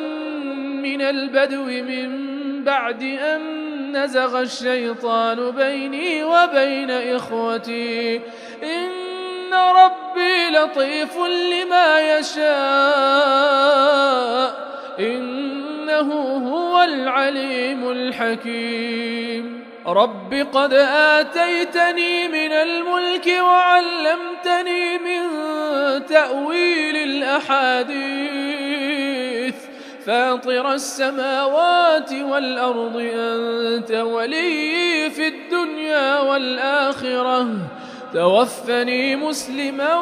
من البدو من بعد أن نزغ الشيطان بيني وبين إخوتي إن ربي لطيف لما يشاء إنه هو العليم الحكيم رب قد آتيتني من الملك وعلمتني من تأويل الأحاديث فاطر السماوات والأرض أنت ولي في الدنيا والآخرة توفني مسلما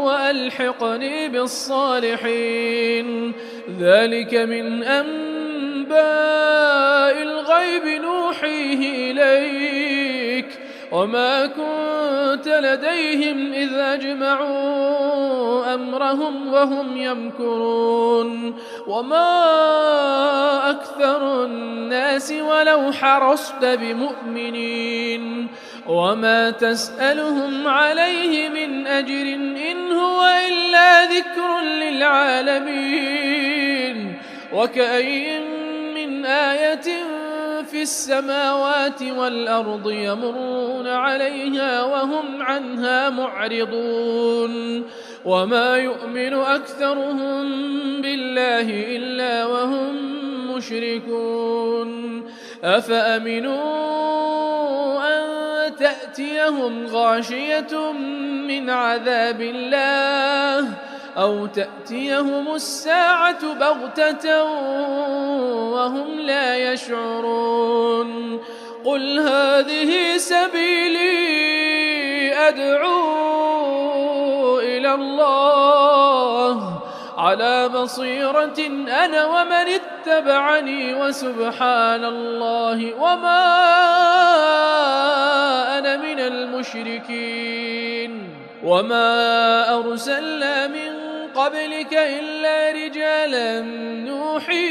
وألحقني بالصالحين ذلك من أنباء الغيب نوحيه إليك وما كنت لديهم إذ أجمعوا أمرهم وهم يمكرون وما أكثر الناس ولو حرصت بمؤمنين وما تسألهم عليه من أجر إن هو إلا ذكر للعالمين وكأين من آية في السماوات والأرض يمرون عليها وهم عنها معرضون وما يؤمن أكثرهم بالله إلا وهم مشركون أفأمنوا أن تأتيهم غاشية من عذاب الله أو تأتيهم الساعة بغتة وهم لا يشعرون قل هذه سبيلي أدعو إلى الله على بصيرة أنا ومن اتبعني وسبحان الله وما أنا من المشركين وما أرسلنا من قبلك إلا رجالا نوحي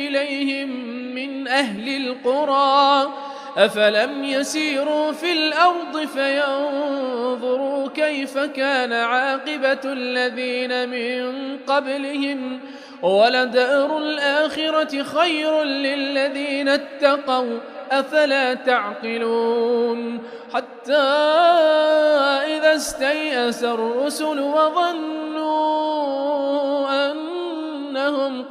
إليهم من أهل القرى أفلم يسيروا في الأرض فينظروا كيف كان عاقبة الذين من قبلهم ولدار الآخرة خير للذين اتقوا أفلا تعقلون حتى إذا استيأس الرسل وظنوا أنهم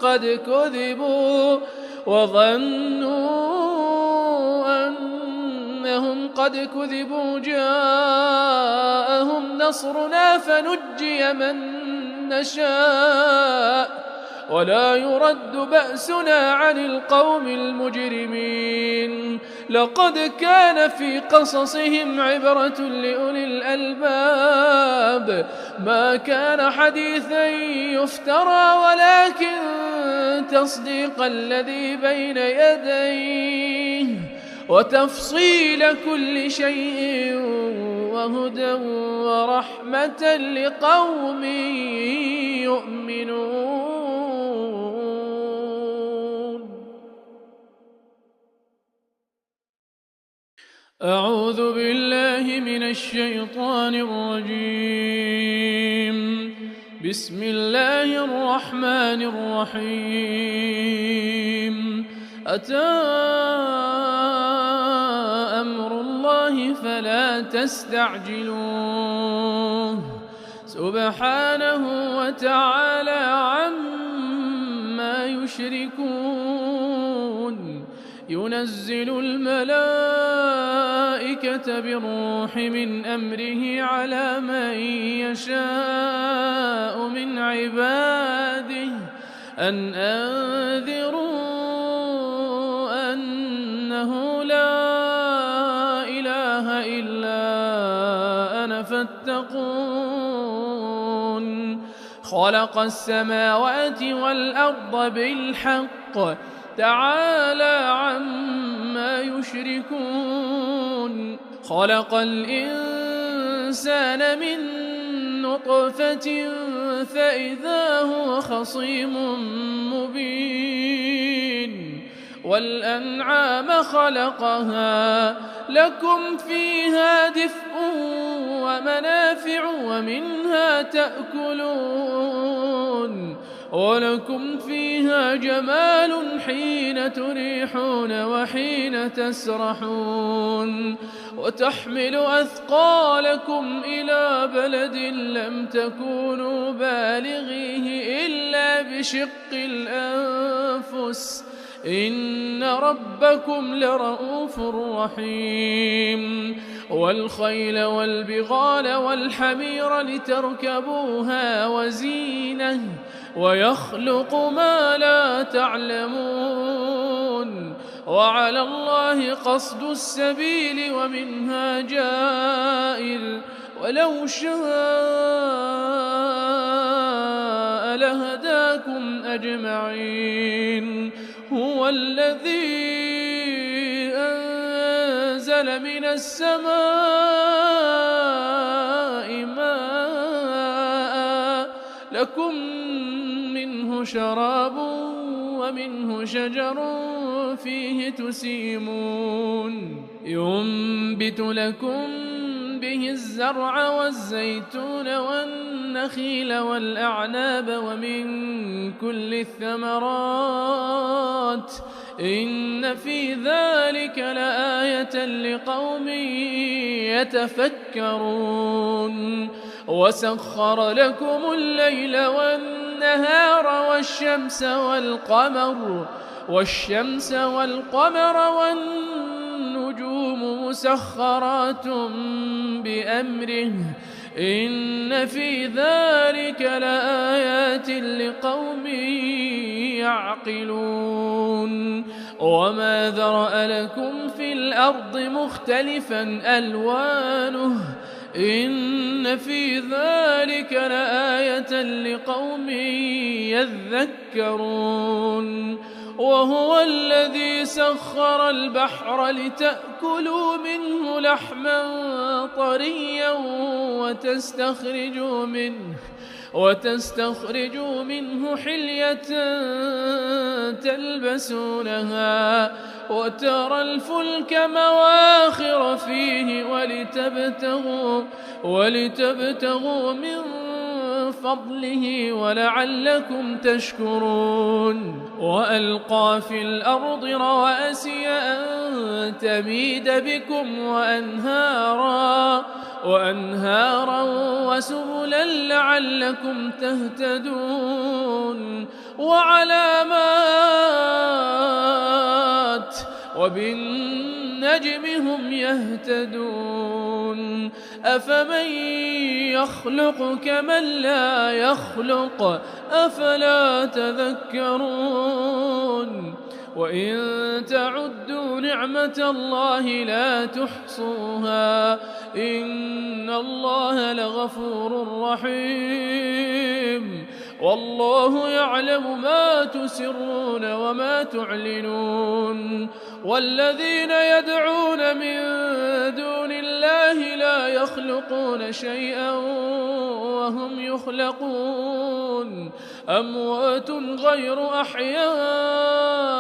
قد كذبوا جاءهم نصرنا فنجي من نشاء ولا يرد بأسنا عن القوم المجرمين لقد كان في قصصهم عبرة لأولي الألباب ما كان حديثا يفترى ولكن تصديق الذي بين يديه وتفصيل كل شيء وهدى ورحمة لقوم يؤمنون أعوذ بالله من الشيطان الرجيم بسم الله الرحمن الرحيم أتى أمر الله فلا تستعجلوه سبحانه وتعالى عما يشركون ينزل الملائكة بالروح من أمره على من يشاء من عباده أن أنذروا أنه لا إله إلا أنا فاتقون خلق السماوات والأرض بالحق تعالى عما يشركون خلق الإنسان من نطفة فإذا هو خصيم مبين والأنعام خلقها لكم فيها دفء ومنافع ومنها تأكلون ولكم فيها جمال حين تريحون وحين تسرحون وتحمل أثقالكم إلى بلد لم تكونوا بالغيه إلا بشق الأنفس إن ربكم لرؤوف رحيم والخيل والبغال والحمير لتركبوها وزينة ويخلق ما لا تعلمون وعلى الله قصد السبيل ومنها جائر ولو شاء لهداكم أجمعين هو الذي أنزل من السماء ماء لكم منه شراب ومنه شجر فيه تسيمون ينبت لكم به الزرع والزيتون والنخيل والأعناب ومن كل الثمرات إن في ذلك لآية لقوم يتفكرون وسخر لكم الليل والنهار والشمس والقمر والنجوم مسخرات بأمره إن في ذلك لآيات لقوم يعقلون وما ذرأ لكم في الأرض مختلفا ألوانه إن في ذلك لآية لقوم يذكرون وهو الذي سخر البحر لتأكلوا منه لحما طريا وتستخرجوا منه حلية تلبسونها وترى الفلك مواخر فيه ولتبتغوا من فضله ولعلكم تشكرون وألقى في الأرض رواسي أن تميد بكم وأنهارا وسبلا لعلكم تهتدون وعلامات وبالنجم هم يهتدون أفمن يخلق كمن لا يخلق أفلا تذكرون وإن تعدوا نعمة الله لا تحصوها إن الله لغفور رحيم والله يعلم ما تسرون وما تعلنون والذين يدعون من دون الله لا يخلقون شيئا وهم يخلقون أموات غير أحياء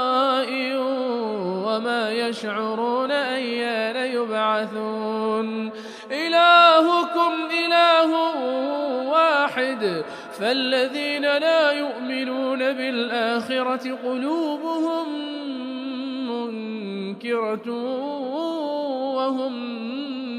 وما يشعرون أيان يبعثون إلهكم إله واحد فالذين لا يؤمنون بالآخرة قلوبهم منكرة وهم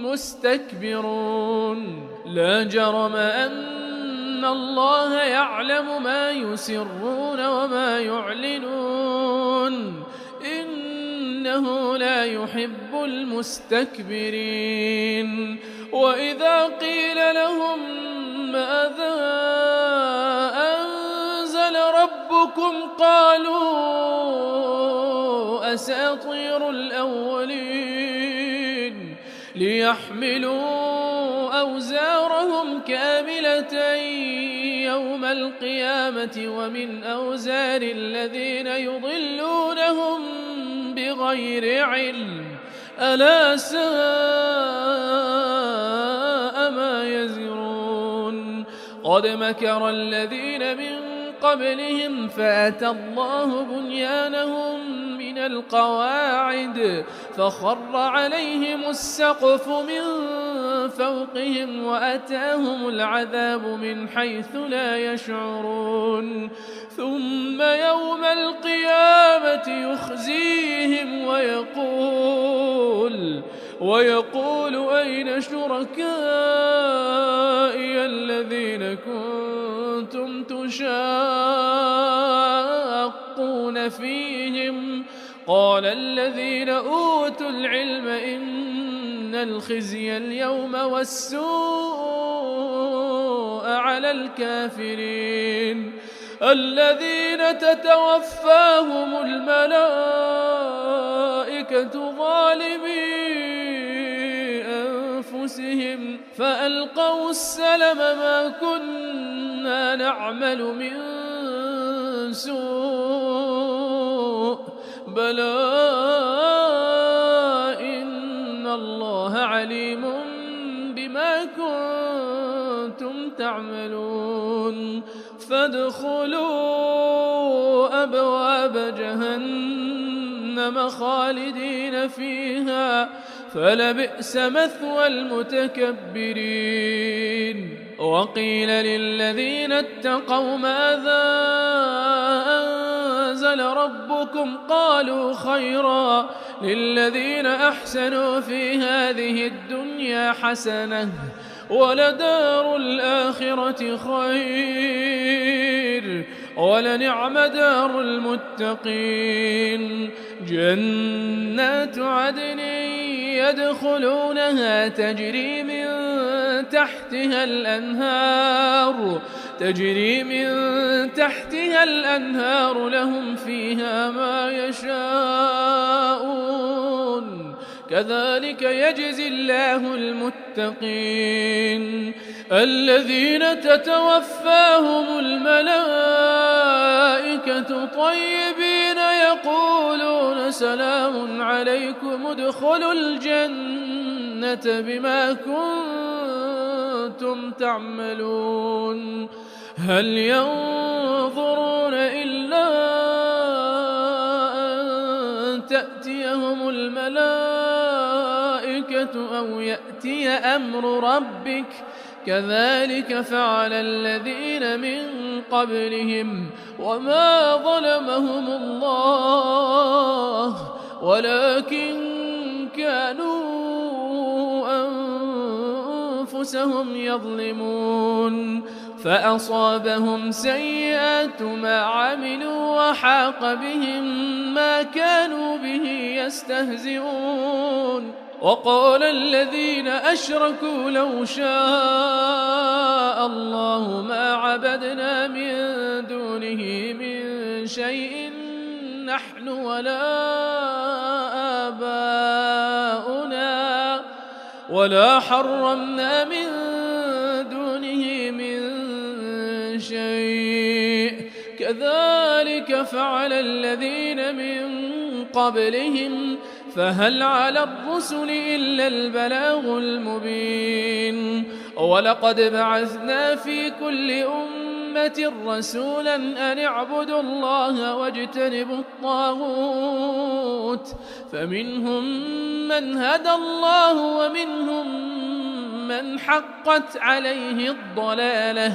مستكبرون لا جرم أن الله يعلم ما يسرون وما يعلنون إنه لا يحب المستكبرين وإذا قيل لهم ماذا أنزل ربكم قالوا أساطير الأولين ليحملوا أوزارهم كاملة يوم القيامة ومن أوزار الذين يضلونهم بغير علم ألا ساء ما يزرون قد مكر الذين من قبلهم فأتى الله بنيانهم من القواعد فخر عليهم السقف من فوقهم وأتاهم العذاب من حيث لا يشعرون ثم يوم القيامة يخزيهم ويقول أين شركائي الذين كنتم تشاقون فيهم قال الذين أوتوا العلم إن الخزي اليوم والسوء على الكافرين الذين تتوفاهم الملائكة ظالمي أنفسهم فألقوا السلم ما كنا نعمل من سوء بلى إن الله عليم بما كنتم تعملون فادخلوا أبواب جهنم خالدين فيها فلبئس مثوى المتكبرين وقيل للذين اتقوا ماذا أنزل ربكم قالوا خيرا للذين أحسنوا في هذه الدنيا حسنة ولدار الآخرة خير ولنعم دار المتقين جنات عدن يدخلونها تجري من تحتها الأنهار لهم فيها ما يشاءون كذلك يجزي الله المتقين الذين تتوفاهم الملائكة طيبين يقولون سلام عليكم ادخلوا الجنة بما كنتم تعملون هل ينظرون إلا أن تأتيهم الملائكة أو يأتي أمر ربك كذلك فعل الذين من قبلهم وما ظلمهم الله ولكن كانوا أنفسهم يظلمون فأصابهم سيئات ما عملوا وحاق بهم ما كانوا به يستهزئون وقال الذين أشركوا لو شاء الله ما عبدنا من دونه من شيء نحن ولا آباؤنا ولا حرمنا من دونه من شيء كذلك فعل الذين من قبلهم فهل على الرسل إلا البلاغ المبين ولقد بعثنا في كل أمة رسولا أن اعبدوا الله واجتنبوا الطاغوت فمنهم من هدى الله ومنهم من حقت عليه الضلالة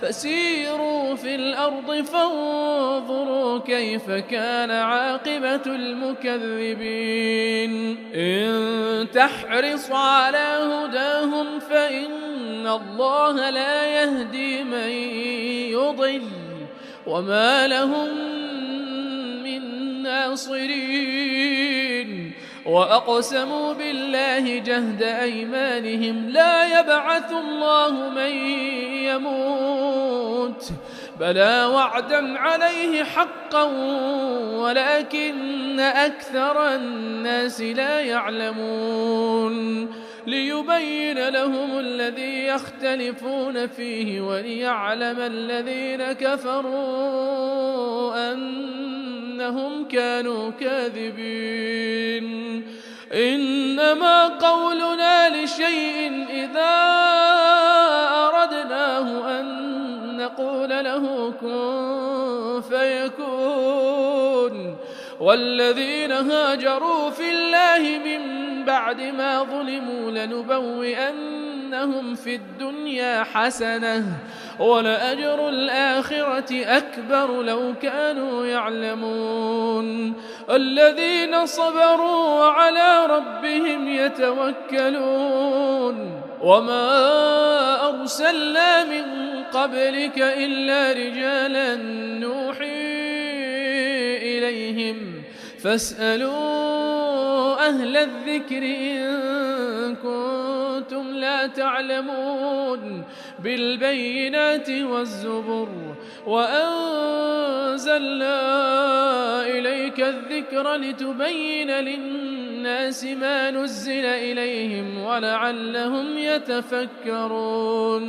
فسيروا في الأرض فانظروا كيف كان عاقبة المكذبين إن تحرص على هداهم فإن الله لا يهدي من يضل وما لهم من ناصرين وأقسموا بالله جهد أيمانهم لا يبعث الله من يموت بلى وعدا عليه حقا ولكن أكثر الناس لا يعلمون ليبين لهم الذي يختلفون فيه وليعلم الذين كفروا أنهم كانوا كاذبين إنما قولنا لشيء إذا أردناه أن نقول له كن فيكون والذين هاجروا في الله من بعد ما ظلموا لنبوئن ولنجزينهم في الدنيا حسنة ولأجر الآخرة أكبر لو كانوا يعلمون الذين صبروا وعلى ربهم يتوكلون وما أرسلنا من قبلك إلا رجالا نوحي إليهم فاسألوا أهل الذكر إن كنتم لا تعلمون بالبينات والزبر وأنزلنا إليك الذكر لتبين للناس ما نزل إليهم ولعلهم يتفكرون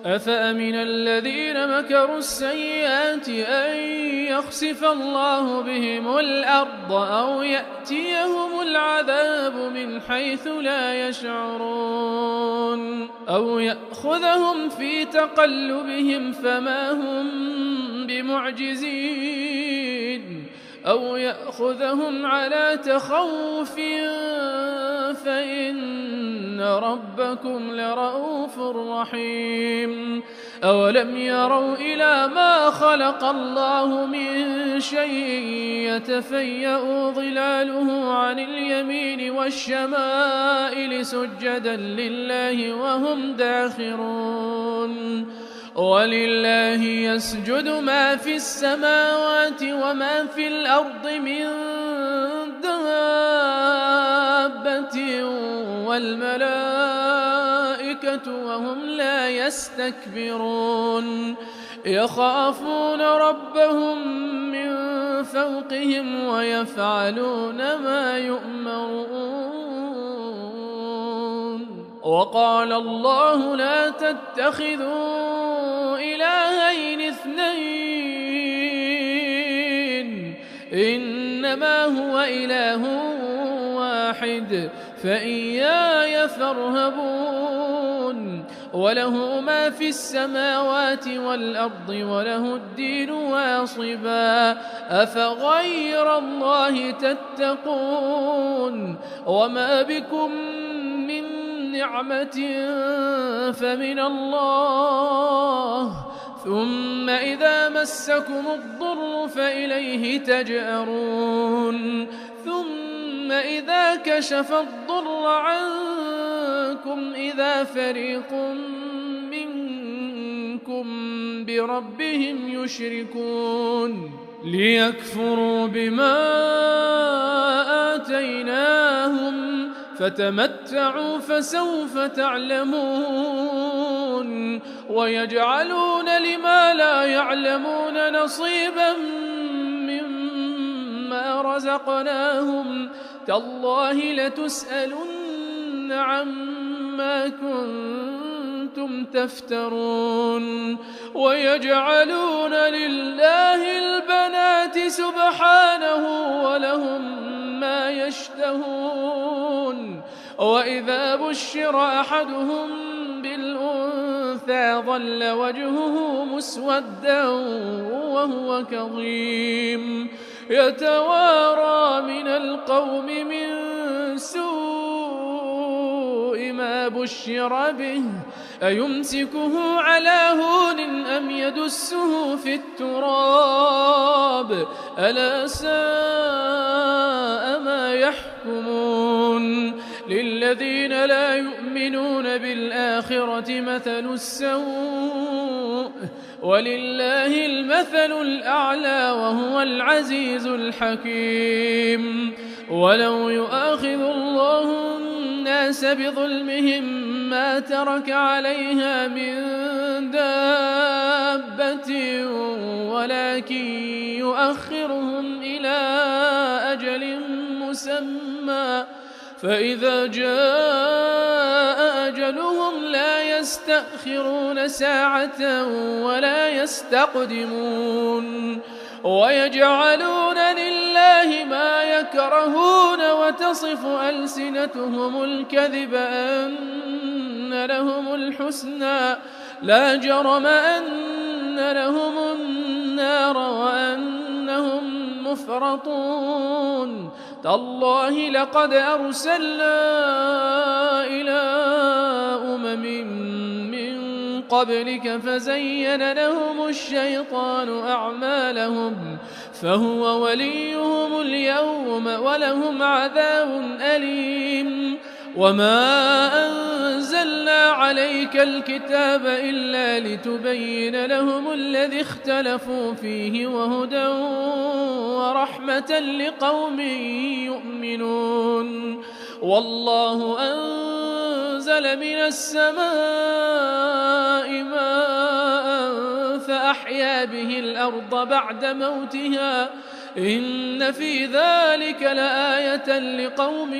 أفأمن الذين مكروا السيئات أن يخسف الله بهم الأرض أو يأتيهم العذاب من حيث لا يشعرون أو يأخذهم في تقلبهم فما هم بمعجزين أو يأخذهم على تخوف فإن ربكم لرؤوف رحيم أولم يروا إلى ما خلق الله من شيء يتفيأ ظلاله عن اليمين والشمائل سجدا لله وهم داخرون ولله يسجد ما في السماوات وما في الأرض من دابة والملائكة وهم لا يستكبرون يخافون ربهم من فوقهم ويفعلون ما يؤمرون وقال الله لا تتخذوا إلهين اثنين إنما هو إله واحد فإياي فارهبون وله ما في السماوات والأرض وله الدين واصبا أفغير الله تتقون وما بكم من نعمة فمن الله ثم إذا مسكم الضر فإليه تجأرون ثم إذا كشف الضر عنكم إذا فريق منكم بربهم يشركون ليكفروا بما آتيناهم فتمتعوا فسوف تعلمون ويجعلون لما لا يعلمون نصيبا مما رزقناهم تالله لتسألن عما كنتم تفترون ويجعلون لله البنات سبحانه ولهم ما يشتهون وإذا بشر أحدهم بالأنثى ظل وجهه مسودا وهو كظيم يتوارى من القوم من سوء ما بشر به أيمسكه على هون أم يدسه في التراب ألا ساء ما يحكمون للذين لا يؤمنون بالآخرة مثل السوء ولله المثل الأعلى وهو العزيز الحكيم ولو يؤاخذ الله الناس بظلمهم ما ترك عليها من دابة ولكن يؤخرهم إلى أجل مسمى فإذا جاء أجلهم لا يستأخرون ساعة ولا يستقدمون ويجعلون لله ما يكرهون وتصف ألسنتهم الكذب أن لهم الحسنى لا جرم أن لهم النار وأنهم مفرطون تالله لقد أرسلنا إلى أمم من قبلك فزين لهم الشيطان أعمالهم فهو وليهم اليوم ولهم عذاب أليم وما أنزلنا عليك الكتاب إلا لتبين لهم الذي اختلفوا فيه وهدى ورحمة لقوم يؤمنون والله أنزل من السماء ماء فأحيا به الأرض بعد موتها إن في ذلك لآية لقوم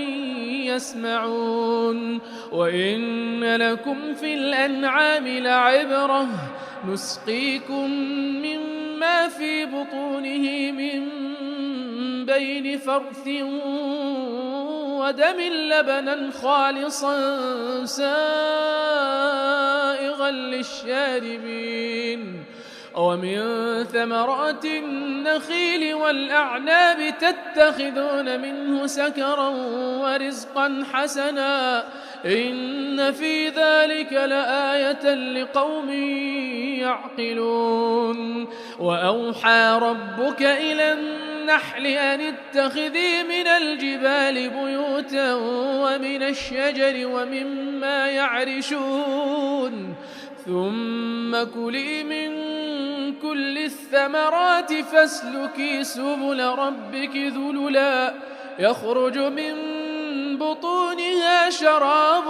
يسمعون وإن لكم في الأنعام لعبرة نسقيكم مما في بطونه من بين فرث ودم لبنا خالصا سائغا للشاربين ومن ثمرات النخيل والأعناب تتخذون منه سكرا ورزقا حسنا إن في ذلك لآية لقوم يعقلون وأوحى ربك إلى النحل أن اتخذي من الجبال بيوتا ومن الشجر ومما يعرشون ثم كلي من كل الثمرات فاسلكي سبل ربك ذللا يخرج من بطونها شراب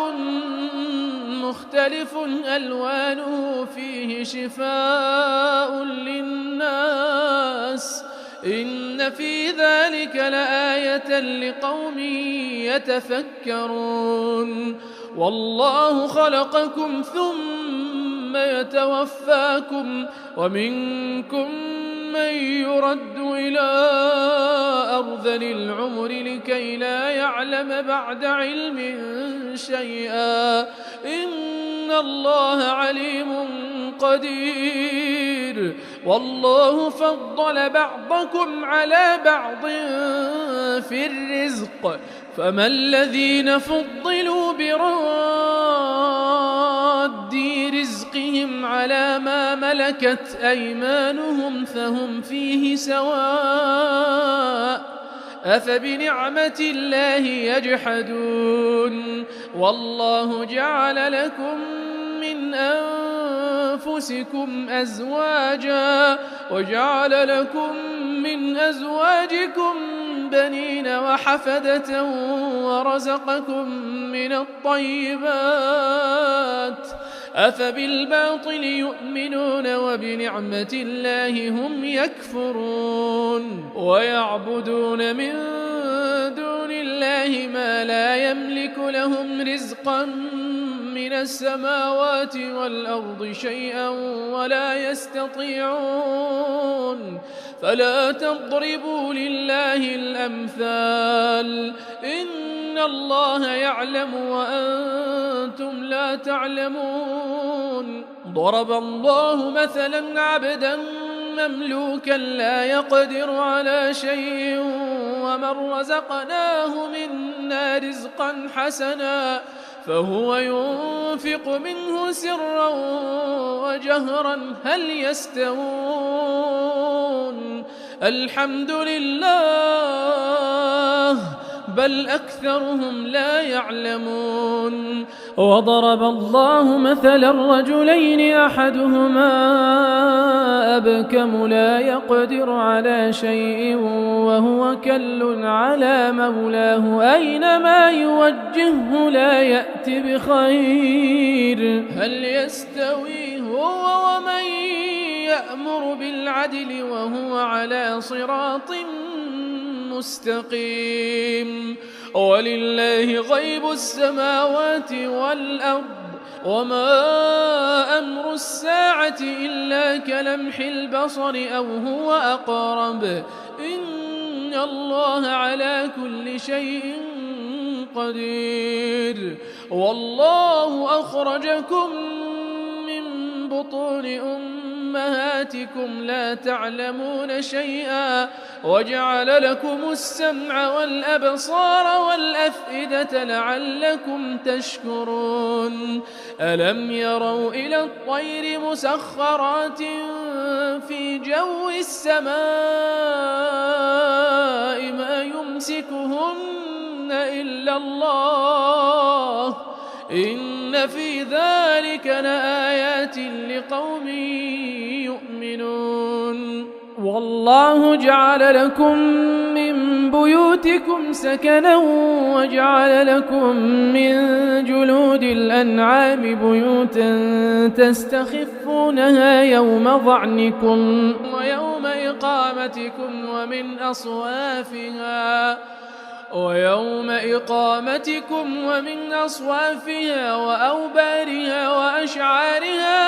مختلف ألوانه فيه شفاء للناس إن في ذلك لآية لقوم يتفكرون والله خلقكم ثم يتوفاكم ومنكم من يرد إلى أرذل العمر لكي لا يعلم بعد علم شيئا إن الله عليم قدير والله فضل بعضكم على بعض في الرزق فما الذين فضلوا براد رزقهم على ما ملكت أيمانهم فهم فيه سواء أفبنعمة الله يجحدون والله جعل لكم من أنفسكم أزواجا وجعل لكم من أزواجكم بنين وحفدة ورزقكم من الطيبات أفبالباطل يؤمنون وبنعمة الله هم يكفرون ويعبدون من دون الله ما لا يملك لهم رزقا من السماوات والأرض شيئا ولا يستطيعون فلا تضربوا لله الأمثال إن الله يعلم وأنتم لا تعلمون ضرب الله مثلا عبدا مملوكا لا يقدر على شيء ومن رزقناه منا رزقا حسنا فهو ينفق منه سرا وجهرا هل يستوون الحمد لله بل أكثرهم لا يعلمون وضرب الله مثلا رجلين أحدهما أبكم لا يقدر على شيء وهو كل على مولاه أينما يوجهه لا يأت بخير هل يستوي هو ومن يأمر بالعدل وهو على صراط مستقيم ولله غيب السماوات والأرض وما أمر الساعة إلا كلمح البصر أو هو أقرب إن الله على كل شيء قدير والله أخرجكم من بطون أمهاتكم لا تعلمون شيئا وجعل لكم السمع والأبصار والأفئدة لعلكم تشكرون ألم يروا إلى الطير مسخرات في جو السماء ما يمسكهن إلا الله إن في ذلك لآيات لقوم يؤمنون والله جعل لكم من بيوتكم سكنا وجعل لكم من جلود الأنعام بيوتا تستخفونها يوم ظعنكم ويوم إقامتكم ومن أصوافها وأوبارها وأشعارها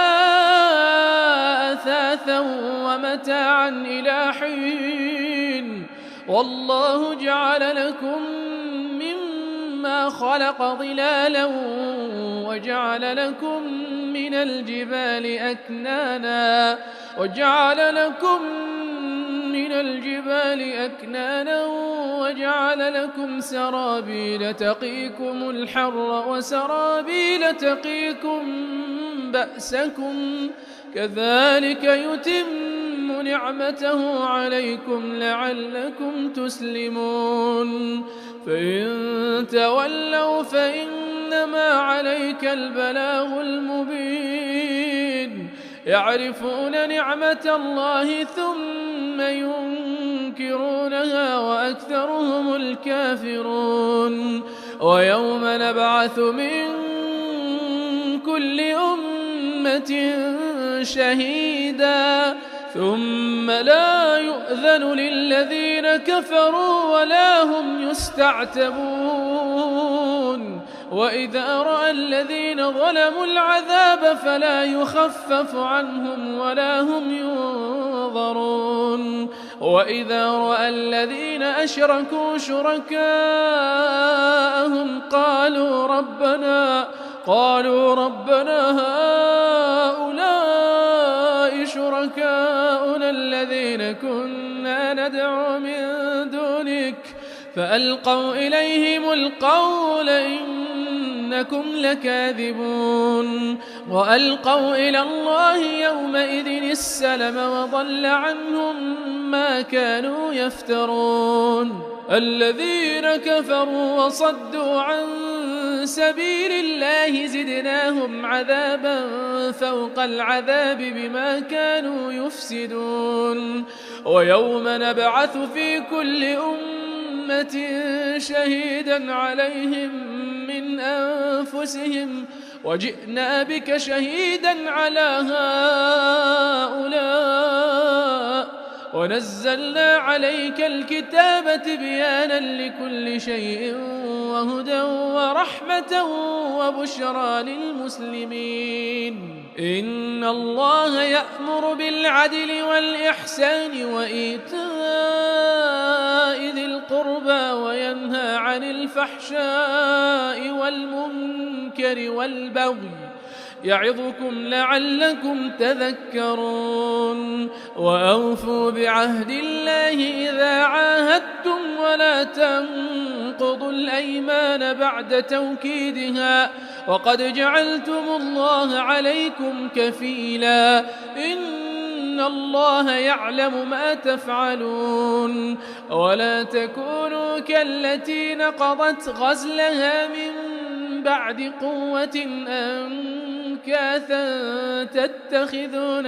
أثاثا ومتاعا إلى حين والله جعل لكم مما خلق ظلالا وجعل لكم من الجبال أكنانا وجعل لكم سرابيل تقيكم الحر وسرابيل تقيكم بأسكم كذلك يتم نعمته عليكم لعلكم تسلمون فإن تولوا فإنما عليك البلاغ المبين يعرفون نعمة الله ثم ينكرونها وأكثرهم الكافرون ويوم نبعث من كل أمة شهيدا ثم لا يؤذن للذين كفروا ولا هم يستعتبون وإذا رأى الذين ظلموا العذاب فلا يخفف عنهم ولا هم ينظرون وإذا رأى الذين أشركوا شركاءهم قالوا ربنا هؤلاء شركاؤنا الذين كنا ندعو من دونك فألقوا إليهم القول إنكم لكاذبون وألقوا إلى الله يومئذ السلم وضل عنهم ما كانوا يفترون الذين كفروا وصدوا عن سبيل الله زدناهم عذابا فوق العذاب بما كانوا يفسدون ويوم نبعث في كل أمة شهيدا عليهم من أنفسهم وجئنا بك شهيدا على هؤلاء ونزلنا عليك الكتاب تبيانا لكل شيء وهدى ورحمة وبشرى للمسلمين إن الله يأمر بالعدل والإحسان وإيتاء ذي القربى وينهى عن الفحشاء والمنكر والبغي يعظكم لعلكم تذكرون وأوفوا بعهد الله إذا عاهدتم ولا تنقضوا الأيمان بعد توكيدها وقد جعلتم الله عليكم كفيلا إن الله يعلم ما تفعلون ولا تكونوا كالتي نقضت غزلها من بعد قوة أنكاثا تتخذون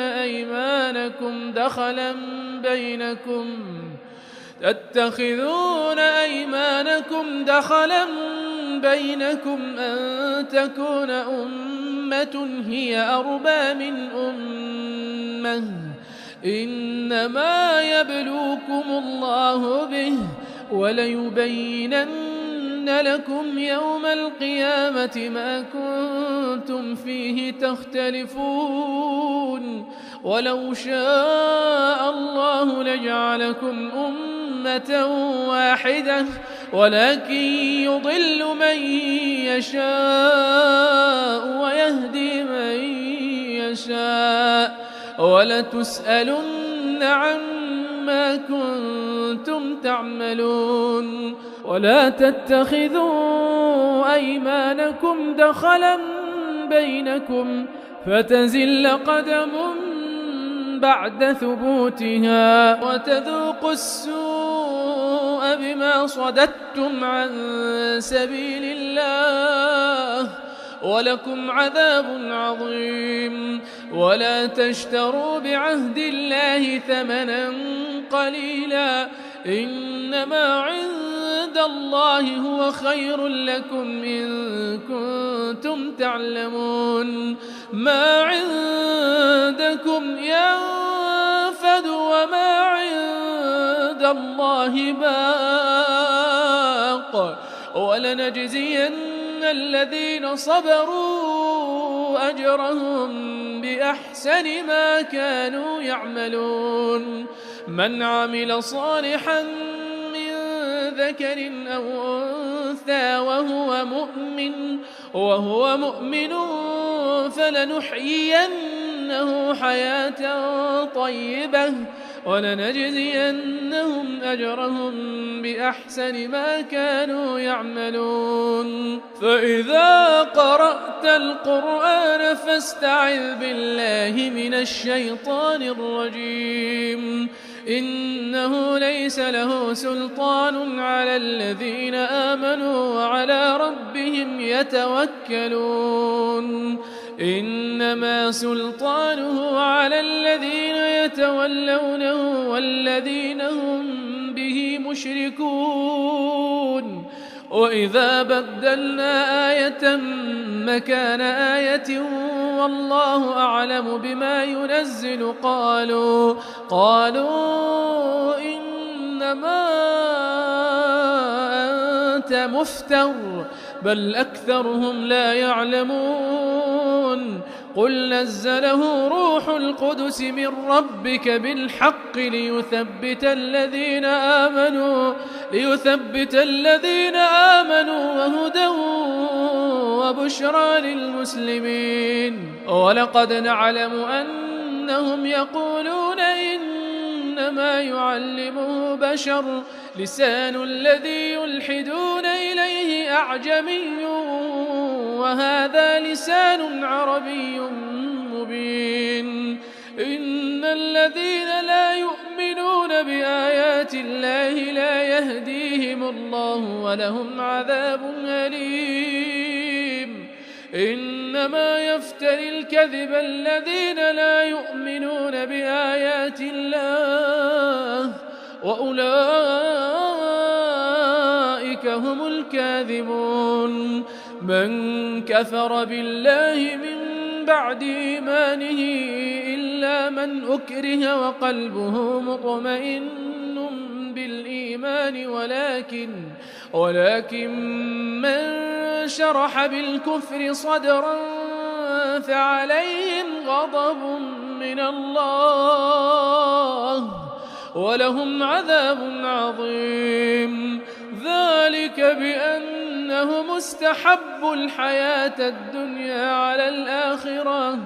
أيمانكم دخلا بينكم أن تكون أمة هي أربى من أمة إنما يبلوكم الله به وليبينن لكم يوم القيامة ما كنتم فيه تختلفون ولو شاء الله لجعلكم أمة واحدة ولكن يضل من يشاء ويهدي من يشاء ولتسألن عما كنتم تعملون. ولا تتخذوا أيمانكم دخلا بينكم فتزل قدم بعد ثبوتها وتذوقوا السوء بما صددتم عن سبيل الله ولكم عذاب عظيم. ولا تشتروا بعهد الله ثمنا قليلا إنما عند الله هو خير لكم إن كنتم تعلمون. ما عندكم ينفد وما عند الله باق ولنجزين الذين صبروا أجرهم بأحسن ما كانوا يعملون. من عمل صالحا من ذكر أو أنثى وهو مؤمن فلنحيينه حياة طيبة ولنجزينهم أجرهم بأحسن ما كانوا يعملون. فإذا قرأت القرآن فاستعذ بالله من الشيطان الرجيم. إنه ليس له سلطان على الذين آمنوا وعلى ربهم يتوكلون. إنما سلطانه على الذين يتولونه والذين هم به مشركون. وإذا بدلنا آية مكان آية والله أعلم بما ينزل قالوا إنما أنت مفتر بل أكثرهم لا يعلمون. قل نزله روح القدس من ربك بالحق ليثبت الذين آمنوا وهدى وبشرى للمسلمين. ولقد نعلم أنهم يقولون إنما يعلمه بشر لسان الذي يلحدون إليه أعجمي وهذا لسان عربي مبين. إن الذين لا يؤمنون بآيات الله لا يهديهم الله ولهم عذاب أليم. إنما يفتري الكذب الذين لا يؤمنون بآيات الله وأولئك هم الكاذبون. من كفر بالله من بعد إيمانه إلا من أكره وقلبه مطمئن بالإيمان ولكن من شرح بالكفر صدرا فعليهم غضب من الله ولهم عذاب عظيم. ذلك بأنهم استحبوا الحياة الدنيا على الآخرة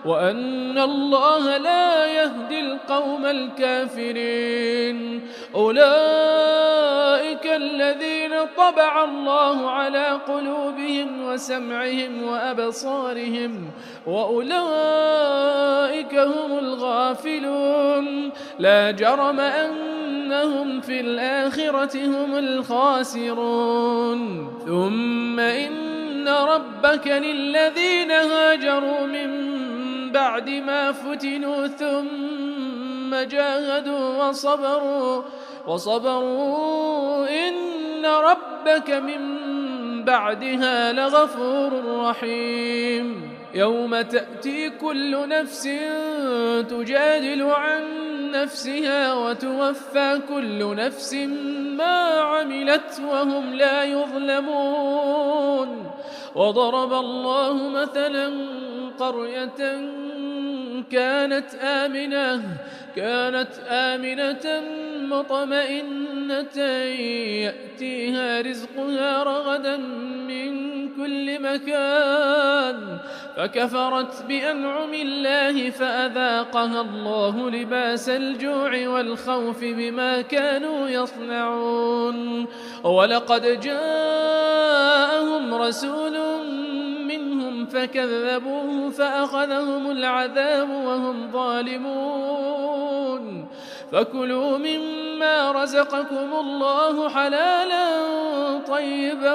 وأن الله لا يهدي القوم الكافرين. أولئك الذين طبع الله على قلوبهم وسمعهم وأبصارهم وأولئك هم الغافلون. لا جرم أنهم في الآخرة هم الخاسرون. ثم إن ربك للذين هاجروا من بعد ما فتنوا ثم جاهدوا وصبروا إن ربك من بعدها لغفور رحيم. يوم تأتي كل نفس تجادل عن نفسها وتوفى كل نفس ما عملت وهم لا يظلمون. وضرب الله مثلا قرية كانت آمنة مطمئنة يأتيها رزقها رغدا من كل مكان فكفرت بأنعم الله فأذاقها الله لباس الجوع والخوف بما كانوا يصنعون. ولقد جاءهم رسول منهم فكذبوه فأخذهم العذاب وهم ظالمون. فكلوا مما رزقكم الله حلالا طيبا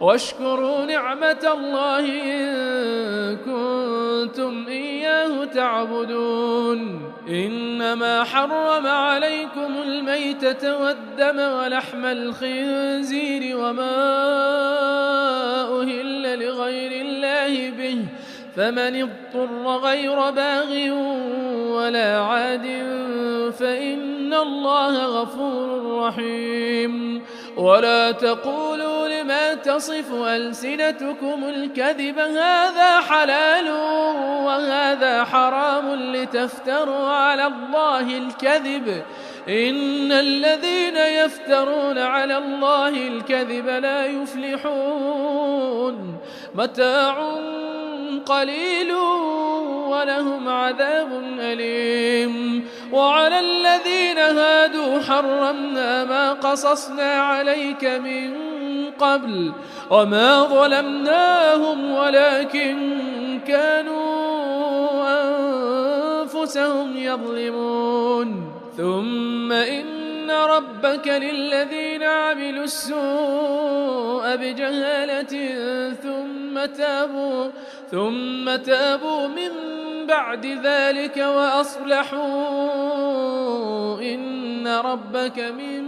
واشكروا نعمة الله إن كنتم إياه تعبدون. إنما حرم عليكم الميتة والدم ولحم الخنزير وما أهل لغير الله به فمن اضطر غير باغ ولا عاد فإن الله غفور رحيم. ولا تقولوا لما تصف ألسنتكم الكذب هذا حلال وهذا حرام لتفتروا على الله الكذب إن الذين يفترون على الله الكذب لا يفلحون. متاع قليل ولهم عذاب أليم. وعلى الذين هادوا حرمنا ما قصصنا عليك من قبل وما ظلمناهم ولكن كانوا أنفسهم يظلمون. ثم إن ربك للذين عملوا السوء بجهالة ثم تابوا من بعد ذلك وأصلحوا إن ربك من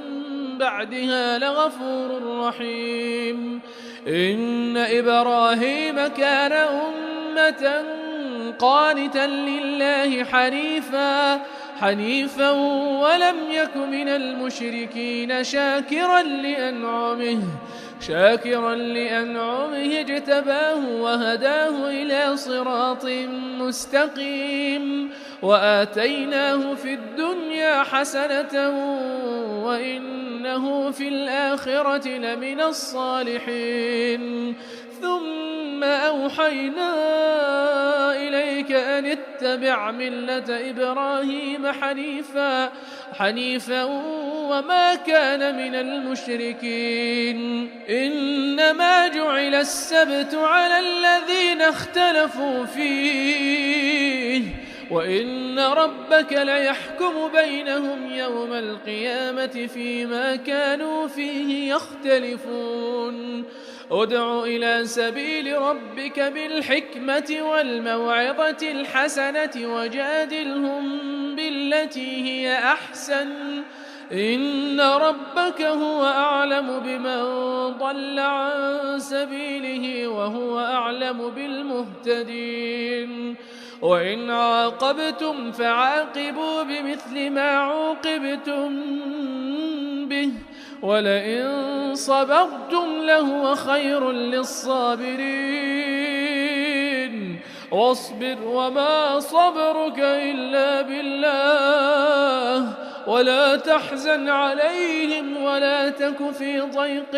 بعدها لغفور رحيم. إن إبراهيم كان أمة قانتا لله حنيفا ولم يك من المشركين شاكرا لأنعمه اجتباه وهداه إلى صراط مستقيم. وآتيناه في الدنيا حسنة وإنه في الآخرة لمن الصالحين. ثم أوحينا إليك أن اتبع ملة إبراهيم حنيفا وما كان من المشركين. إنما جعل السبت على الذين اختلفوا فيه وإن ربك ليحكم بينهم يوم القيامة فيما كانوا فيه يختلفون. ادع إلى سبيل ربك بالحكمة والموعظة الحسنة وجادلهم بالتي هي أحسن إن ربك هو أعلم بمن ضل عن سبيله وهو أعلم بالمهتدين. وإن عاقبتم فعاقبوا بمثل ما عوقبتم به ولئن صبرتم لهو خير للصابرين. واصبر وما صبرك إلا بالله ولا تحزن عليهم ولا تك في ضيق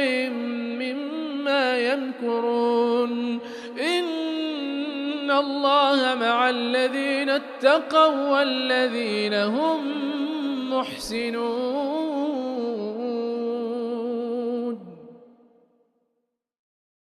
مما يمكرون. إن الله مع الذين اتقوا والذين هم محسنون.